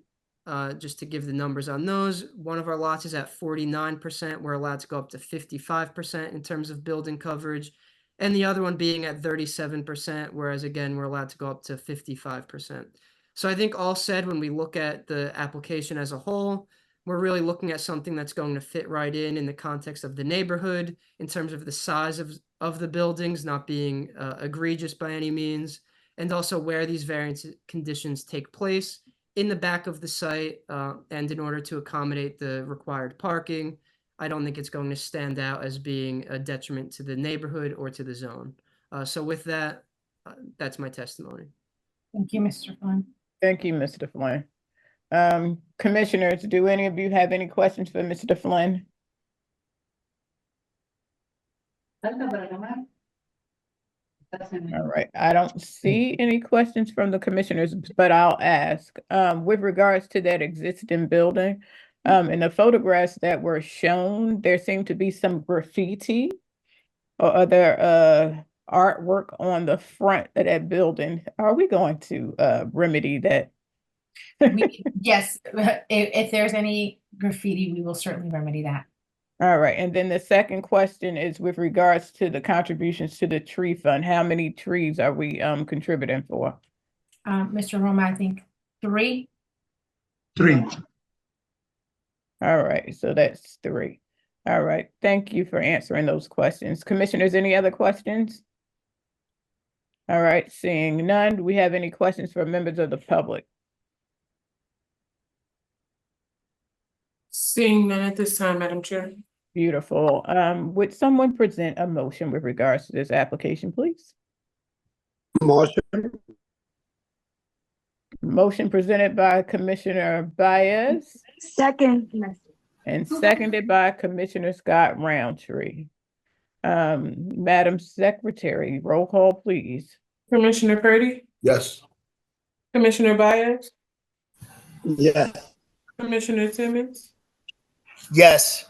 Speaker 22: Just to give the numbers on those, one of our lots is at 49%. We're allowed to go up to 55% in terms of building coverage. And the other one being at 37%, whereas again, we're allowed to go up to 55%. So I think all said, when we look at the application as a whole, we're really looking at something that's going to fit right in the context of the neighborhood, in terms of the size of the buildings not being egregious by any means, and also where these variance conditions take place in the back of the site, and in order to accommodate the required parking. I don't think it's going to stand out as being a detriment to the neighborhood or to the zone. So with that, that's my testimony.
Speaker 6: Thank you, Mr. Flynn.
Speaker 1: Thank you, Mr. Flynn. Commissioners, do any of you have any questions for Mr. Flynn? All right, I don't see any questions from the commissioners, but I'll ask. With regards to that existing building, in the photographs that were shown, there seemed to be some graffiti or other artwork on the front of that building. Are we going to remedy that?
Speaker 6: Yes, if there's any graffiti, we will certainly remedy that.
Speaker 1: All right, and then the second question is with regards to the contributions to the tree fund. How many trees are we contributing for?
Speaker 6: Mr. Roma, I think 3.
Speaker 20: 3.
Speaker 1: All right, so that's 3. All right, thank you for answering those questions. Commissioners, any other questions? All right, seeing none, do we have any questions for members of the public?
Speaker 2: Seeing none at this time, Madam Chair.
Speaker 1: Beautiful. Would someone present a motion with regards to this application, please?
Speaker 15: Motion.
Speaker 1: Motion presented by Commissioner Baez.
Speaker 4: Second.
Speaker 1: And seconded by Commissioner Scott Roundtree. Madam Secretary, roll call, please.
Speaker 2: Commissioner Purdy,
Speaker 7: Yes.
Speaker 2: Commissioner Baez,
Speaker 15: Yes.
Speaker 2: Commissioner Timmons,
Speaker 3: Yes.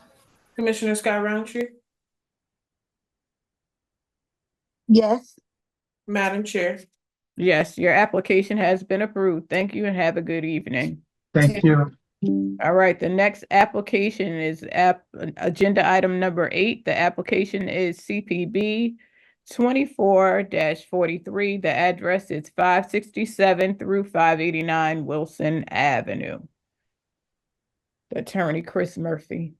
Speaker 2: Commissioner Scott Roundtree,
Speaker 4: Yes.
Speaker 2: Madam Chair.
Speaker 1: Yes, your application has been approved. Thank you and have a good evening.
Speaker 20: Thank you.
Speaker 1: All right, the next application is agenda item number 8. The application is CPB 24-43. The address is 567 through 589 Wilson Avenue. The attorney, Chris Murphy.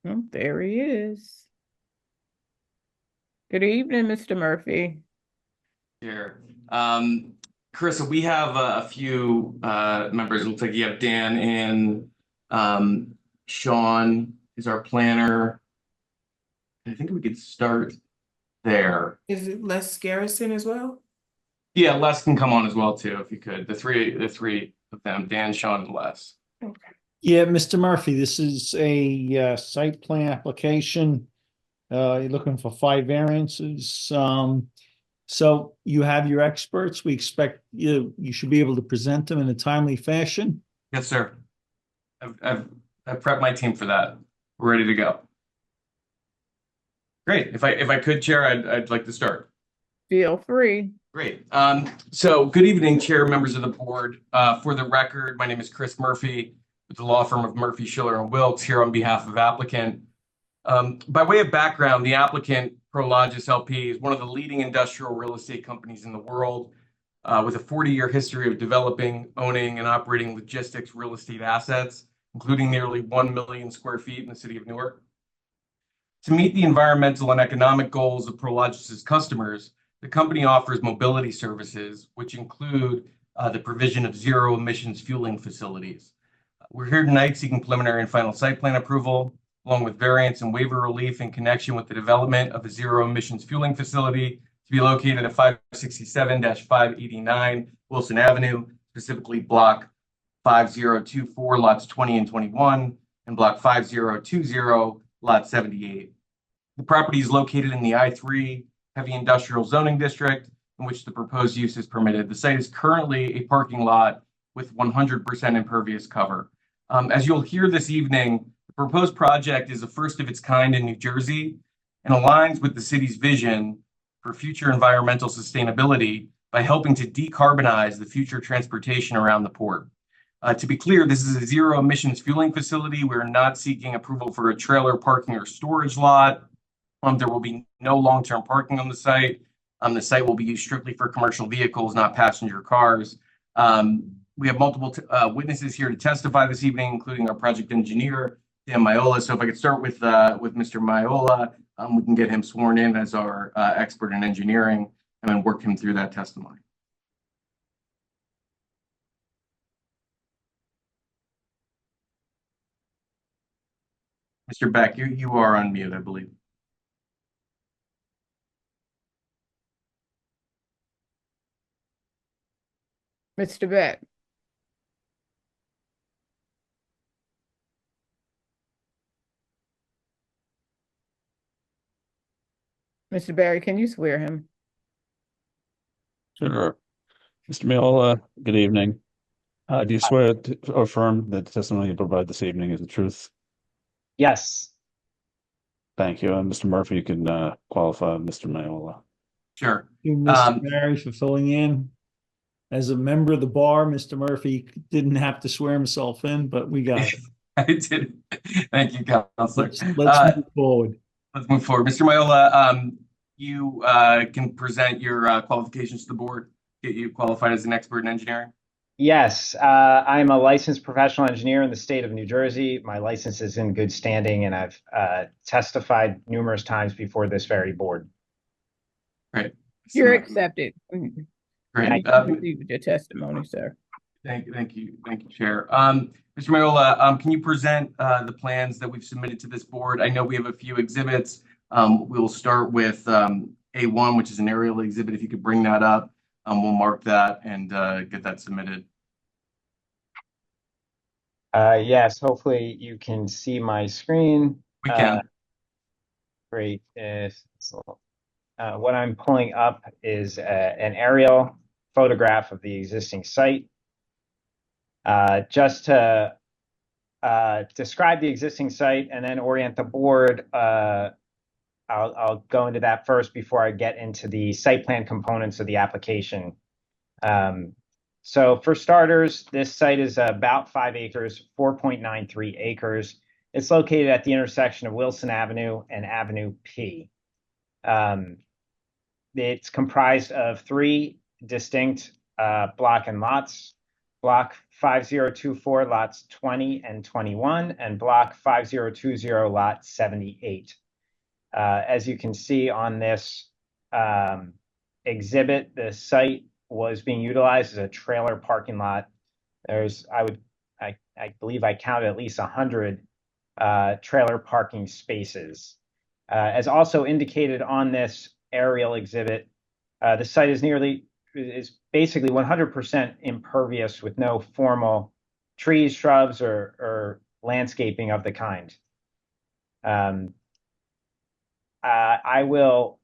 Speaker 1: Oh, there he is. Good evening, Mr. Murphy.
Speaker 3: Here. Carissa, we have a few members. It looks like you have Dan and Sean is our planner. I think we could start there.
Speaker 2: Is it Les Garrison as well?
Speaker 3: Yeah, Les can come on as well too, if you could. The three of them, Dan, Sean, and Les.
Speaker 9: Yeah, Mr. Murphy, this is a site plan application. You're looking for 5 variances. So you have your experts. We expect you should be able to present them in a timely fashion.
Speaker 3: Yes, sir. I've prepped my team for that. We're ready to go. Great. If I could, Chair, I'd like to start.
Speaker 1: Feel free.
Speaker 3: Great. So good evening, Chair, members of the board. For the record, my name is Chris Murphy with the law firm of Murphy, Schiller, and Wilkes here on behalf of applicant. By way of background, the applicant, Prologis LP, is one of the leading industrial real estate companies in the world with a 40-year history of developing, owning, and operating logistics real estate assets, including nearly 1 million square feet in the city of Newark. To meet the environmental and economic goals of Prologis's customers, the company offers mobility services, which include the provision of zero emissions fueling facilities. We're here tonight seeking preliminary and final site plan approval, along with variance and waiver relief in connection with the development of a zero emissions fueling facility to be located at 567-589 Wilson Avenue, specifically block 5024, lots 20 and 21, and block 5020, lot 78. The property is located in the I3 heavy industrial zoning district in which the proposed use is permitted. The site is currently a parking lot with 100% impervious cover. As you'll hear this evening, the proposed project is the first of its kind in New Jersey and aligns with the city's vision for future environmental sustainability by helping to decarbonize the future transportation around the port. To be clear, this is a zero emissions fueling facility. We're not seeking approval for a trailer parking or storage lot. There will be no long-term parking on the site. The site will be used strictly for commercial vehicles, not passenger cars. We have multiple witnesses here to testify this evening, including our project engineer, Dan Maiola. So if I could start with Mr. Maiola, we can get him sworn in as our expert in engineering and then work him through that testimony. Mr. Beck, you are on mute, I believe.
Speaker 1: Mr. Beck. Mr. Barry, can you swear him?
Speaker 11: Sure. Mr. Maiola, good evening. Do you swear to affirm that the testimony you provide this evening is the truth?
Speaker 8: Yes.
Speaker 11: Thank you. And Mr. Murphy, you can qualify Mr. Maiola.
Speaker 3: Sure.
Speaker 9: Thank you, Mr. Barry, for filling in. As a member of the bar, Mr. Murphy didn't have to swear himself in, but we got it.
Speaker 3: I did. Thank you, Counselor.
Speaker 9: Let's move forward.
Speaker 3: Let's move forward. Mr. Maiola, you can present your qualifications to the board, get you qualified as an expert in engineering.
Speaker 5: Yes, I'm a licensed professional engineer in the state of New Jersey. My license is in good standing, and I've testified numerous times before this very board.
Speaker 3: Great.
Speaker 1: You're accepted.
Speaker 3: Great.
Speaker 1: Proceed with your testimony, sir.
Speaker 3: Thank you, Chair. Mr. Maiola, can you present the plans that we've submitted to this board? I know we have a few exhibits. We'll start with A1, which is an aerial exhibit. If you could bring that up, we'll mark that and get that submitted.
Speaker 5: Yes, hopefully you can see my screen.
Speaker 3: We can.
Speaker 5: Great. What I'm pulling up is an aerial photograph of the existing site. Just to describe the existing site and then orient the board, I'll go into that first before I get into the site plan components of the application. So for starters, this site is about 5 acres, 4.93 acres. It's located at the intersection of Wilson Avenue and Avenue P. It's comprised of 3 distinct block and lots. Block 5024, lots 20 and 21, and block 5020, lot 78. As you can see on this exhibit, the site was being utilized as a trailer parking lot. There's, I believe I counted at least 100 trailer parking spaces. As also indicated on this aerial exhibit, the site is basically 100% impervious with no formal trees, shrubs, or landscaping of the kind. I will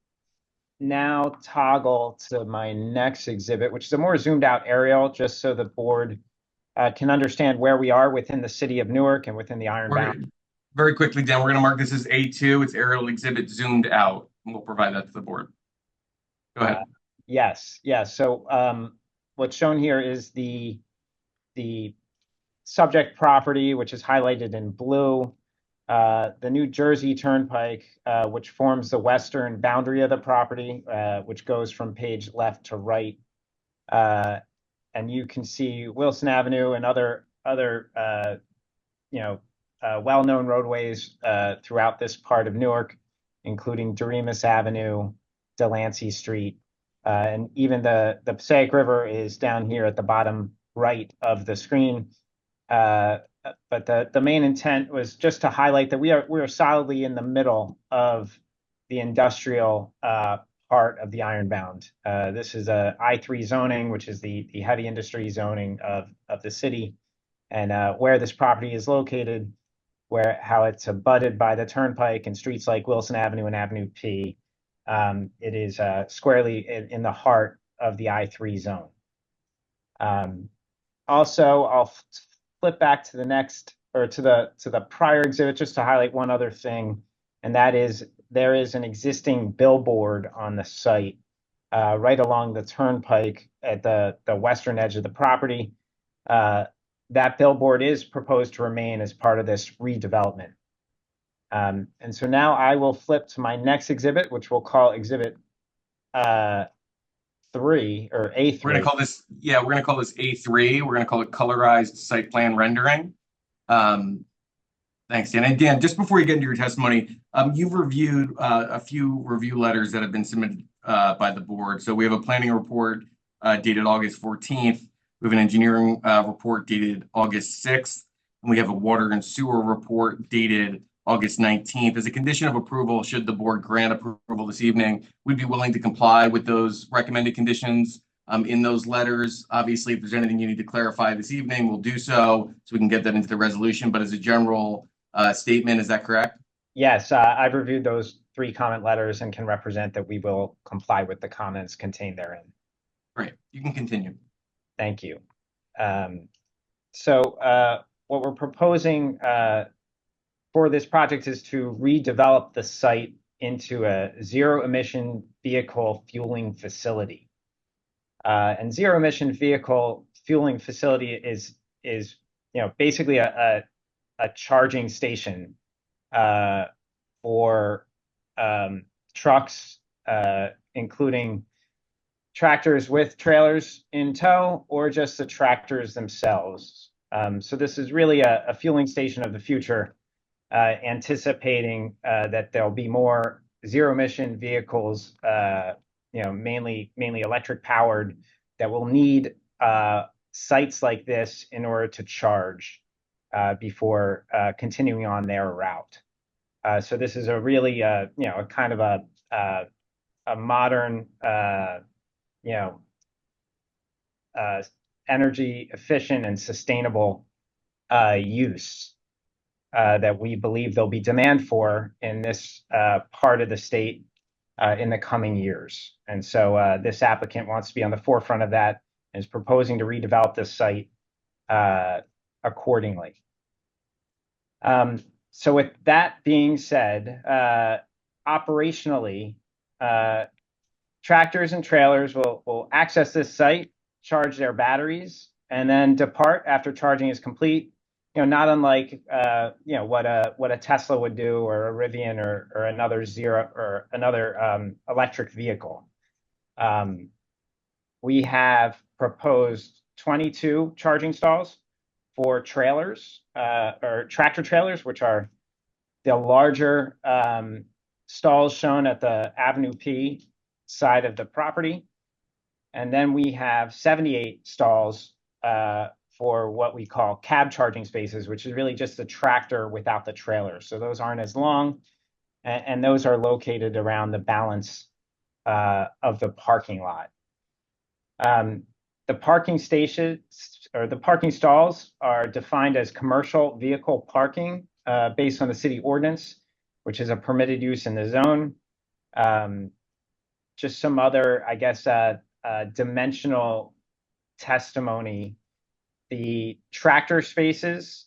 Speaker 5: now toggle to my next exhibit, which is a more zoomed out aerial, just so the board can understand where we are within the city of Newark and within the Ironbound.
Speaker 3: Very quickly, Dan, we're going to mark this as A2. It's aerial exhibit zoomed out, and we'll provide that to the board. Go ahead.
Speaker 5: Yes. So what's shown here is the subject property, which is highlighted in blue. The New Jersey Turnpike, which forms the western boundary of the property, which goes from page left to right. And you can see Wilson Avenue and other well-known roadways throughout this part of Newark, including Doremus Avenue, Delancey Street, and even the Passaic River is down here at the bottom right of the screen. But the main intent was just to highlight that we are solidly in the middle of the industrial part of the Ironbound. This is a I3 zoning, which is the heavy industry zoning of the city, and where this property is located, how it's abutted by the turnpike and streets like Wilson Avenue and Avenue P. It is squarely in the heart of the I3 zone. Also, I'll flip back to the next, or to the prior exhibit, just to highlight one other thing, and that is there is an existing billboard on the site right along the turnpike at the western edge of the property. That billboard is proposed to remain as part of this redevelopment. And so now I will flip to my next exhibit, which we'll call exhibit 3 or A3.
Speaker 3: We're going to call this, we're going to call this A3. We're going to call it colorized site plan rendering. Thanks, Dan. And Dan, just before you get into your testimony, you've reviewed a few review letters that have been submitted by the board. So we have a planning report dated August 14th. We have an engineering report dated August 6th. And we have a water and sewer report dated August 19th. As a condition of approval, should the board grant approval this evening, we'd be willing to comply with those recommended conditions in those letters. Obviously, if there's anything you need to clarify this evening, we'll do so we can get that into the resolution. But as a general statement, is that correct?
Speaker 5: Yes, I've reviewed those 3 comment letters and can represent that we will comply with the comments contained therein.
Speaker 3: Great, you can continue.
Speaker 5: Thank you. So what we're proposing for this project is to redevelop the site into a zero-emission vehicle fueling facility. And zero-emission vehicle fueling facility is basically a charging station for trucks, including tractors with trailers in tow, or just the tractors themselves. So this is really a fueling station of the future, anticipating that there'll be more zero-emission vehicles, mainly electric powered, that will need sites like this in order to charge before continuing on their route. So this is a really, a kind of a modern, energy efficient and sustainable use that we believe there'll be demand for in this part of the state in the coming years. And so this applicant wants to be on the forefront of that and is proposing to redevelop this site accordingly. So with that being said, operationally, tractors and trailers will access this site, charge their batteries, and then depart after charging is complete. Not unlike what a Tesla would do, or a Rivian, or another electric vehicle. We have proposed 22 charging stalls for trailers, or tractor trailers, which are the larger stalls shown at the Avenue P side of the property. And then we have 78 stalls for what we call cab charging spaces, which is really just the tractor without the trailer. So those aren't as long, and those are located around the balance of the parking lot. The parking stations or the parking stalls are defined as commercial vehicle parking based on the city ordinance, which is a permitted use in the zone. Just some other, I guess, dimensional testimony. The tractor spaces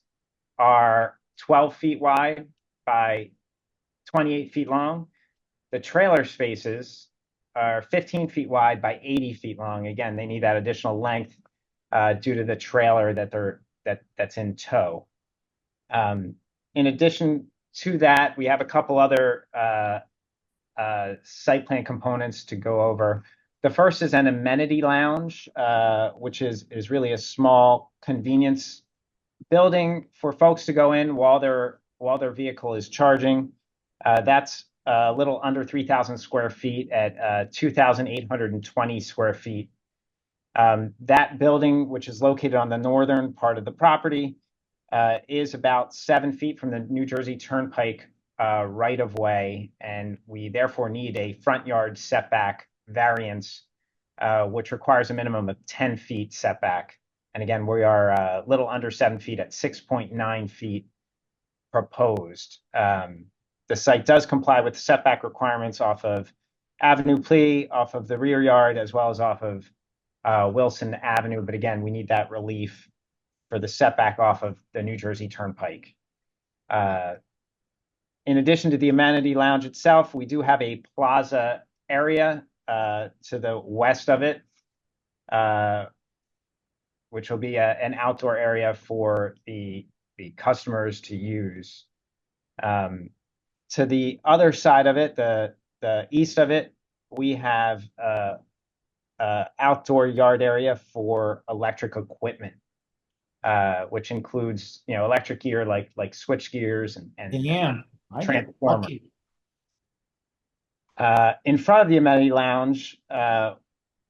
Speaker 5: are 12 feet wide by 28 feet long. The trailer spaces are 15 feet wide by 80 feet long. Again, they need that additional length due to the trailer that's in tow. In addition to that, we have a couple other site plan components to go over. The first is an amenity lounge, which is really a small convenience building for folks to go in while their vehicle is charging. That's a little under 3,000 square feet at 2,820 square feet. That building, which is located on the northern part of the property, is about 7 feet from the New Jersey Turnpike right of way, and we therefore need a front yard setback variance, which requires a minimum of 10 feet setback. And again, we are a little under 7 feet at 6.9 feet proposed. The site does comply with setback requirements off of Avenue P, off of the rear yard, as well as off of Wilson Avenue. But again, we need that relief for the setback off of the New Jersey Turnpike. In addition to the amenity lounge itself, we do have a plaza area to the west of it, which will be an outdoor area for the customers to use. To the other side of it, the east of it, we have outdoor yard area for electric equipment, which includes electric gear like switch gears and transformer. In front of the amenity lounge,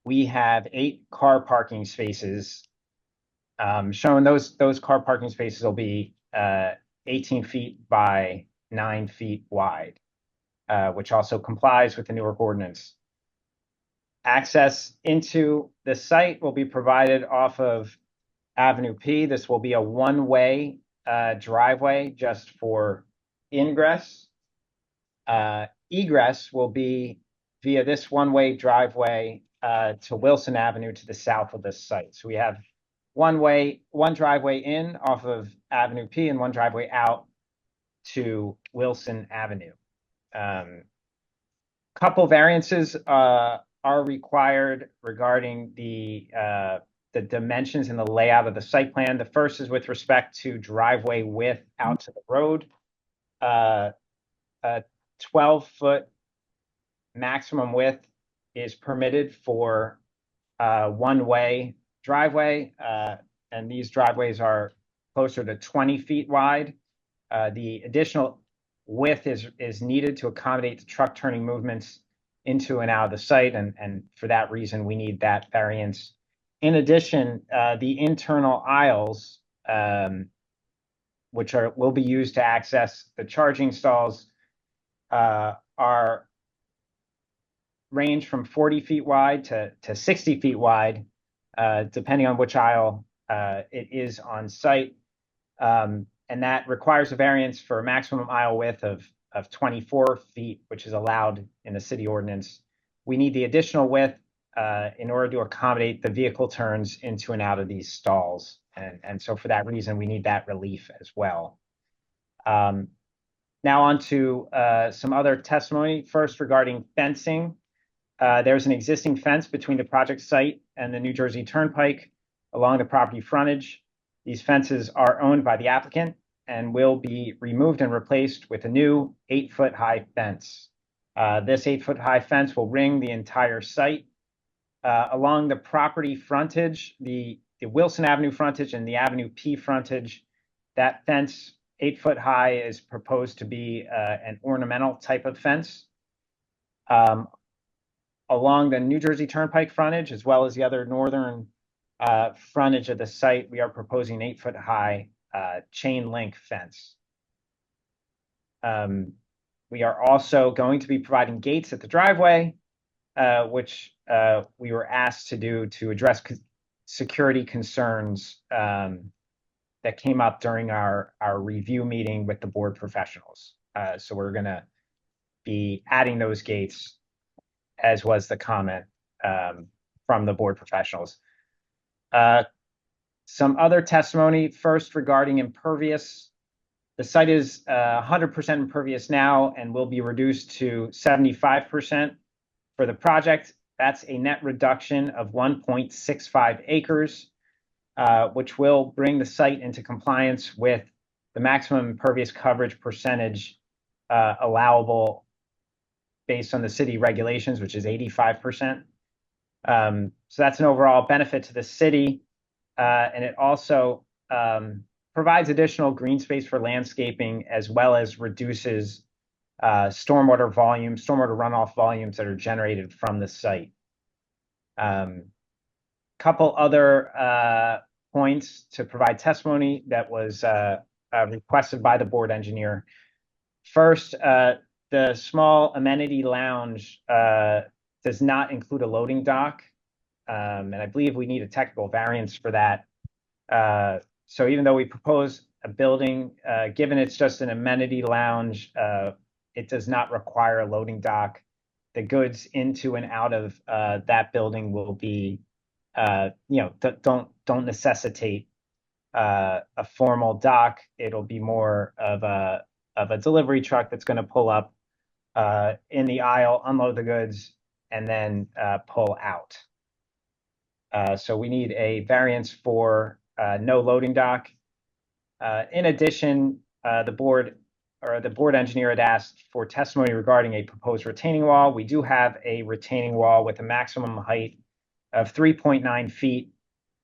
Speaker 5: we have 8 car parking spaces. Showing those car parking spaces will be 18 feet by 9 feet wide, which also complies with the Newark ordinance. Access into the site will be provided off of Avenue P. This will be a one-way driveway just for ingress. Egress will be via this one-way driveway to Wilson Avenue to the south of this site. So we have one driveway in off of Avenue P and one driveway out to Wilson Avenue. Couple variances are required regarding the dimensions and the layout of the site plan. The first is with respect to driveway width out to the road. A 12-foot maximum width is permitted for one-way driveway, and these driveways are closer to 20 feet wide. The additional width is needed to accommodate the truck turning movements into and out of the site, and for that reason, we need that variance. In addition, the internal aisles, which will be used to access the charging stalls, are range from 40 feet wide to 60 feet wide, depending on which aisle it is on site. And that requires a variance for a maximum aisle width of 24 feet, which is allowed in the city ordinance. We need the additional width in order to accommodate the vehicle turns into and out of these stalls. And so for that reason, we need that relief as well. Now on to some other testimony. First, regarding fencing. There's an existing fence between the project site and the New Jersey Turnpike along the property frontage. These fences are owned by the applicant and will be removed and replaced with a new 8-foot high fence. This 8-foot high fence will ring the entire site. Along the property frontage, the Wilson Avenue frontage and the Avenue P frontage, that fence, 8-foot high, is proposed to be an ornamental type of fence. Along the New Jersey Turnpike frontage, as well as the other northern frontage of the site, we are proposing an 8-foot high chain link fence. We are also going to be providing gates at the driveway, which we were asked to do to address security concerns that came up during our review meeting with the board professionals. So we're going to be adding those gates, as was the comment from the board professionals. Some other testimony first regarding impervious. The site is 100% impervious now and will be reduced to 75% for the project. That's a net reduction of 1.65 acres, which will bring the site into compliance with the maximum impervious coverage percentage allowable based on the city regulations, which is 85%. So that's an overall benefit to the city. And it also provides additional green space for landscaping, as well as reduces stormwater runoff volumes that are generated from the site. Couple other points to provide testimony that was requested by the board engineer. First, the small amenity lounge does not include a loading dock. And I believe we need a technical variance for that. So even though we propose a building, given it's just an amenity lounge, it does not require a loading dock. The goods into and out of that building will be, don't necessitate a formal dock. It'll be more of a delivery truck that's going to pull up in the aisle, unload the goods, and then pull out. So we need a variance for no loading dock. In addition, the board engineer had asked for testimony regarding a proposed retaining wall. We do have a retaining wall with a maximum height of 3.9 feet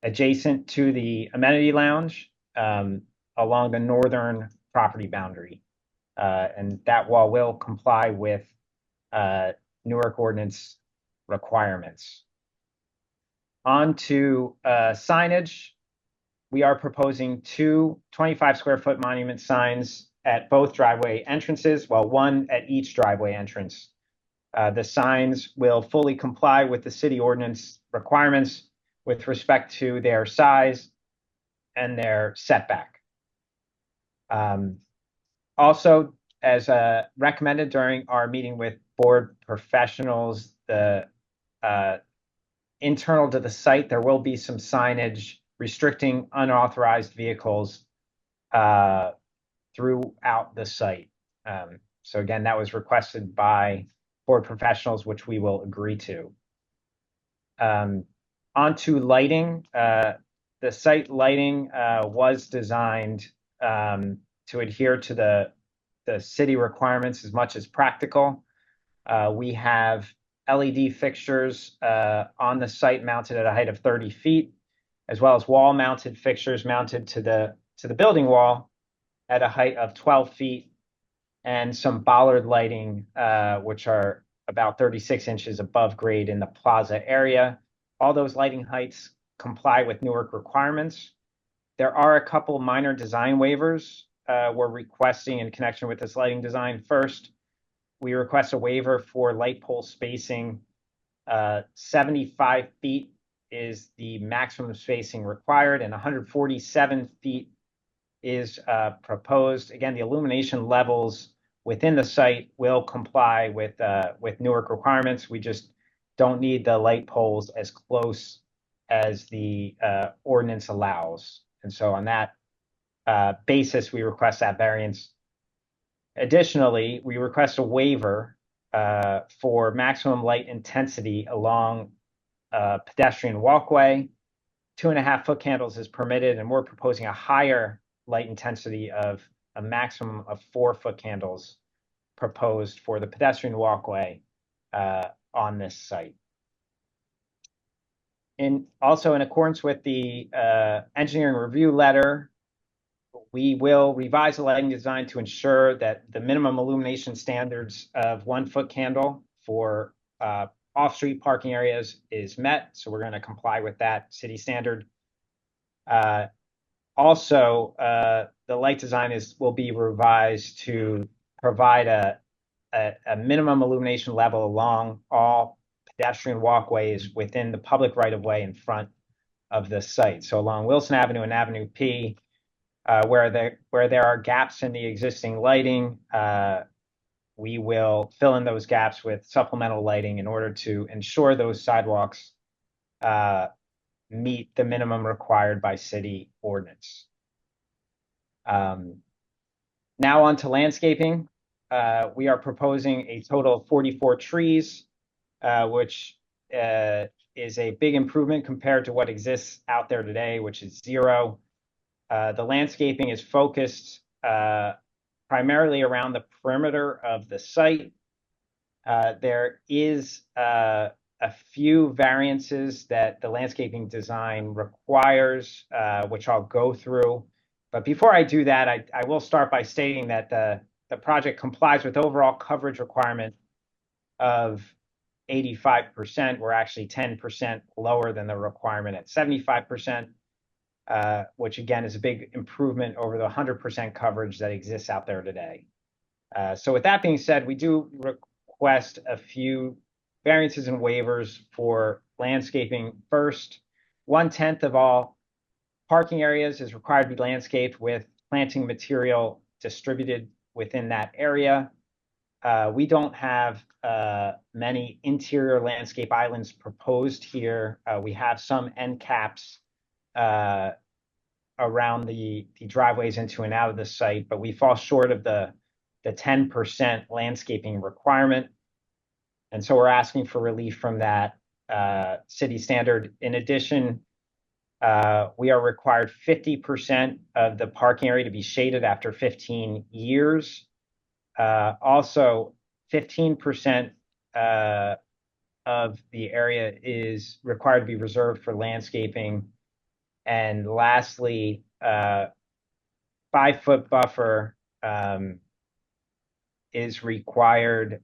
Speaker 5: adjacent to the amenity lounge along the northern property boundary. And that wall will comply with Newark ordinance requirements. On to signage. We are proposing two 25 square foot monument signs at both driveway entrances, well, one at each driveway entrance. The signs will fully comply with the city ordinance requirements with respect to their size and their setback. Also, as recommended during our meeting with board professionals, the internal to the site, there will be some signage restricting unauthorized vehicles throughout the site. So again, that was requested by board professionals, which we will agree to. Onto lighting. The site lighting was designed to adhere to the city requirements as much as practical. We have LED fixtures on the site mounted at a height of 30 feet, as well as wall-mounted fixtures mounted to the building wall at a height of 12 feet, and some bollard lighting, which are about 36 inches above grade in the plaza area. All those lighting heights comply with Newark requirements. There are a couple minor design waivers we're requesting in connection with this lighting design. First, we request a waiver for light pole spacing. 75 feet is the maximum spacing required, and 147 feet is proposed. Again, the illumination levels within the site will comply with Newark requirements. We just don't need the light poles as close as the ordinance allows. And so on that basis, we request that variance. Additionally, we request a waiver for maximum light intensity along a pedestrian walkway. 2.5 foot candles is permitted, and we're proposing a higher light intensity of a maximum of 4 foot candles proposed for the pedestrian walkway on this site. Also in accordance with the engineering review letter, we will revise the lighting design to ensure that the minimum illumination standards of 1 foot candle for off-street parking areas is met. So we're going to comply with that city standard. Also, the light design will be revised to provide a minimum illumination level along all pedestrian walkways within the public right-of-way in front of the site. So along Wilson Avenue and Avenue P, where there are gaps in the existing lighting, we will fill in those gaps with supplemental lighting in order to ensure those sidewalks meet the minimum required by city ordinance. Now on to landscaping. We are proposing a total of 44 trees, which is a big improvement compared to what exists out there today, which is 0. The landscaping is focused primarily around the perimeter of the site. There is a few variances that the landscaping design requires, which I'll go through. But before I do that, I will start by stating that the project complies with overall coverage requirement of 85%. We're actually 10% lower than the requirement at 75%, which again is a big improvement over the 100% coverage that exists out there today. So with that being said, we do request a few variances and waivers for landscaping. First, 1/10 of all parking areas is required to be landscaped with planting material distributed within that area. We don't have many interior landscape islands proposed here. We have some end caps around the driveways into and out of the site, but we fall short of the 10% landscaping requirement. And so we're asking for relief from that city standard. In addition, we are required 50% of the parking area to be shaded after 15 years. Also, 15% of the area is required to be reserved for landscaping. And lastly, 5-foot buffer is required,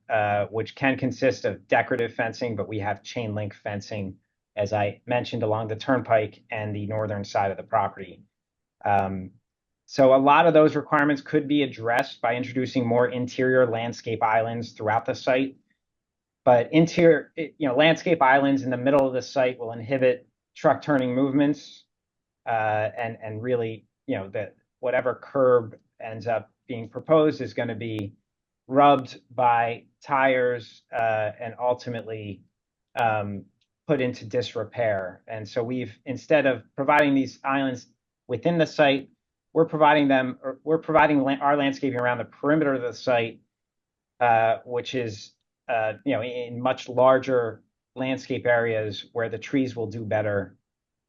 Speaker 5: which can consist of decorative fencing, but we have chain link fencing, as I mentioned, along the turnpike and the northern side of the property. So a lot of those requirements could be addressed by introducing more interior landscape islands throughout the site. But interior, landscape islands in the middle of the site will inhibit truck turning movements, and really, that whatever curb ends up being proposed is going to be rubbed by tires and ultimately put into disrepair. And so instead of providing these islands within the site, we're providing our landscaping around the perimeter of the site, which is in much larger landscape areas where the trees will do better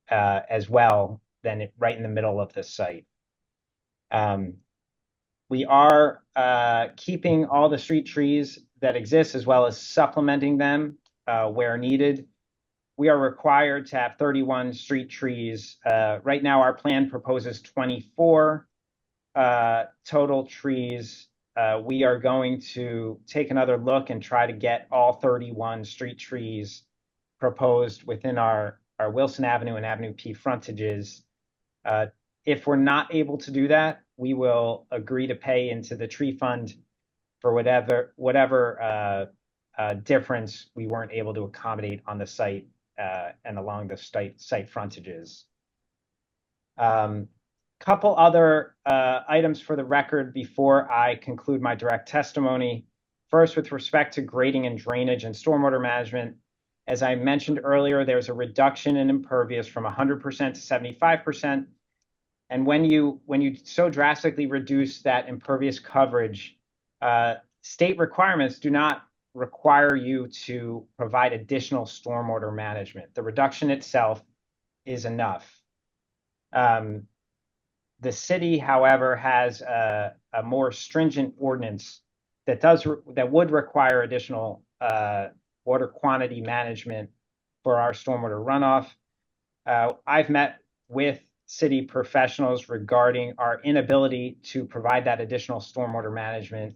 Speaker 5: as well than right in the middle of the site. We are keeping all the street trees that exist as well as supplementing them where needed. We are required to have 31 street trees. Right now, our plan proposes 24 total trees. We are going to take another look and try to get all 31 street trees proposed within our Wilson Avenue and Avenue P frontages. If we're not able to do that, we will agree to pay into the tree fund for whatever difference we weren't able to accommodate on the site and along the site frontages. Couple other items for the record before I conclude my direct testimony. First, with respect to grading and drainage and stormwater management, as I mentioned earlier, there's a reduction in impervious from 100% to 75%. And when you so drastically reduce that impervious coverage, state requirements do not require you to provide additional stormwater management. The reduction itself is enough. The city, however, has a more stringent ordinance that would require additional water quantity management for our stormwater runoff. I've met with city professionals regarding our inability to provide that additional stormwater management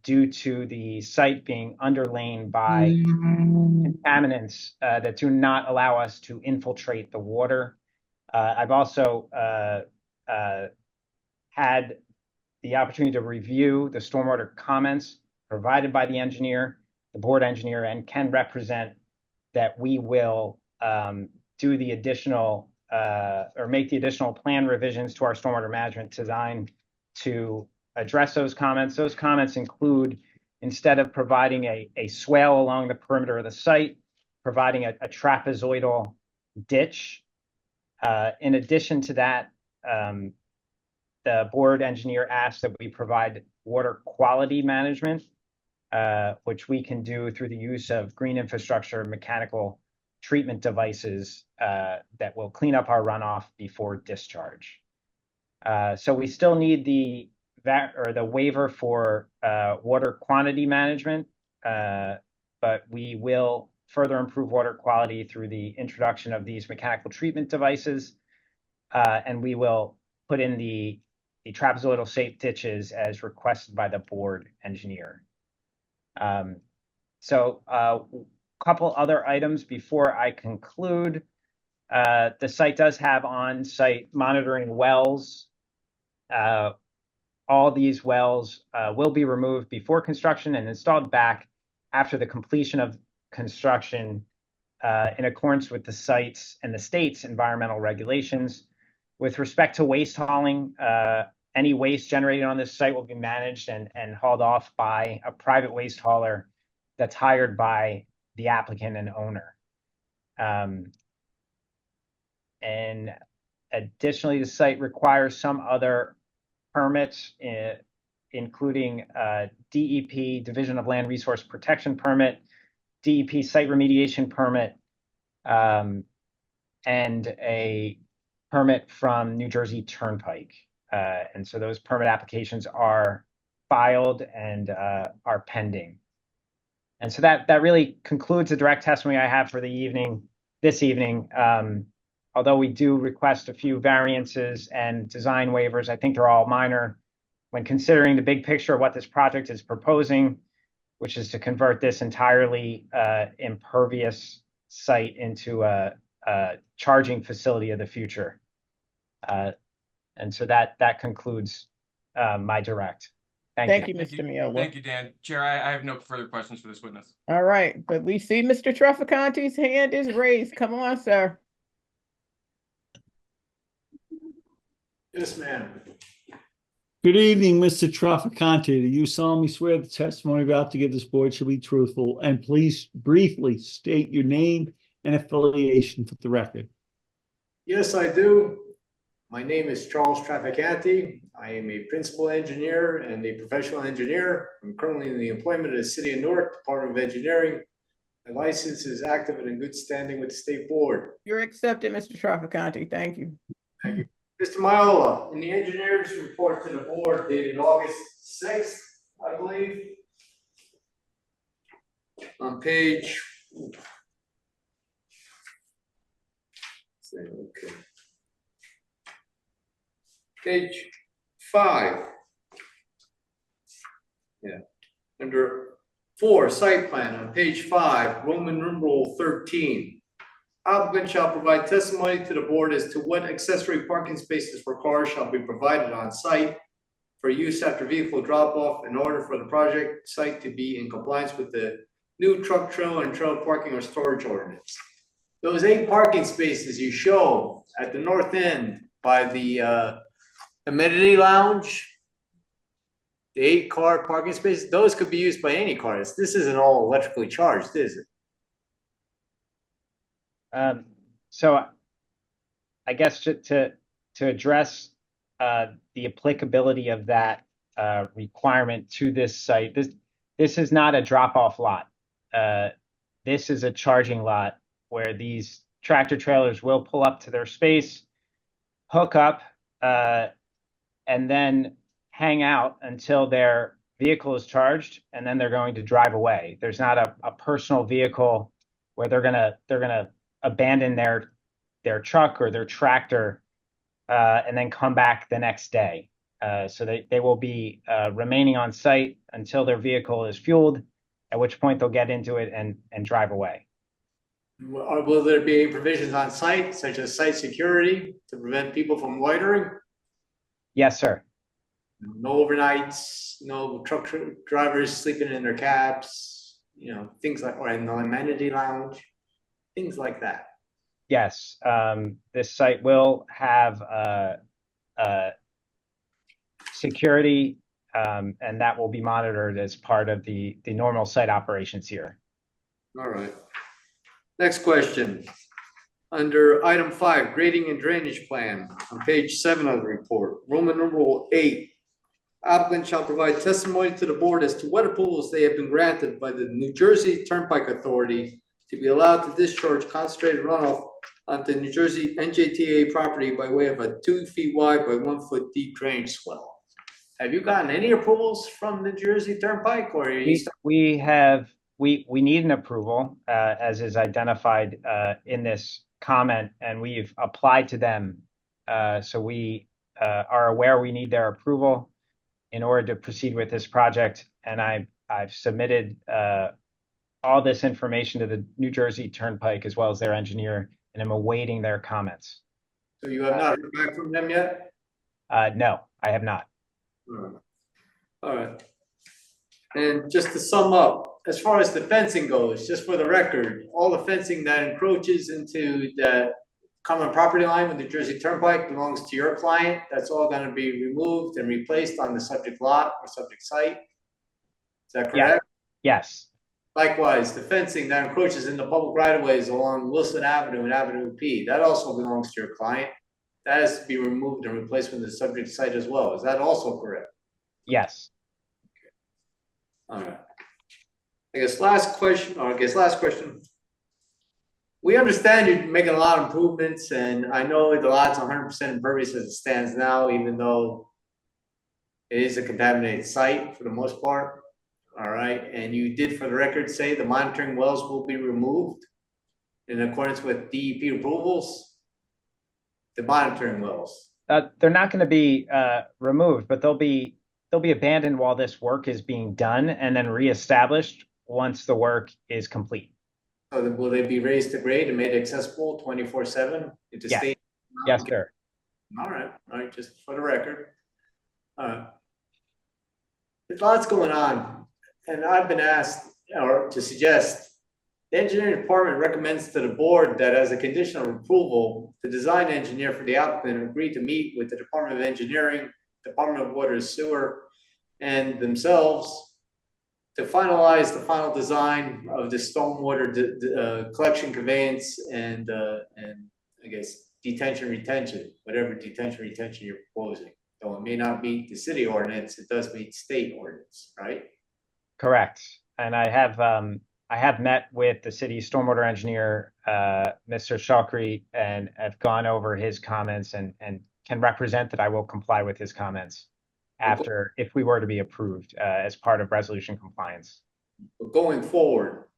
Speaker 5: due to the site being underlain by contaminants that do not allow us to infiltrate the water. I've also had the opportunity to review the stormwater comments provided by the engineer, the board engineer, and can represent that we will do the additional or make the additional plan revisions to our stormwater management design to address those comments. Those comments include, instead of providing a swale along the perimeter of the site, providing a trapezoidal ditch. In addition to that, the board engineer asked that we provide water quality management, which we can do through the use of green infrastructure mechanical treatment devices that will clean up our runoff before discharge. So we still need the waiver for water quantity management, but we will further improve water quality through the introduction of these mechanical treatment devices, and we will put in the trapezoidal safe ditches as requested by the board engineer. So a couple other items before I conclude. The site does have on-site monitoring wells. All these wells will be removed before construction and installed back after the completion of construction in accordance with the site's and the state's environmental regulations. With respect to waste hauling, any waste generated on this site will be managed and hauled off by a private waste hauler that's hired by the applicant and owner. And additionally, the site requires some other permits, including DEP, Division of Land Resource Protection permit, DEP site remediation permit, and a permit from New Jersey Turnpike. And so those permit applications are filed and are pending. And so that really concludes the direct testimony I have for this evening. Although we do request a few variances and design waivers, I think they're all minor when considering the big picture of what this project is proposing, which is to convert this entirely impervious site into a charging facility of the future. And so that concludes my direct.
Speaker 1: Thank you, Mr. Miola.
Speaker 3: Thank you, Dan. Chair, I have no further questions for this witness.
Speaker 1: All right, but we see Mr. Traficante's hand is raised. Come on, sir.
Speaker 12: Yes, ma'am.
Speaker 9: Good evening, Mr. Traficante. Do you solemnly swear the testimony about to give this board shall be truthful? And please briefly state your name and affiliation for the record.
Speaker 12: Yes, I do. My name is Charles Traficante. I am a principal engineer and a professional engineer. I'm currently in the employment of the City of Newark, Department of Engineering. My license is active and in good standing with the State Board.
Speaker 1: You're accepted, Mr. Traficante. Thank you.
Speaker 12: Thank you. Mr. Miola, in the engineer's report to the board dated August 6th, I believe, on page, okay, page 5. Yeah, under 4, site plan on page 5, Roman numeral 13. Applicant shall provide testimony to the board as to what accessory parking spaces for cars shall be provided on site for use after vehicle drop-off in order for the project site to be in compliance with the new truck trailer and trailer parking or storage ordinance. Those 8 parking spaces you show at the north end by the amenity lounge, the 8 car parking spaces, those could be used by any cars. This isn't all electrically charged, is it?
Speaker 5: So I guess to address the applicability of that requirement to this site, this is not a drop-off lot. This is a charging lot where these tractor trailers will pull up to their space, hook up, and then hang out until their vehicle is charged, and then they're going to drive away. There's not a personal vehicle where they're gonna abandon their truck or their tractor and then come back the next day. So they will be remaining on site until their vehicle is fueled, at which point they'll get into it and drive away.
Speaker 12: Will there be any provisions on site, such as site security, to prevent people from loitering?
Speaker 5: Yes, sir.
Speaker 21: No overnights, no truck drivers sleeping in their cabs, things like, or no amenity lounge, things like that.
Speaker 5: Yes, this site will have security, and that will be monitored as part of the normal site operations here.
Speaker 21: All right. Next question. Under item 5, grading and drainage plan, on page 7 of the report, Roman numeral 8, applicant shall provide testimony to the board as to what approvals they have been granted by the New Jersey Turnpike Authority to be allowed to discharge concentrated runoff onto New Jersey NJTA property by way of a 2 feet wide by 1 foot deep drainage swell. Have you gotten any approvals from the New Jersey Turnpike, or are you
Speaker 5: We need an approval, as is identified in this comment, and we've applied to them. So we are aware we need their approval in order to proceed with this project. And I've submitted all this information to the New Jersey Turnpike as well as their engineer, and I'm awaiting their comments.
Speaker 21: So you have not heard back from them yet?
Speaker 5: No, I have not.
Speaker 21: All right. And just to sum up, as far as the fencing goes, just for the record, all the fencing that encroaches into the common property line with the Jersey Turnpike belongs to your client. That's all going to be removed and replaced on the subject lot or subject site. Is that correct?
Speaker 5: Yes.
Speaker 21: Likewise, the fencing that encroaches in the public right-of-ways along Wilson Avenue and Avenue P, that also belongs to your client. That has to be removed and replaced with the subject site as well. Is that also correct?
Speaker 5: Yes.
Speaker 21: All right. I guess last question. We understand you're making a lot of improvements, and I know the lot's 100% impervious as it stands now, even though it is a contaminated site for the most part. All right, and you did, for the record, say the monitoring wells will be removed in accordance with DEP approvals. The monitoring wells.
Speaker 5: They're not going to be removed, but they'll be abandoned while this work is being done, and then reestablished once the work is complete.
Speaker 21: So then will they be raised to grade and made accessible 24/7?
Speaker 5: Yes. Yes, sir.
Speaker 21: All right, just for the record. There's lots going on, and I've been asked or to suggest the engineering department recommends to the board that as a condition of approval, the design engineer for the applicant agree to meet with the Department of Engineering, Department of Water and Sewer, and themselves to finalize the final design of the stormwater collection, conveyance, and I guess retention, whatever detention retention you're proposing. Though it may not meet the city ordinance, it does meet state ordinance, right?
Speaker 5: Correct. And I have met with the city stormwater engineer, Mr. Shakri, and have gone over his comments and can represent that I will comply with his comments if we were to be approved as part of resolution compliance.
Speaker 21: But going forward,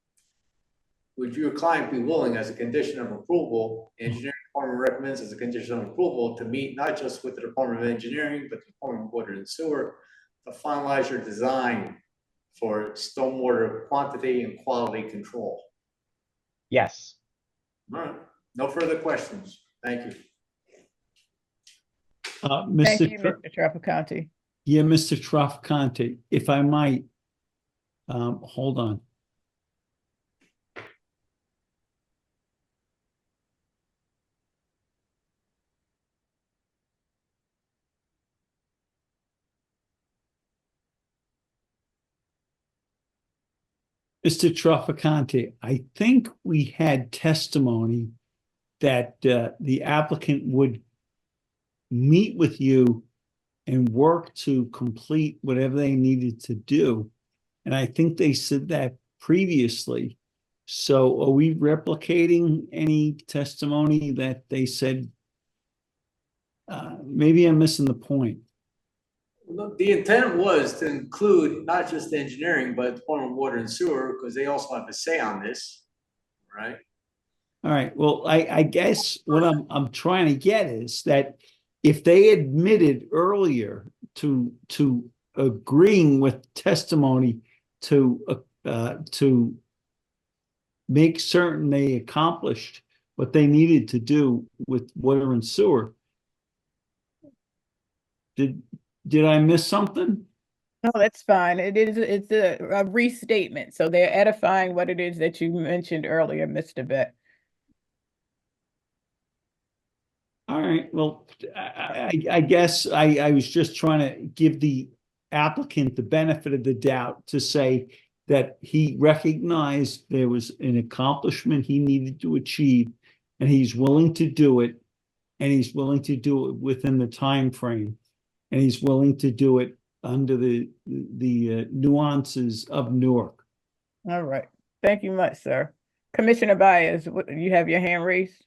Speaker 21: would your client be willing, as a condition of approval, the engineering department recommends as a condition of approval, to meet not just with the Department of Engineering, but the Department of Water and Sewer to finalize your design for stormwater quantity and quality control?
Speaker 5: Yes.
Speaker 21: All right. No further questions. Thank you.
Speaker 1: Thank you, Mr. Traficante.
Speaker 9: Yeah, Mr. Traficante, if I might, hold on. Mr. Traficante, I think we had testimony that the applicant would meet with you and work to complete whatever they needed to do. And I think they said that previously. So are we replicating any testimony that they said? Maybe I'm missing the point.
Speaker 21: Look, the intent was to include not just engineering, but Department of Water and Sewer, because they also have a say on this, right?
Speaker 9: All right. Well, I guess what I'm trying to get is that if they admitted earlier to agreeing with testimony to make certain they accomplished what they needed to do with water and sewer, did Did I miss something?
Speaker 1: No, that's fine. It's a restatement. So they're edifying what it is that you mentioned earlier, Mr. Beck.
Speaker 9: All right, well, I guess I was just trying to give the applicant the benefit of the doubt to say that he recognized there was an accomplishment he needed to achieve, and he's willing to do it, and he's willing to do it within the time frame, and he's willing to do it under the nuances of Newark.
Speaker 1: All right. Thank you much, sir. Commissioner Byers, you have your hand raised?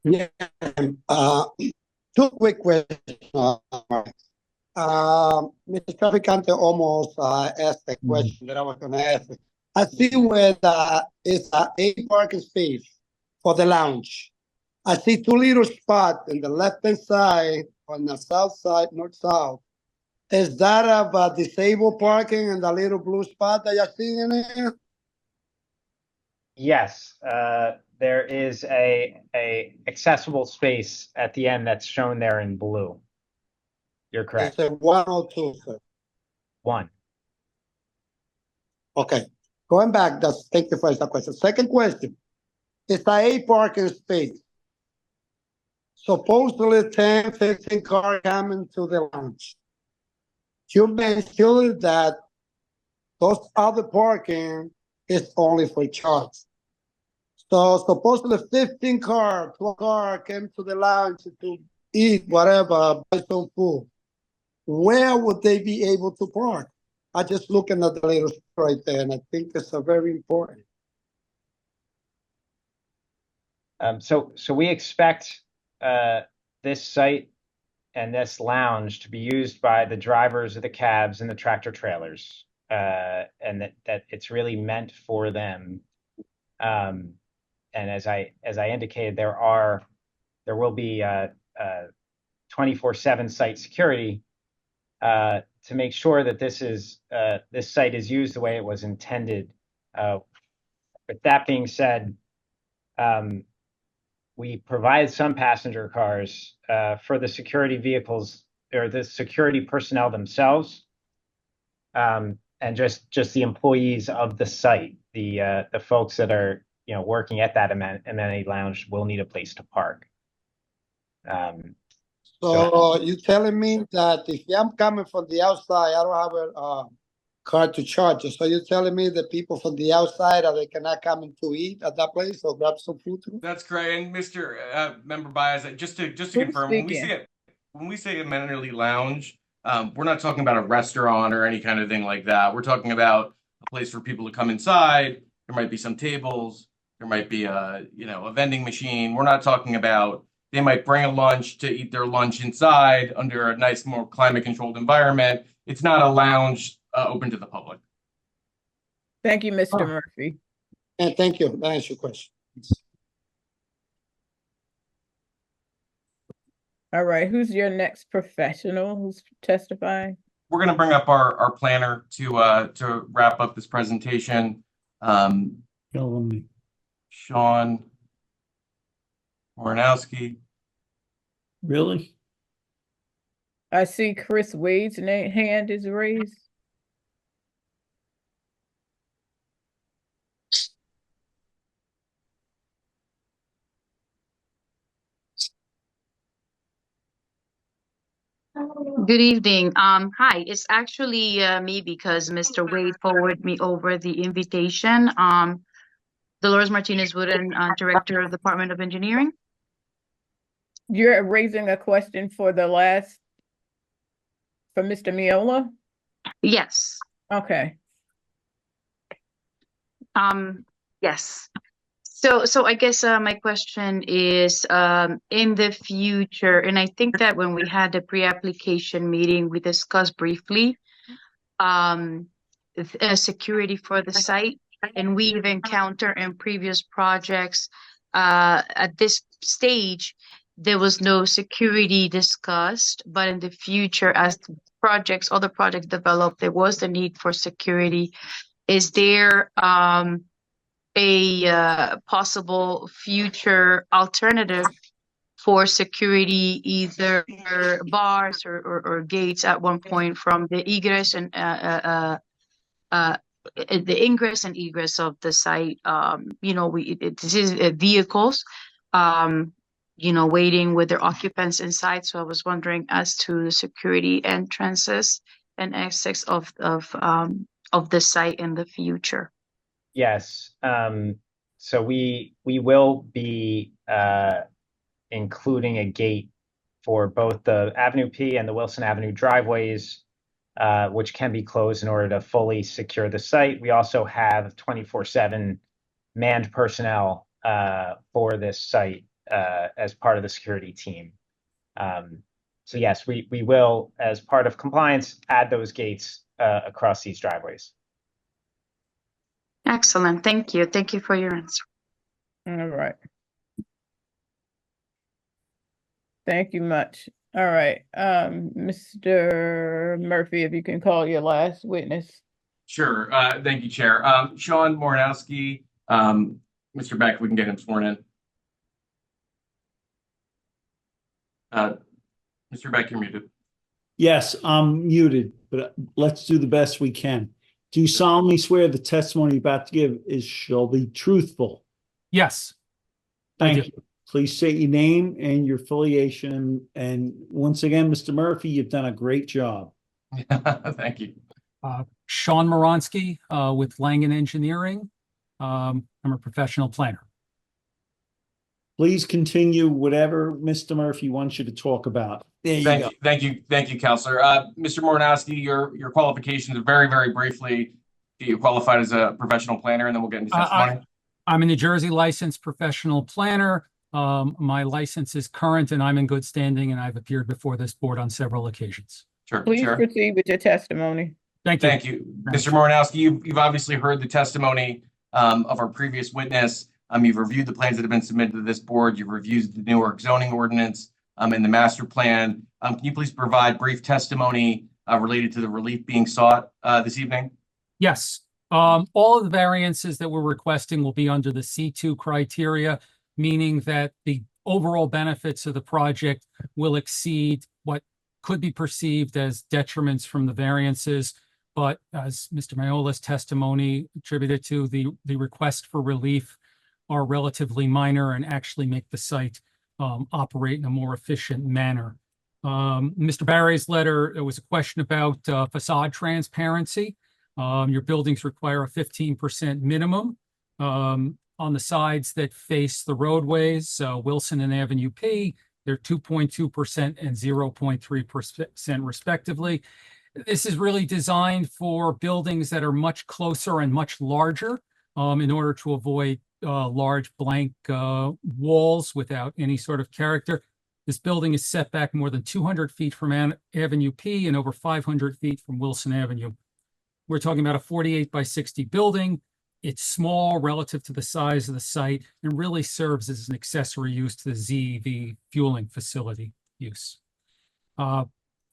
Speaker 15: Yeah, two quick questions. Mr. Traficante almost asked the question that I was going to ask. I see where it's a parking space for the lounge. I see two little spots in the left-hand side on the south side, north-south. Is that of disabled parking and the little blue spot that you're seeing in there?
Speaker 5: Yes, there is a accessible space at the end that's shown there in blue. You're correct.
Speaker 15: It's a 1 or 2, sir.
Speaker 5: 1.
Speaker 15: Okay. Going back, thank you for that question. Second question. It's a parking space. Supposedly 10, 15 cars coming to the lounge. You mentioned that those other parking is only for charge. So supposedly 15 car, 12 car came to the lounge to eat whatever, buy some food. Where would they be able to park? I just looking at the little right there, and I think it's very important.
Speaker 5: So we expect this site and this lounge to be used by the drivers of the cabs and the tractor trailers, and that it's really meant for them. And as I indicated, there will be 24/7 site security to make sure that this site is used the way it was intended. With that being said, we provide some passenger cars for the security vehicles or the security personnel themselves, and just the employees of the site. The folks that are working at that amenity lounge will need a place to park.
Speaker 15: So you telling me that if I'm coming from the outside, I don't have a car to charge. So you're telling me that people from the outside they cannot come in to eat at that place or grab some food too?
Speaker 3: That's great. And Mr. Member Baez, just to confirm, when we say amenity lounge, we're not talking about a restaurant or any kind of thing like that. We're talking about a place for people to come inside. There might be some tables. There might be a vending machine. We're not talking about they might bring a lunch to eat their lunch inside under a nice, more climate-controlled environment. It's not a lounge open to the public.
Speaker 1: Thank you, Mr. Murphy.
Speaker 15: And thank you. That answers your question.
Speaker 1: All right, who's your next professional who's testifying?
Speaker 3: We're going to bring up our planner to wrap up this presentation. Sean Moranowski.
Speaker 9: Really?
Speaker 1: I see Chris Wade's hand is raised.
Speaker 13: Good evening. Hi, it's actually me because Mr. Wade forwarded me over the invitation. Dolores Martinez Wooden, Director of the Department of Engineering.
Speaker 1: You're raising a question for Mr. Miola?
Speaker 13: Yes.
Speaker 1: Okay.
Speaker 13: Yes. So I guess my question is in the future, and I think that when we had the pre-application meeting, we discussed briefly security for the site, and we've encountered in previous projects at this stage, there was no security discussed, but in the future, as other projects develop, there was the need for security. Is there a possible future alternative for security, either bars or gates at one point from the egress and the ingress and egress of the site. This is vehicles, waiting with their occupants inside. So I was wondering as to the security entrances and exits of the site in the future.
Speaker 5: Yes. So we will be including a gate for both the Avenue P and the Wilson Avenue driveways, which can be closed in order to fully secure the site. We also have 24/7 manned personnel for this site as part of the security team. So yes, we will, as part of compliance, add those gates across these driveways.
Speaker 13: Excellent. Thank you. Thank you for your answer.
Speaker 1: All right. Thank you much. All right. Mr. Murphy, if you can call your last witness.
Speaker 3: Sure. Thank you, Chair. Sean Moranowski, Mr. Beck, we can get him sworn in. Mr. Beck, you're muted.
Speaker 9: Yes, I'm muted, but let's do the best we can. Do you solemnly swear the testimony you're about to give shall be truthful?
Speaker 10: Yes.
Speaker 9: Thank you. Please state your name and your affiliation. And once again, Mr. Murphy, you've done a great job.
Speaker 3: Thank you.
Speaker 10: Sean Moronsky with Langen Engineering. I'm a professional planner.
Speaker 9: Please continue whatever Mr. Murphy wants you to talk about. There you go.
Speaker 3: Thank you, Counselor. Mr. Moranowski, your qualifications very, very briefly. You qualified as a professional planner, and then we'll get into testimony.
Speaker 10: I'm a New Jersey licensed professional planner. My license is current, and I'm in good standing, and I've appeared before this board on several occasions.
Speaker 3: Sure.
Speaker 1: Please proceed with your testimony.
Speaker 10: Thank you.
Speaker 3: Thank you. Mr. Moranowski, you've obviously heard the testimony of our previous witness. You've reviewed the plans that have been submitted to this board. You've reviewed the Newark zoning ordinance and the master plan. Can you please provide brief testimony related to the relief being sought this evening?
Speaker 10: Yes. All of the variances that we're requesting will be under the C2 criteria, meaning that the overall benefits of the project will exceed what could be perceived as detriments from the variances. But as Mr. Maiola's testimony attributed to, the request for relief are relatively minor and actually make the site operate in a more efficient manner. Mr. Barry's letter, there was a question about facade transparency. Your buildings require a 15% minimum on the sides that face the roadways, Wilson and Avenue P. They're 2.2% and 0.3% respectively. This is really designed for buildings that are much closer and much larger in order to avoid large blank walls without any sort of character. This building is set back more than 200 feet from Avenue P and over 500 feet from Wilson Avenue. We're talking about a 48 by 60 building. It's small relative to the size of the site and really serves as an accessory use to the ZEV fueling facility use.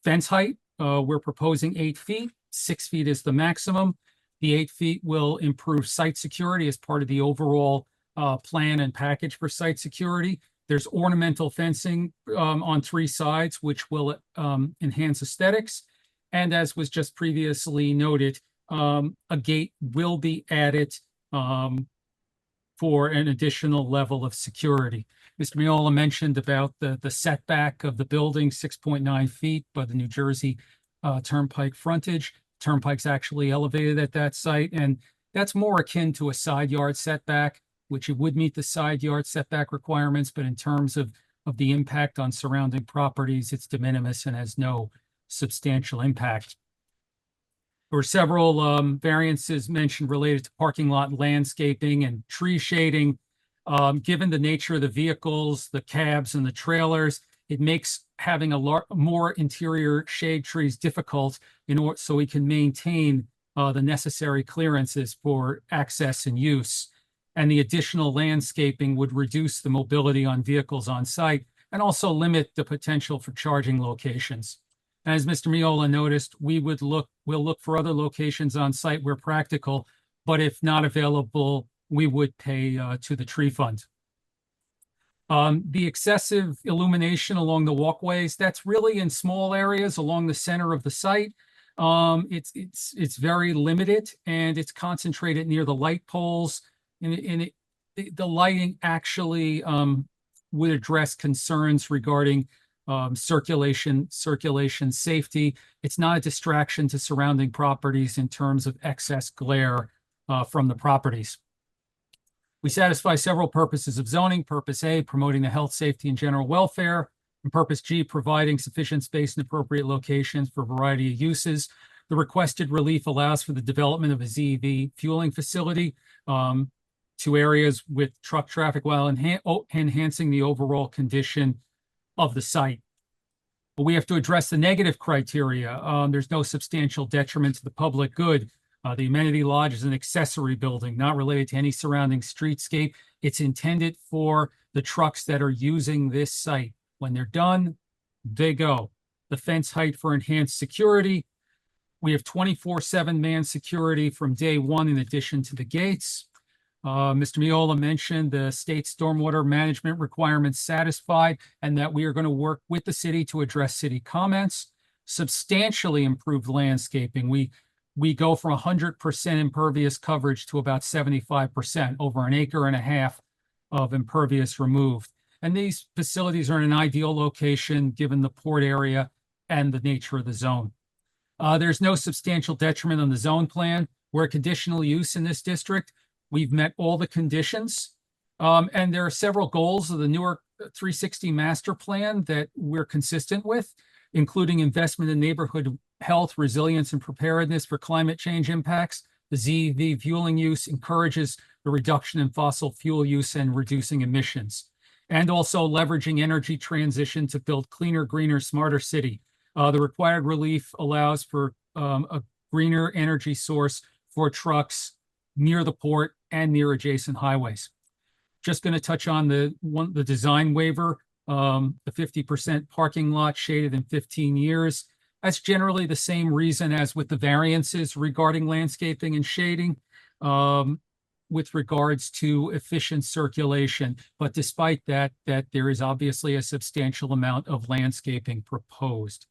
Speaker 10: Fence height, we're proposing 8 feet. 6 feet is the maximum. The 8 feet will improve site security as part of the overall plan and package for site security. There's ornamental fencing on 3 sides, which will enhance aesthetics. And as was just previously noted, a gate will be added for an additional level of security. Mr. Maiola mentioned about the setback of the building, 6.9 feet by the New Jersey Turnpike frontage. Turnpike's actually elevated at that site, and that's more akin to a side yard setback, which it would meet the side yard setback requirements, but in terms of the impact on surrounding properties, it's de minimis and has no substantial impact. There were several variances mentioned related to parking lot landscaping and tree shading. Given the nature of the vehicles, the cabs and the trailers, it makes having more interior shade trees difficult so we can maintain the necessary clearances for access and use. And the additional landscaping would reduce the mobility on vehicles on site and also limit the potential for charging locations. As Mr. Maiola noticed, we'll look for other locations on site where practical, but if not available, we would pay to the tree fund. The excessive illumination along the walkways, that's really in small areas along the center of the site. It's very limited, and it's concentrated near the light poles. And the lighting actually would address concerns regarding circulation safety. It's not a distraction to surrounding properties in terms of excess glare from the properties. We satisfy several purposes of zoning. Purpose A, promoting the health, safety, and general welfare. And purpose G, providing sufficient space and appropriate locations for a variety of uses. The requested relief allows for the development of a ZEV fueling facility to areas with truck traffic while enhancing the overall condition of the site. But we have to address the negative criteria. There's no substantial detriment to the public good. The amenity lodge is an accessory building, not related to any surrounding streetscape. It's intended for the trucks that are using this site. When they're done, they go. The fence height for enhanced security. We have 24/7 man security from day one in addition to the gates. Mr. Miola mentioned the state stormwater management requirements satisfied, and that we are going to work with the city to address city comments. Substantially improved landscaping. We go from 100% impervious coverage to about 75%, over an acre and a half of impervious removed. And these facilities are in an ideal location given the port area and the nature of the zone. There's no substantial detriment on the zone plan. We're a conditional use in this district. We've met all the conditions. And there are several goals of the Newark 360 master plan that we're consistent with, including investment in neighborhood health, resilience, and preparedness for climate change impacts. The ZEV fueling use encourages the reduction in fossil fuel use and reducing emissions, and also leveraging energy transition to build cleaner, greener, smarter city. The required relief allows for a greener energy source for trucks near the port and near adjacent highways. Just going to touch on the design waiver, the 50% parking lot shaded in 15 years. That's generally the same reason as with the variances regarding landscaping and shading with regards to efficient circulation. But despite that there is obviously a substantial amount of landscaping proposed.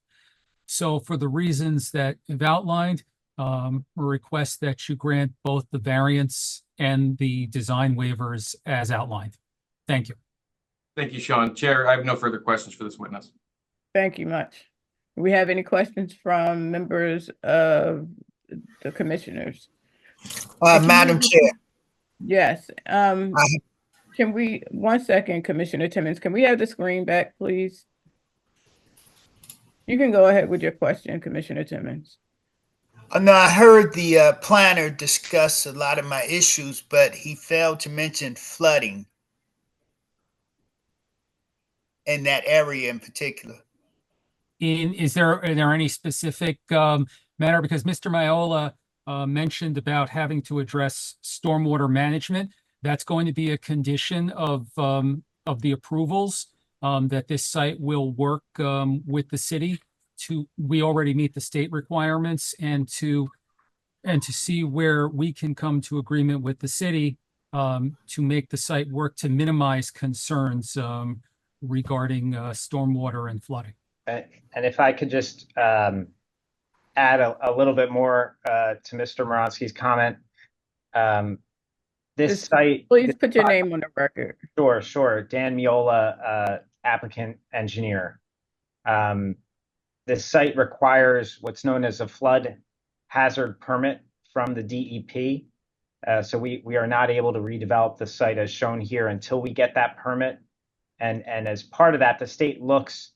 Speaker 10: So for the reasons that I've outlined, we request that you grant both the variance and the design waivers as outlined. Thank you.
Speaker 3: Thank you, Sean. Chair, I have no further questions for this witness.
Speaker 1: Thank you much. Do we have any questions from members of the commissioners?
Speaker 14: Madam Chair.
Speaker 1: Yes. Can we, 1 second, Commissioner Timmons, can we have the screen back, please? You can go ahead with your question, Commissioner Timmons.
Speaker 14: No, I heard the planner discuss a lot of my issues, but he failed to mention flooding in that area in particular.
Speaker 10: Are there any specific matter? Because Mr. Miola mentioned about having to address stormwater management. That's going to be a condition of the approvals, that this site will work with the city we already meet the state requirements, and to see where we can come to agreement with the city to make the site work to minimize concerns regarding stormwater and flooding.
Speaker 5: And if I could just add a little bit more to Mr. Moronsky's comment. This site.
Speaker 1: Please put your name on the record.
Speaker 5: Sure. Dan Miola, applicant engineer. This site requires what's known as a flood hazard permit from the DEP. So we are not able to redevelop the site as shown here until we get that permit. And as part of that, the state looks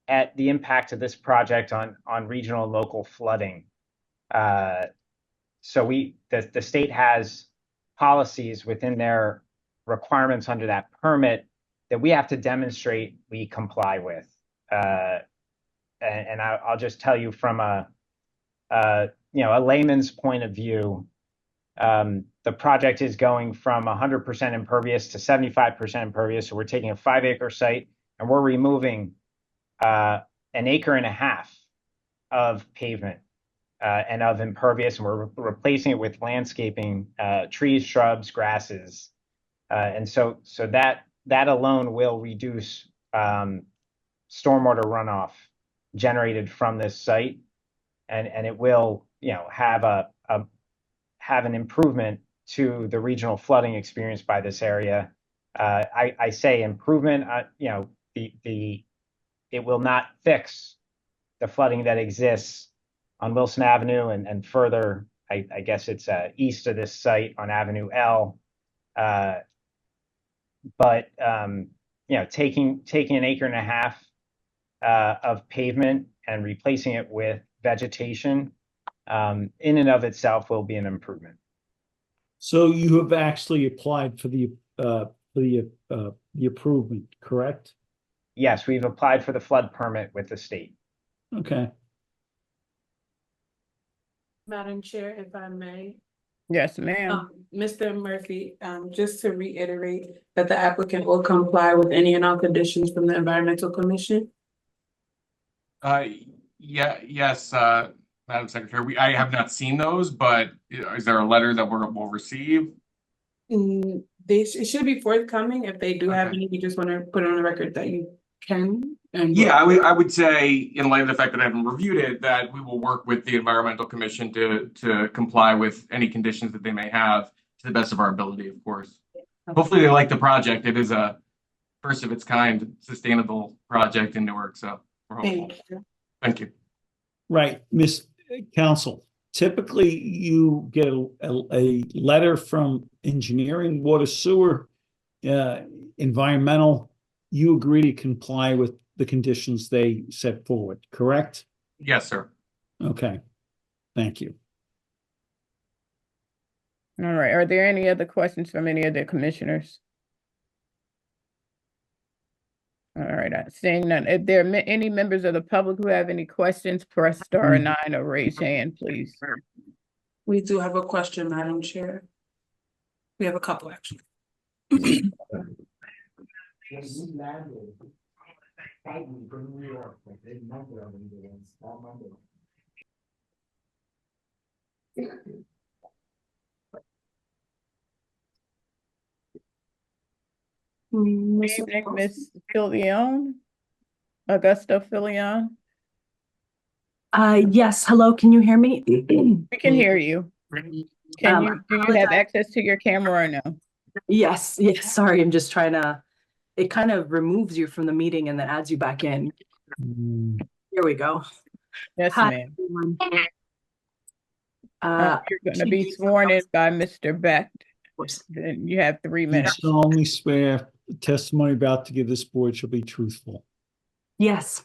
Speaker 5: at the impact of this project on regional and local flooding. So the state has policies within their requirements under that permit that we have to demonstrate we comply with. And I'll just tell you from a layman's point of view, the project is going from 100% impervious to 75% impervious. So we're taking a 5-acre site and we're removing an acre and a half of pavement and of impervious, and we're replacing it with landscaping, trees, shrubs, grasses. And so that that alone will reduce stormwater runoff generated from this site, and it will, have an improvement to the regional flooding experienced by this area. I say improvement, it will not fix the flooding that exists on Wilson Avenue and further, I guess it's east of this site on Avenue L. But taking an acre and a half of pavement and replacing it with vegetation, in and of itself will be an improvement.
Speaker 9: So you have actually applied for the improvement, correct?
Speaker 5: Yes, we've applied for the flood permit with the state.
Speaker 9: Okay.
Speaker 2: Madam Chair, if I may.
Speaker 1: Yes, ma'am.
Speaker 2: Mr. Murphy, just to reiterate that the applicant will comply with any and all conditions from the Environmental Commission.
Speaker 3: Yes, Madam Secretary, I have not seen those, but is there a letter that we'll receive?
Speaker 2: It should be forthcoming. If they do have any, you just want to put it on the record that you can.
Speaker 3: Yeah, I would say, in light of the fact that I haven't reviewed it, that we will work with the Environmental Commission to comply with any conditions that they may have to the best of our ability, of course. Hopefully they like the project. It is a first of its kind sustainable project in Newark, so we're hopeful. Thank you.
Speaker 9: Right, Miss Counsel. Typically, you get a letter from engineering, water, sewer, environmental. You agree to comply with the conditions they set forward, correct?
Speaker 3: Yes, sir.
Speaker 9: Okay, thank you.
Speaker 1: All right. Are there any other questions from any of the commissioners? All right. Seeing none. If there are any members of the public who have any questions, press star 9 or raise hand, please.
Speaker 2: We do have a question, Madam Chair. We have a couple, actually.
Speaker 1: Good evening, Miss Filion, Augusta Filion.
Speaker 17: Yes, hello, can you hear me?
Speaker 1: We can hear you. Do you have access to your camera or no?
Speaker 17: Yes, sorry, I'm just trying to, it kind of removes you from the meeting and then adds you back in. Here we go.
Speaker 1: Yes, ma'am. You're going to be sworn in by Mr. Beck. Then you have 3 minutes.
Speaker 9: You solemnly swear the testimony about to give this board shall be truthful.
Speaker 17: Yes.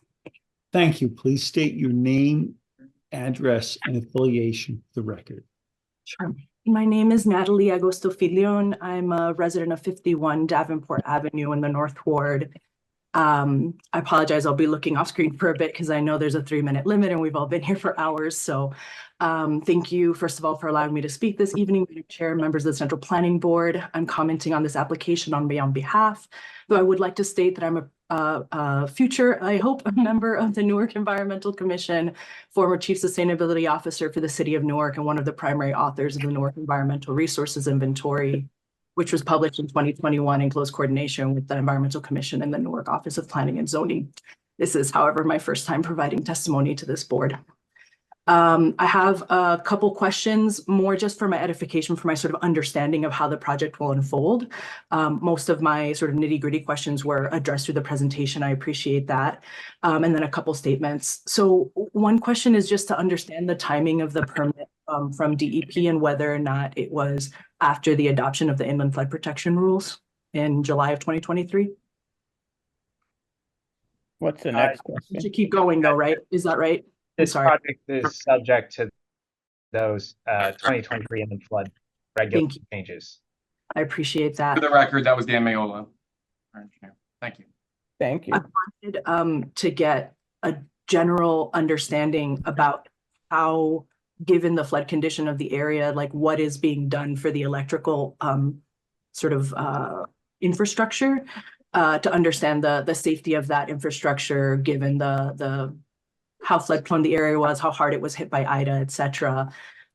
Speaker 9: Thank you. Please state your name, address, and affiliation for the record.
Speaker 17: Sure. My name is Natalie Agostofilion. I'm a resident of 51 Davenport Avenue in the North Ward. I apologize, I'll be looking off screen for a bit because I know there's a 3-minute limit and we've all been here for hours. So thank you, first of all, for allowing me to speak this evening, Madam Chair, members of the Central Planning Board. I'm commenting on this application on my own behalf, though I would like to state that I'm a future, I hope, a member of the Newark Environmental Commission, former Chief Sustainability Officer for the City of Newark, and one of the primary authors of the Newark Environmental Resources Inventory, which was published in 2021 in close coordination with the Environmental Commission and the Newark Office of Planning and Zoning. This is, however, my first time providing testimony to this board. I have a couple questions, more just for my edification, for my sort of understanding of how the project will unfold. Most of my sort of nitty-gritty questions were addressed through the presentation. I appreciate that. And then a couple statements. So one question is just to understand the timing of the permit from DEP and whether or not it was after the adoption of the inland flood protection rules in July of 2023.
Speaker 1: What's the next question?
Speaker 17: You should keep going though, right? Is that right?
Speaker 5: This project is subject to those 2023 inland flood regulation changes.
Speaker 17: I appreciate that.
Speaker 3: For the record, that was Dan Mayola. Thank you.
Speaker 1: Thank you.
Speaker 17: I wanted to get a general understanding about how, given the flood condition of the area, like what is being done for the electrical sort of infrastructure to understand the safety of that infrastructure, given the how flood prone the area was, how hard it was hit by Ida, et cetera.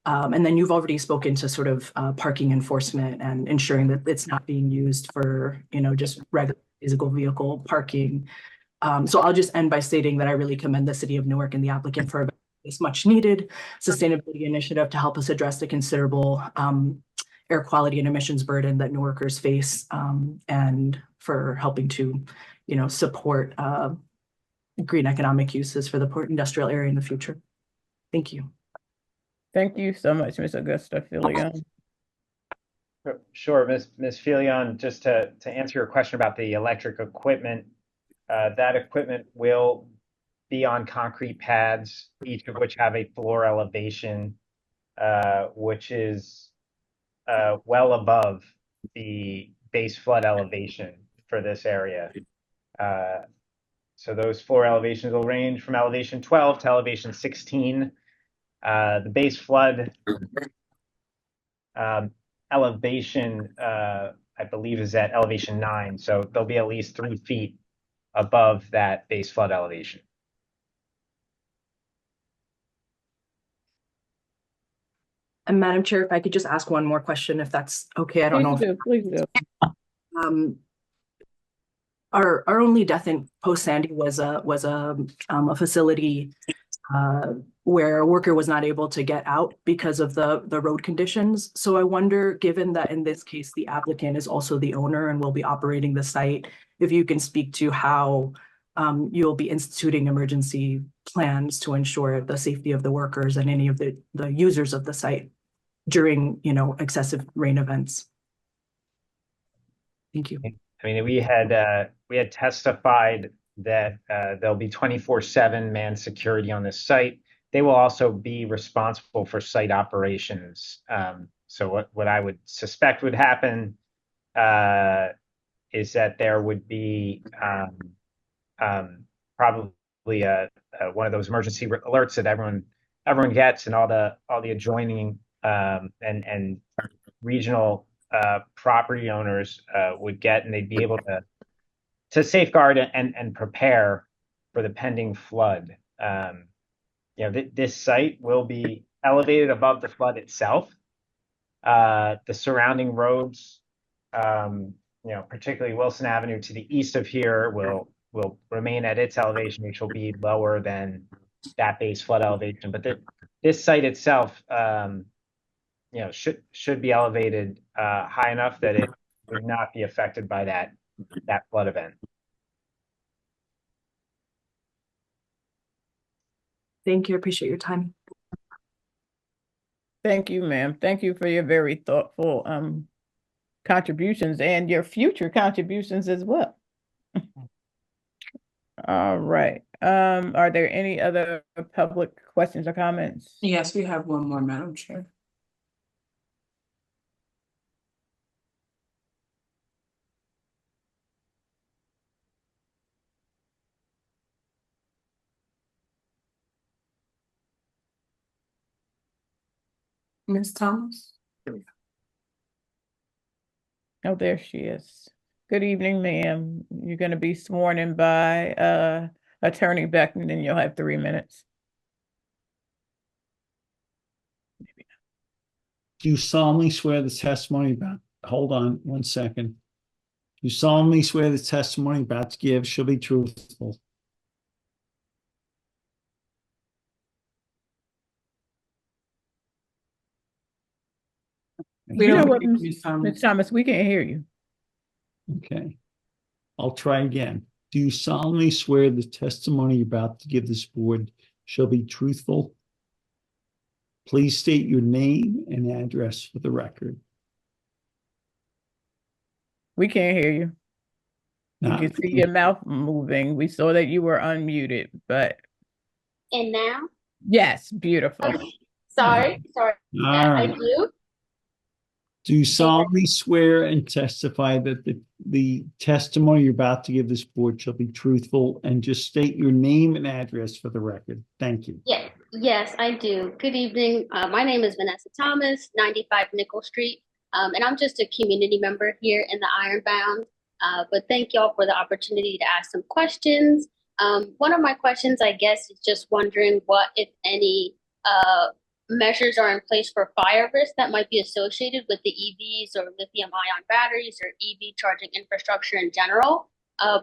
Speaker 17: And then you've already spoken to sort of parking enforcement and ensuring that it's not being used for, just regular physical vehicle parking. So I'll just end by stating that I really commend the city of Newark and the applicant for this much needed sustainability initiative to help us address the considerable air quality and emissions burden that Newarkers face, and for helping to, support green economic uses for the port industrial area in the future. Thank you.
Speaker 1: Thank you so much, Ms. Augusta Filion.
Speaker 5: Sure, Ms. Filion, just to answer your question about the electric equipment, that equipment will be on concrete pads, each of which have a floor elevation, which is well above the base flood elevation for this area. So those floor elevations will range from elevation 12 to elevation 16. The base flood elevation, I believe, is at elevation 9. So they'll be at least 3 feet above that base flood elevation.
Speaker 17: And Madam Chair, if I could just ask one more question, if that's okay. I don't know.
Speaker 1: Please do.
Speaker 17: Our only death in post Sandy was a facility where a worker was not able to get out because of the road conditions. So I wonder, given that in this case the applicant is also the owner and will be operating the site, if you can speak to how you'll be instituting emergency plans to ensure the safety of the workers and any of the users of the site during, excessive rain events. Thank you.
Speaker 5: I mean, we had testified that there'll be 24/7 manned security on this site. They will also be responsible for site operations. So what I would suspect would happen is that there would be probably one of those emergency alerts that everyone gets, and all the adjoining and regional property owners would get, and they'd be able to safeguard and prepare for the pending flood. This site will be elevated above the flood itself. The surrounding roads, particularly Wilson Avenue to the east of here, will remain at its elevation, which will be lower than that base flood elevation. But this site itself, should be elevated high enough that it would not be affected by that flood event.
Speaker 17: Thank you. I appreciate your time.
Speaker 1: Thank you, ma'am. Thank you for your very thoughtful contributions and your future contributions as well. All right. Are there any other public questions or comments?
Speaker 2: Yes, we have one more, Madam Chair. Ms. Thomas?
Speaker 1: Oh, there she is. Good evening, ma'am. You're going to be sworn in by Attorney Beck, and then you'll have 3 minutes.
Speaker 9: Do you solemnly swear the testimony about, hold on 1 second. Do you solemnly swear the testimony about to give shall be truthful?
Speaker 1: You know what, Ms. Thomas, we can't hear you.
Speaker 9: Okay. I'll try again. Do you solemnly swear the testimony you're about to give this board shall be truthful? Please state your name and address for the record.
Speaker 1: We can't hear you. We can see your mouth moving. We saw that you were unmuted, but.
Speaker 16: And now?
Speaker 1: Yes, beautiful.
Speaker 16: Okay. Sorry. I do.
Speaker 9: Do you solemnly swear and testify that the testimony you're about to give this board shall be truthful, and just state your name and address for the record? Thank you.
Speaker 16: Yes, I do. Good evening. My name is Vanessa Thomas, 95 Nickel Street, and I'm just a community member here in the Ironbound. But thank y'all for the opportunity to ask some questions. One of my questions, I guess, is just wondering what, if any, measures are in place for fire risk that might be associated with the EVs or lithium ion batteries or EV charging infrastructure in general.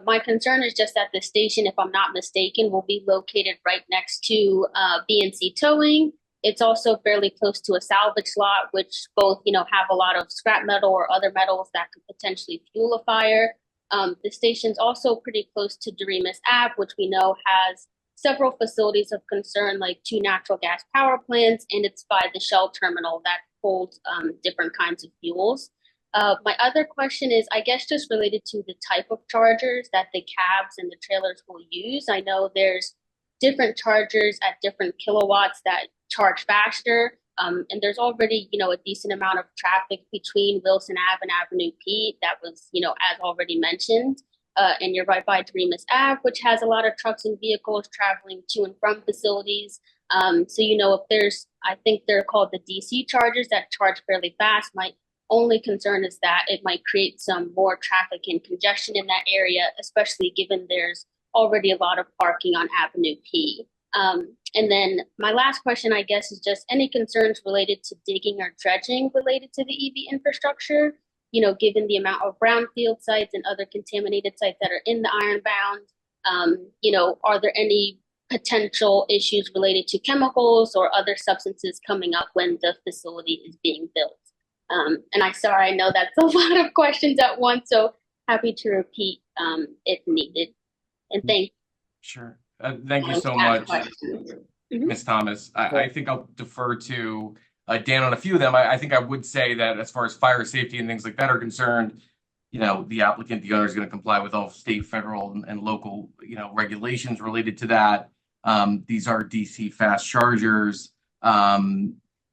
Speaker 16: My concern is just that the station, if I'm not mistaken, will be located right next to BNC Towing. It's also fairly close to a salvage lot, which both, have a lot of scrap metal or other metals that could potentially fuel a fire. The station's also pretty close to Doremus Ave, which we know has several facilities of concern, like 2 natural gas power plants, and it's by the Shell terminal that holds different kinds of fuels. My other question is, I guess, just related to the type of chargers that the cabs and the trailers will use. I know there's different chargers at different kilowatts that charge faster. And there's already, a decent amount of traffic between Wilson Ave and Avenue P that was, as already mentioned. And you're right by Doremus Ave, which has a lot of trucks and vehicles traveling to and from facilities. So, if there's, I think they're called the DC chargers that charge fairly fast. My only concern is that it might create some more traffic and congestion in that area, especially given there's already a lot of parking on Avenue P. And then my last question, I guess, is just any concerns related to digging or dredging related to the EV infrastructure, given the amount of brownfield sites and other contaminated sites that are in the Ironbound. Are there any potential issues related to chemicals or other substances coming up when the facility is being built? And I know that's a lot of questions at once, so happy to repeat if needed. And thank you.
Speaker 3: Sure. Thank you so much, Ms. Thomas. I think I'll defer to Dan on a few of them. I think I would say that as far as fire safety and things like that are concerned, the applicant, the owner is going to comply with all state, federal, and local, regulations related to that. These are DC fast chargers.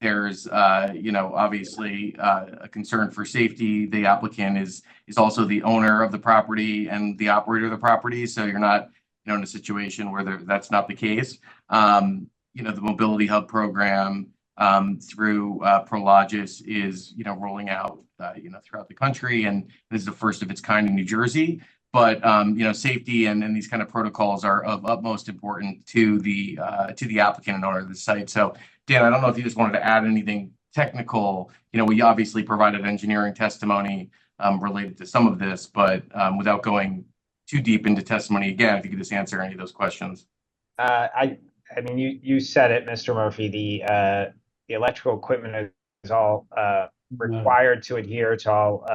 Speaker 3: There's, obviously a concern for safety. The applicant is also the owner of the property and the operator of the property. So you're not, in a situation where that's not the case. The Mobility Hub program through Prologis is, rolling out, throughout the country, and this is the first of its kind in New Jersey. But safety and these kind of protocols are of utmost importance to the applicant and owner of the site. So, Dan, I don't know if you just wanted to add anything technical. We obviously provided engineering testimony related to some of this, but without going too deep into testimony, again, if you could just answer any of those questions.
Speaker 5: I mean, you said it, Mr. Murphy. The electrical equipment is all required to adhere to all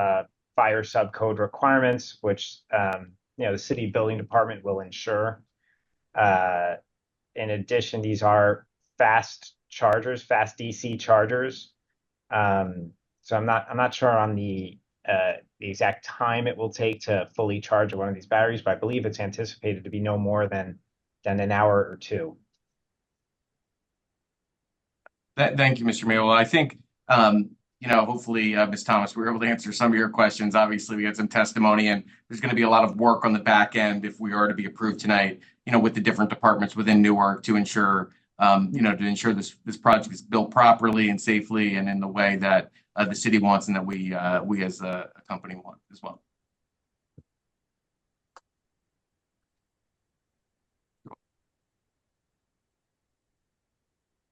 Speaker 5: fire subcode requirements, which the city building department will ensure. In addition, these are fast chargers, fast DC chargers. So I'm not sure on the exact time it will take to fully charge one of these batteries, but I believe it's anticipated to be no more than an hour or two.
Speaker 3: Thank you, Mr. Mayola. I think, hopefully, Ms. Thomas, we were able to answer some of your questions. Obviously, we had some testimony, and there's going to be a lot of work on the back end if we are to be approved tonight, with the different departments within Newark to ensure, this project is built properly and safely and in the way that the city wants and that we as a company want as well.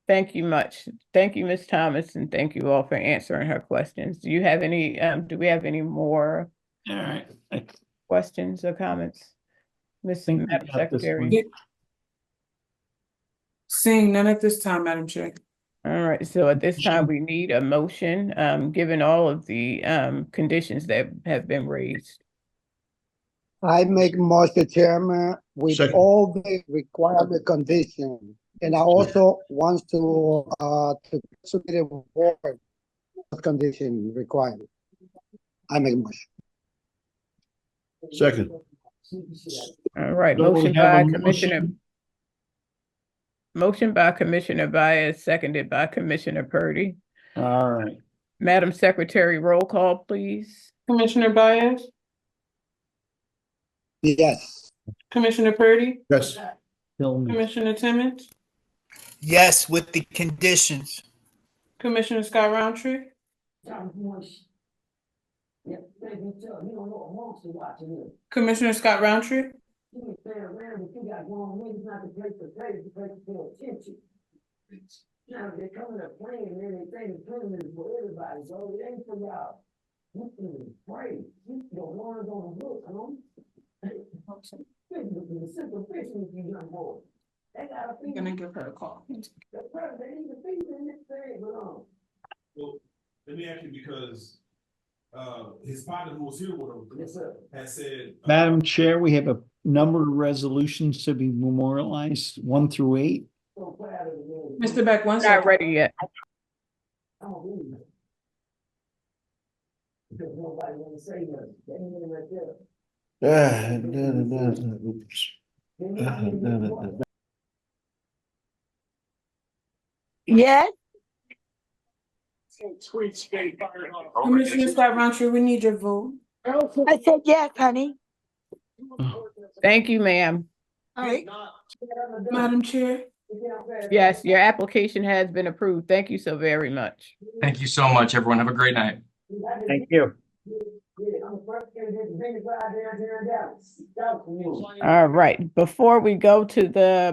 Speaker 1: Thank you much. Thank you, Ms. Thomas, and thank you all for answering her questions. Do we have any more questions or comments? Madam Secretary.
Speaker 2: Seeing none at this time, Madam Chair.
Speaker 1: All right, so at this time, we need a motion, given all of the conditions that have been raised.
Speaker 15: I make motion, Chairman, with all the requirement conditions. And I also want to submit a board condition requirement. I make motion.
Speaker 7: Second.
Speaker 1: All right,
Speaker 9: So we
Speaker 1: motion
Speaker 9: have a
Speaker 1: by Commissioner Baez, seconded by Commissioner Purdy.
Speaker 9: All right.
Speaker 1: Madam Secretary, roll call, please.
Speaker 2: Commissioner Baez?
Speaker 15: Yes.
Speaker 2: Commissioner Purdy?
Speaker 7: Yes.
Speaker 2: Commissioner Timmons?
Speaker 14: Yes, with the conditions.
Speaker 2: Commissioner Scott Roundtree? Commissioner Scott Roundtree?
Speaker 4: They're coming up playing and then they say the tournament is for everybody, so it ain't for y'all. Pray. You don't want to go to look, the simple fishing if you young boy. They got a
Speaker 2: I'm gonna give her a call.
Speaker 4: The president even feeds in this thing, but
Speaker 18: Well, let me ask you because his partner who was here with him
Speaker 4: yes, sir.
Speaker 18: has said.
Speaker 9: Madam Chair, we have a number of resolutions to be memorialized, 1 through 8.
Speaker 4: So proud of the man.
Speaker 2: Mr. Beck, one
Speaker 1: Not
Speaker 2: second.
Speaker 1: ready yet.
Speaker 4: I don't believe it. Because nobody want to say nothing. They ain't even right there.
Speaker 7: Oops.
Speaker 4: Yes.
Speaker 2: Commissioner Scott Roundtree, we need your vote.
Speaker 4: I said yes, honey.
Speaker 1: Thank you, ma'am.
Speaker 4: All right.
Speaker 2: Madam Chair.
Speaker 1: Yes, your application has been approved. Thank you so very much.
Speaker 3: Thank you so much, everyone. Have a great night.
Speaker 5: Thank you.
Speaker 1: All right, before we go to the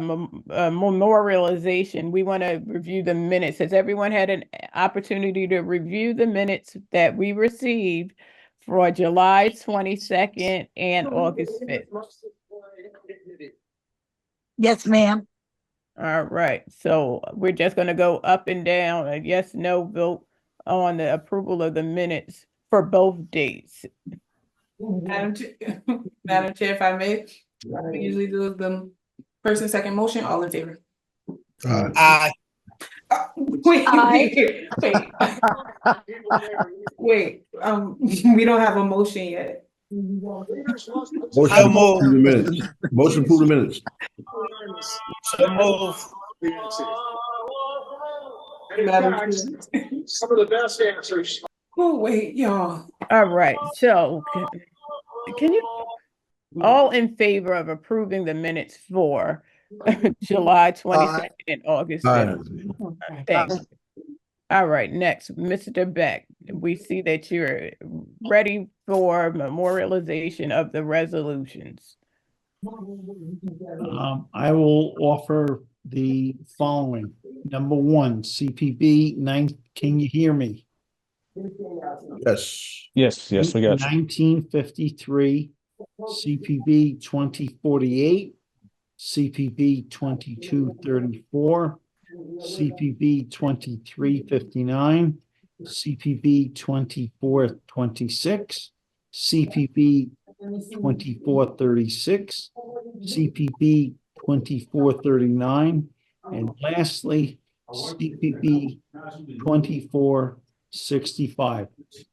Speaker 1: memorialization, we want to review the minutes. Has everyone had an opportunity to review the minutes that we received for July 22nd and August 5th?
Speaker 4: Yes, ma'am.
Speaker 1: All right, so we're just going to go up and down, a yes, no vote on the approval of the minutes for both dates.
Speaker 2: Madam Chair, Madam Chair, if I may, we usually do the first and second motion, all in favor.
Speaker 14: Aye.
Speaker 2: Wait. Wait, we don't have a motion yet.
Speaker 7: Motion to approve the minutes. Motion to approve the minutes.
Speaker 14: So move.
Speaker 2: Madam Chair.
Speaker 18: Some of the best answers.
Speaker 2: Oh, wait, y'all.
Speaker 1: All right, so can you all in favor of approving the minutes for July 22nd and August 5th? Thanks. All right, next, Mr. Beck, we see that you're ready for memorialization of the resolutions.
Speaker 9: I will offer the following. Number 1, CPB 9. Can you hear me?
Speaker 7: Yes.
Speaker 11: Yes, we got you.
Speaker 9: 1953, CPB 2048, CPB 2234, CPB 2359, CPB 2426, CPB 2436, CPB 2439, and lastly, CPB 2465.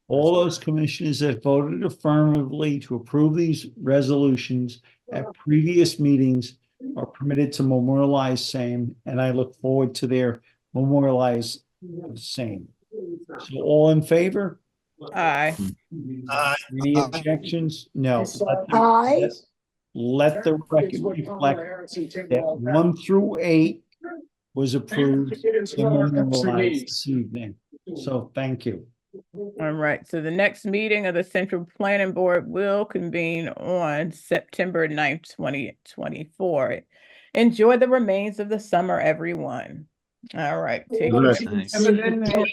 Speaker 9: All those commissioners that voted affirmatively to approve these resolutions at previous meetings are permitted to memorialize same, and I look forward to their memorialize same. So all in favor?
Speaker 1: Aye.
Speaker 9: Any objections? No.
Speaker 4: Aye.
Speaker 9: Let the record reflect that 1 through 8 was approved and memorialized this evening. So thank you.
Speaker 1: All right, so the next meeting of the Central Planning Board will convene on September 9th, 2024. Enjoy the remains of the summer, everyone. All right, take care.
Speaker 2: Have a good night.